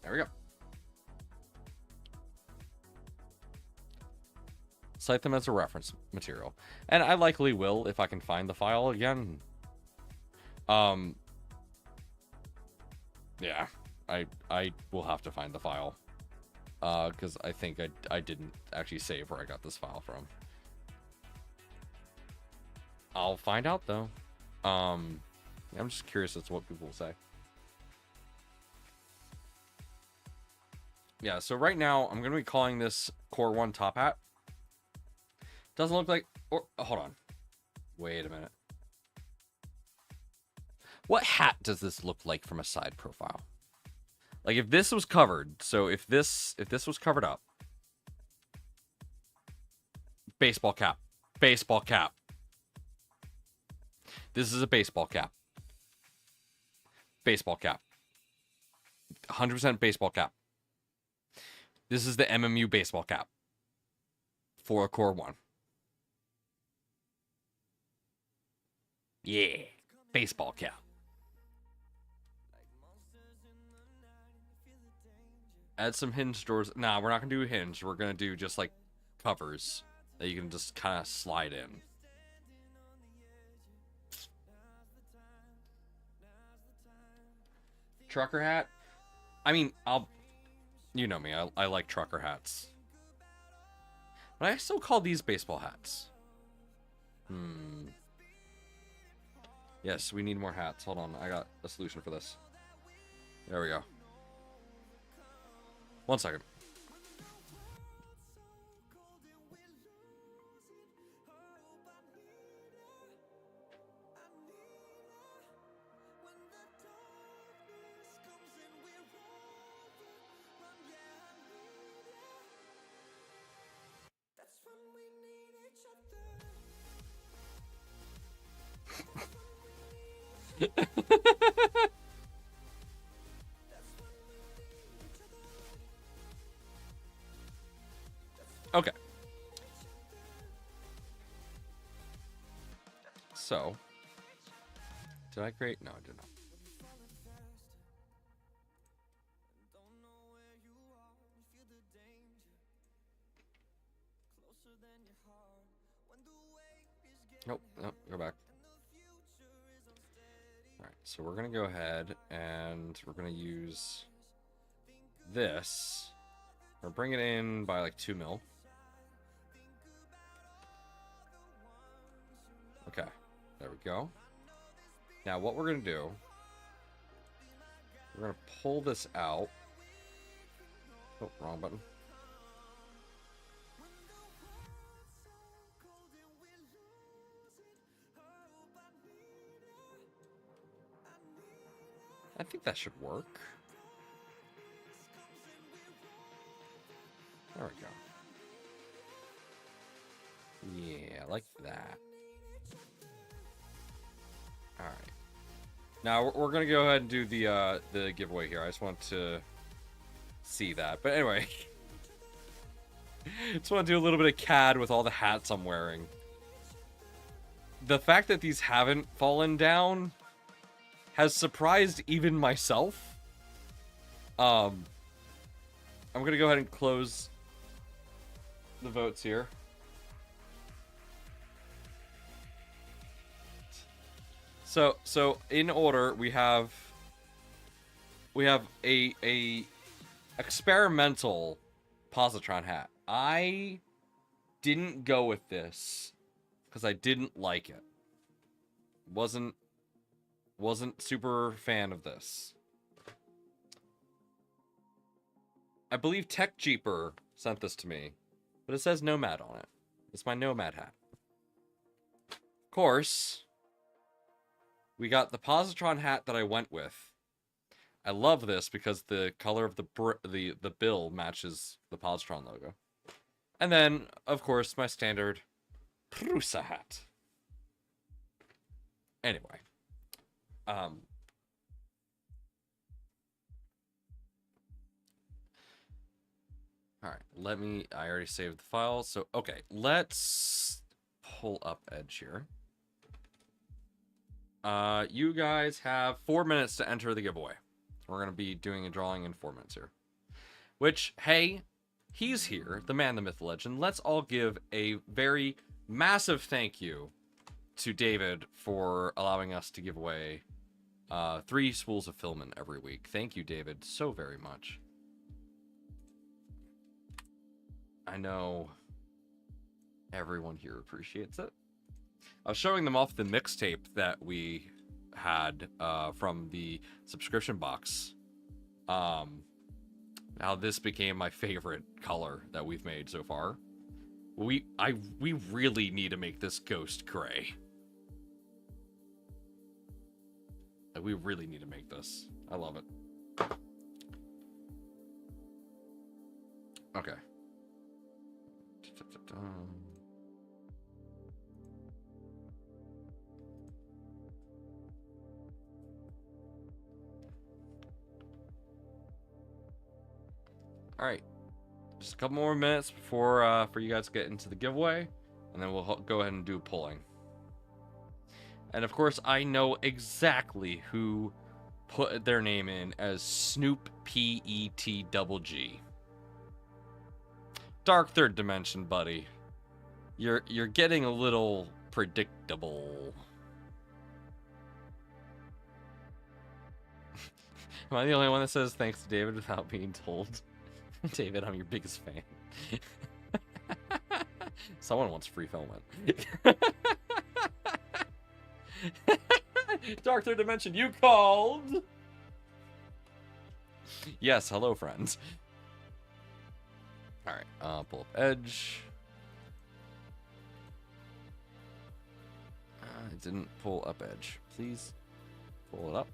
There we go. Cite them as a reference material. And I likely will if I can find the file again. Um, yeah, I will have to find the file. Because I think I didn't actually save where I got this file from. I'll find out though. I'm just curious as to what people will say. Yeah, so right now I'm gonna be calling this Core 1 top hat. Doesn't look like, or hold on. Wait a minute. What hat does this look like from a side profile? Like if this was covered, so if this was covered up. Baseball cap. Baseball cap. This is a baseball cap. Baseball cap. 100% baseball cap. This is the MMU baseball cap. For a Core 1. Yeah. Baseball cap. Add some hinge doors. Nah, we're not going to do hinge. We're going to do just like covers that you can just kind of slide in. Trucker hat? I mean, you know me, I like trucker hats. But I still call these baseball hats. Yes, we need more hats. Hold on, I got a solution for this. There we go. 1 second. Okay. So, did I create? No, I did not. Nope, nope, go back. Alright, so we're going to go ahead and we're going to use this. Or bring it in by like 2 mil. Okay, there we go. Now what we're going to do, we're going to pull this out. Oh, wrong button. I think that should work. There we go. Yeah, like that. Alright. Now, we're going to go ahead and do the giveaway here. I just want to see that. But anyway. Just want to do a little bit of CAD with all the hats I'm wearing. The fact that these haven't fallen down has surprised even myself. I'm going to go ahead and close the votes here. So in order, we have a experimental positron hat. I didn't go with this because I didn't like it. Wasn't super fan of this. I believe Tech Jeeper sent this to me, but it says Nomad on it. It's my Nomad hat. Of course, we got the positron hat that I went with. I love this because the color of the bill matches the positron logo. And then, of course, my standard Prusa hat. Anyway. Alright, I already saved the file, so, okay, let's pull up Edge here. You guys have 4 minutes to enter the giveaway. We're going to be doing a drawing in 4 minutes here. Which, hey, he's here, the man, the myth, the legend. Let's all give a very massive thank you to David for allowing us to give away 3 spools of filament every week. Thank you, David, so very much. I know everyone here appreciates it. I was showing them off the mixtape that we had from the subscription box. How this became my favorite color that we've made so far. We really need to make this ghost gray. Like, we really need to make this. I love it. Okay. All right, just a couple more minutes before for you guys to get into the giveaway, and then we'll go ahead and do polling. And of course, I know exactly who put their name in as Snoop PET Dark Third Dimension, buddy. You're getting a little predictable. Am I the only one that says thanks to David without being told? David, I'm your biggest fan. Someone wants free filament. Dark Third Dimension, you called! Yes, hello, friends. Alright, pull up Edge. I didn't pull up Edge. Please pull it up.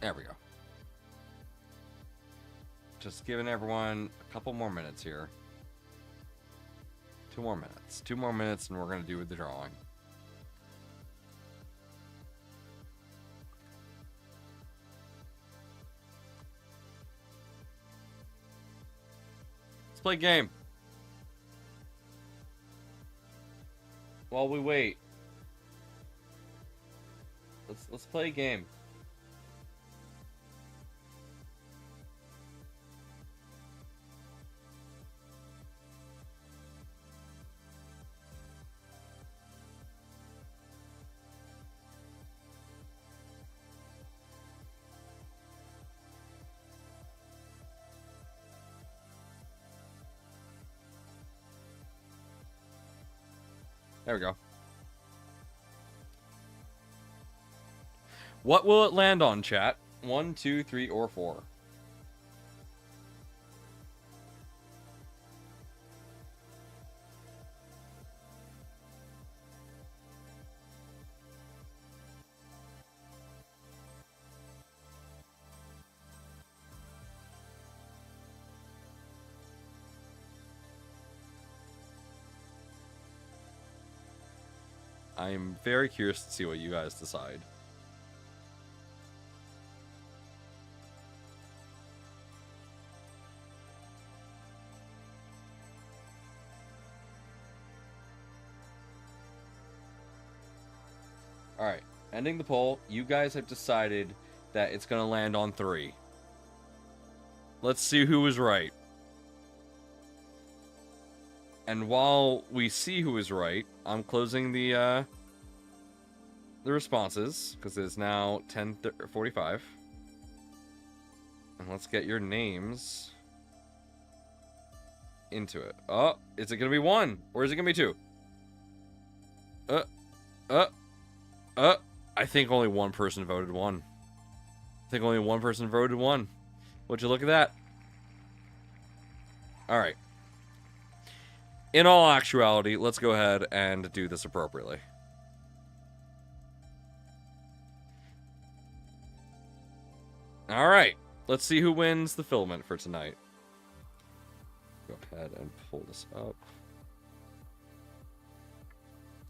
There we go. Just giving everyone a couple more minutes here. 2 more minutes. 2 more minutes and we're going to do the drawing. Let's play a game. While we wait. Let's play a game. There we go. What will it land on, chat? 1, 2, 3, or 4? I'm very curious to see what you guys decide. Alright, ending the poll. You guys have decided that it's going to land on 3. Let's see who was right. And while we see who is right, I'm closing the responses, because it is now 10:45. And let's get your names into it. Oh, is it going to be 1? Or is it going to be 2? I think only one person voted 1. I think only one person voted 1. Would you look at that? Alright. In all actuality, let's go ahead and do this appropriately. Alright. Let's see who wins the filament for tonight. Go ahead and pull this up.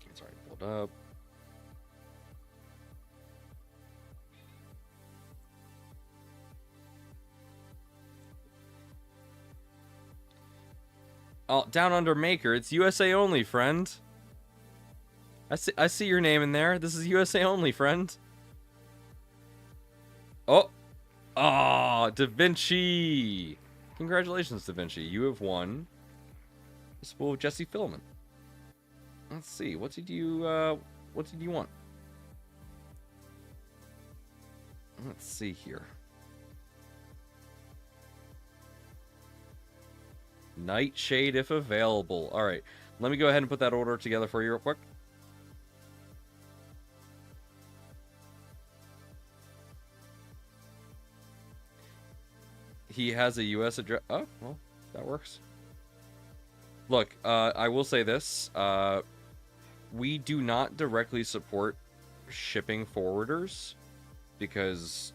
It's already pulled up. Oh, Down Under Maker. It's USA only, friend. I see your name in there. This is USA only, friend. Oh. Oh, Da Vinci. Congratulations, Da Vinci. You have won a spool of Jesse Filament. Let's see. What did you want? Let's see here. Nightshade if available. All right. Let me go ahead and put that order together for you real quick. He has a U.S. address. Oh, well, that works. Look, I will say this. We do not directly support shipping forwarders because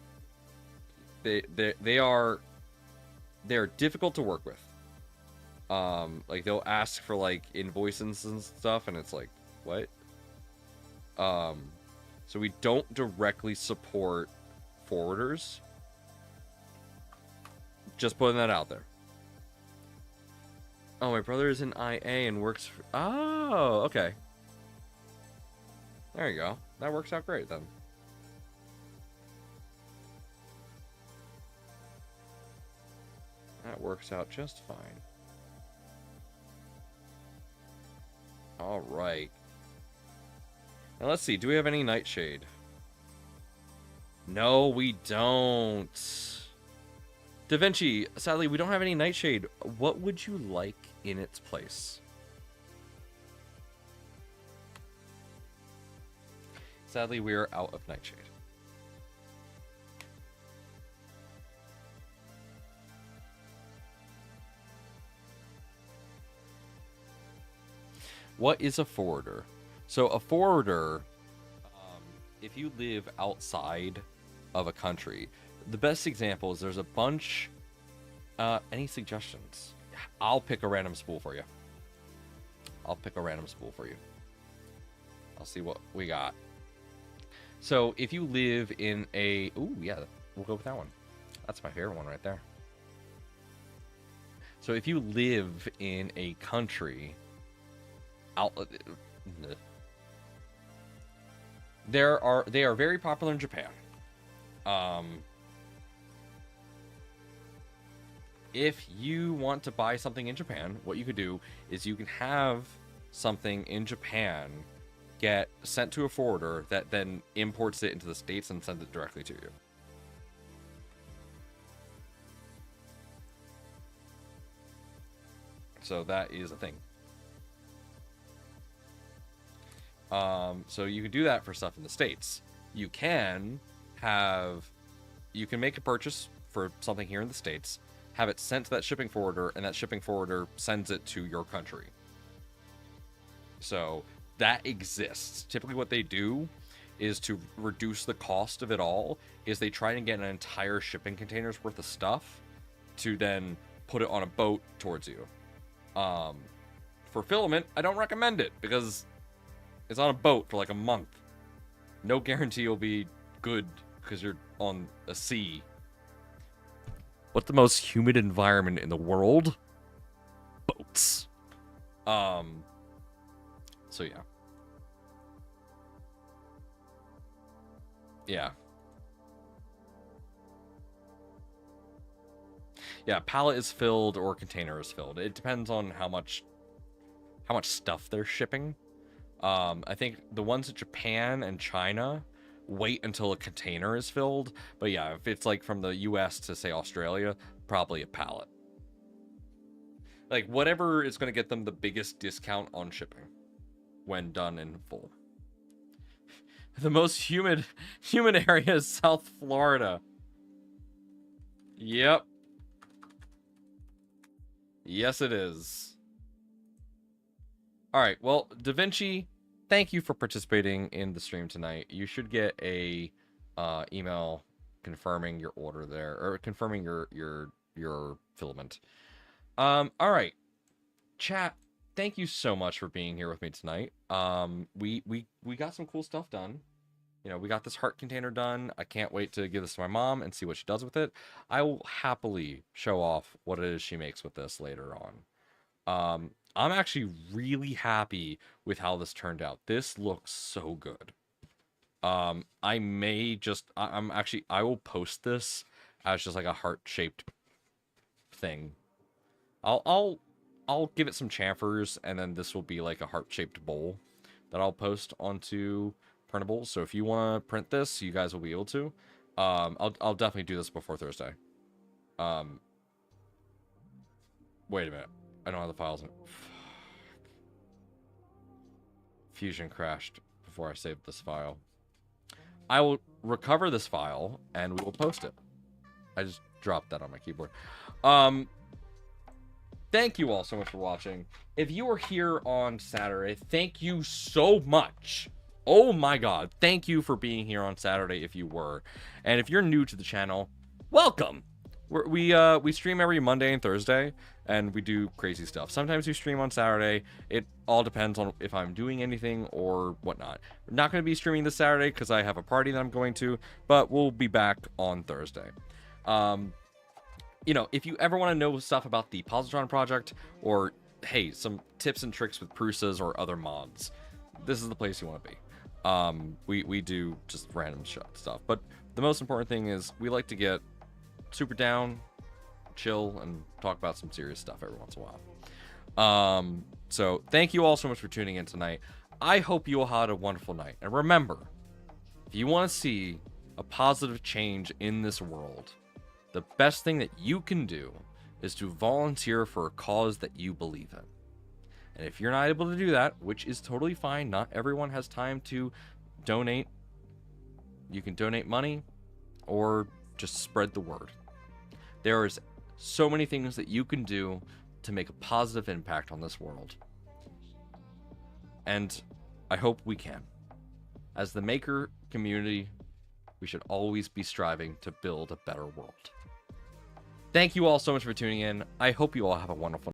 they're difficult to work with. Like they'll ask for like invoices and stuff, and it's like, what? So we don't directly support forwarders. Just putting that out there. Oh, my brother is in IA and works for... Oh, okay. There you go. That works out great, then. That works out just fine. Alright. Now, let's see. Do we have any Nightshade? No, we don't. Da Vinci, sadly, we don't have any Nightshade. What would you like in its place? Sadly, we are out of Nightshade. What is a forwarder? So a forwarder, if you live outside of a country, the best example is there's a bunch. Any suggestions? I'll pick a random spool for you. I'll see what we got. So if you live in a... Ooh, yeah, we'll go with that one. That's my favorite one right there. So if you live in a country... They are very popular in Japan. If you want to buy something in Japan, what you could do is you can have something in Japan get sent to a forwarder that then imports it into the States and sends it directly to you. So that is a thing. So you can do that for stuff in the States. You can make a purchase for something here in the States, have it sent to that shipping forwarder, and that shipping forwarder sends it to your country. So that exists. Typically what they do is to reduce the cost of it all, is they try and get an entire shipping container's worth of stuff to then put it on a boat towards you. For Filament, I don't recommend it because it's on a boat for like a month. No guarantee you'll be good because you're on a sea. What's the most humid environment in the world? Boats. So yeah. Yeah. Yeah, pallet is filled or container is filled. It depends on how much stuff they're shipping. I think the ones in Japan and China wait until a container is filled. But yeah, if it's like from the US to say Australia, probably a pallet. Like whatever is going to get them the biggest discount on shipping when done in full. The most humid area is South Florida. Yep. Yes, it is. All right. Well, Da Vinci, thank you for participating in the stream tonight. You should get a email confirming your order there, or confirming your filament. All right, chat. Thank you so much for being here with me tonight. We got some cool stuff done. You know, we got this heart container done. I can't wait to give this to my mom and see what she does with it. I will happily show off what it is she makes with this later on. I'm actually really happy with how this turned out. This looks so good. I will post this as just like a heart-shaped thing. I'll give it some chamfers, and then this will be like a heart-shaped bowl that I'll post onto printables. So if you want to print this, you guys will be able to. I'll definitely do this before Thursday. Wait a minute. I don't have the files in. Fusion crashed before I saved this file. I will recover this file and we will post it. I just dropped that on my keyboard. Thank you all so much for watching. If you were here on Saturday, thank you so much. Oh my god, thank you for being here on Saturday if you were. And if you're new to the channel, welcome. We stream every Monday and Thursday, and we do crazy stuff. Sometimes we stream on Saturday. It all depends on if I'm doing anything or whatnot. I'm not going to be streaming this Saturday because I have a party that I'm going to, but we'll be back on Thursday. You know, if you ever want to know stuff about the Positron project, or, hey, some tips and tricks with Prusas or other mods, this is the place you want to be. We do just random stuff, but the most important thing is we like to get super down, chill, and talk about some serious stuff every once in a while. So thank you all so much for tuning in tonight. I hope you all had a wonderful night. And remember, if you want to see a positive change in this world, the best thing that you can do is to volunteer for a cause that you believe in. And if you're not able to do that, which is totally fine, not everyone has time to donate. You can donate money or just spread the word. There is so many things that you can do to make a positive impact on this world. And I hope we can. As the maker community, we should always be striving to build a better world. Thank you all so much for tuning in. I hope you all have a wonderful night.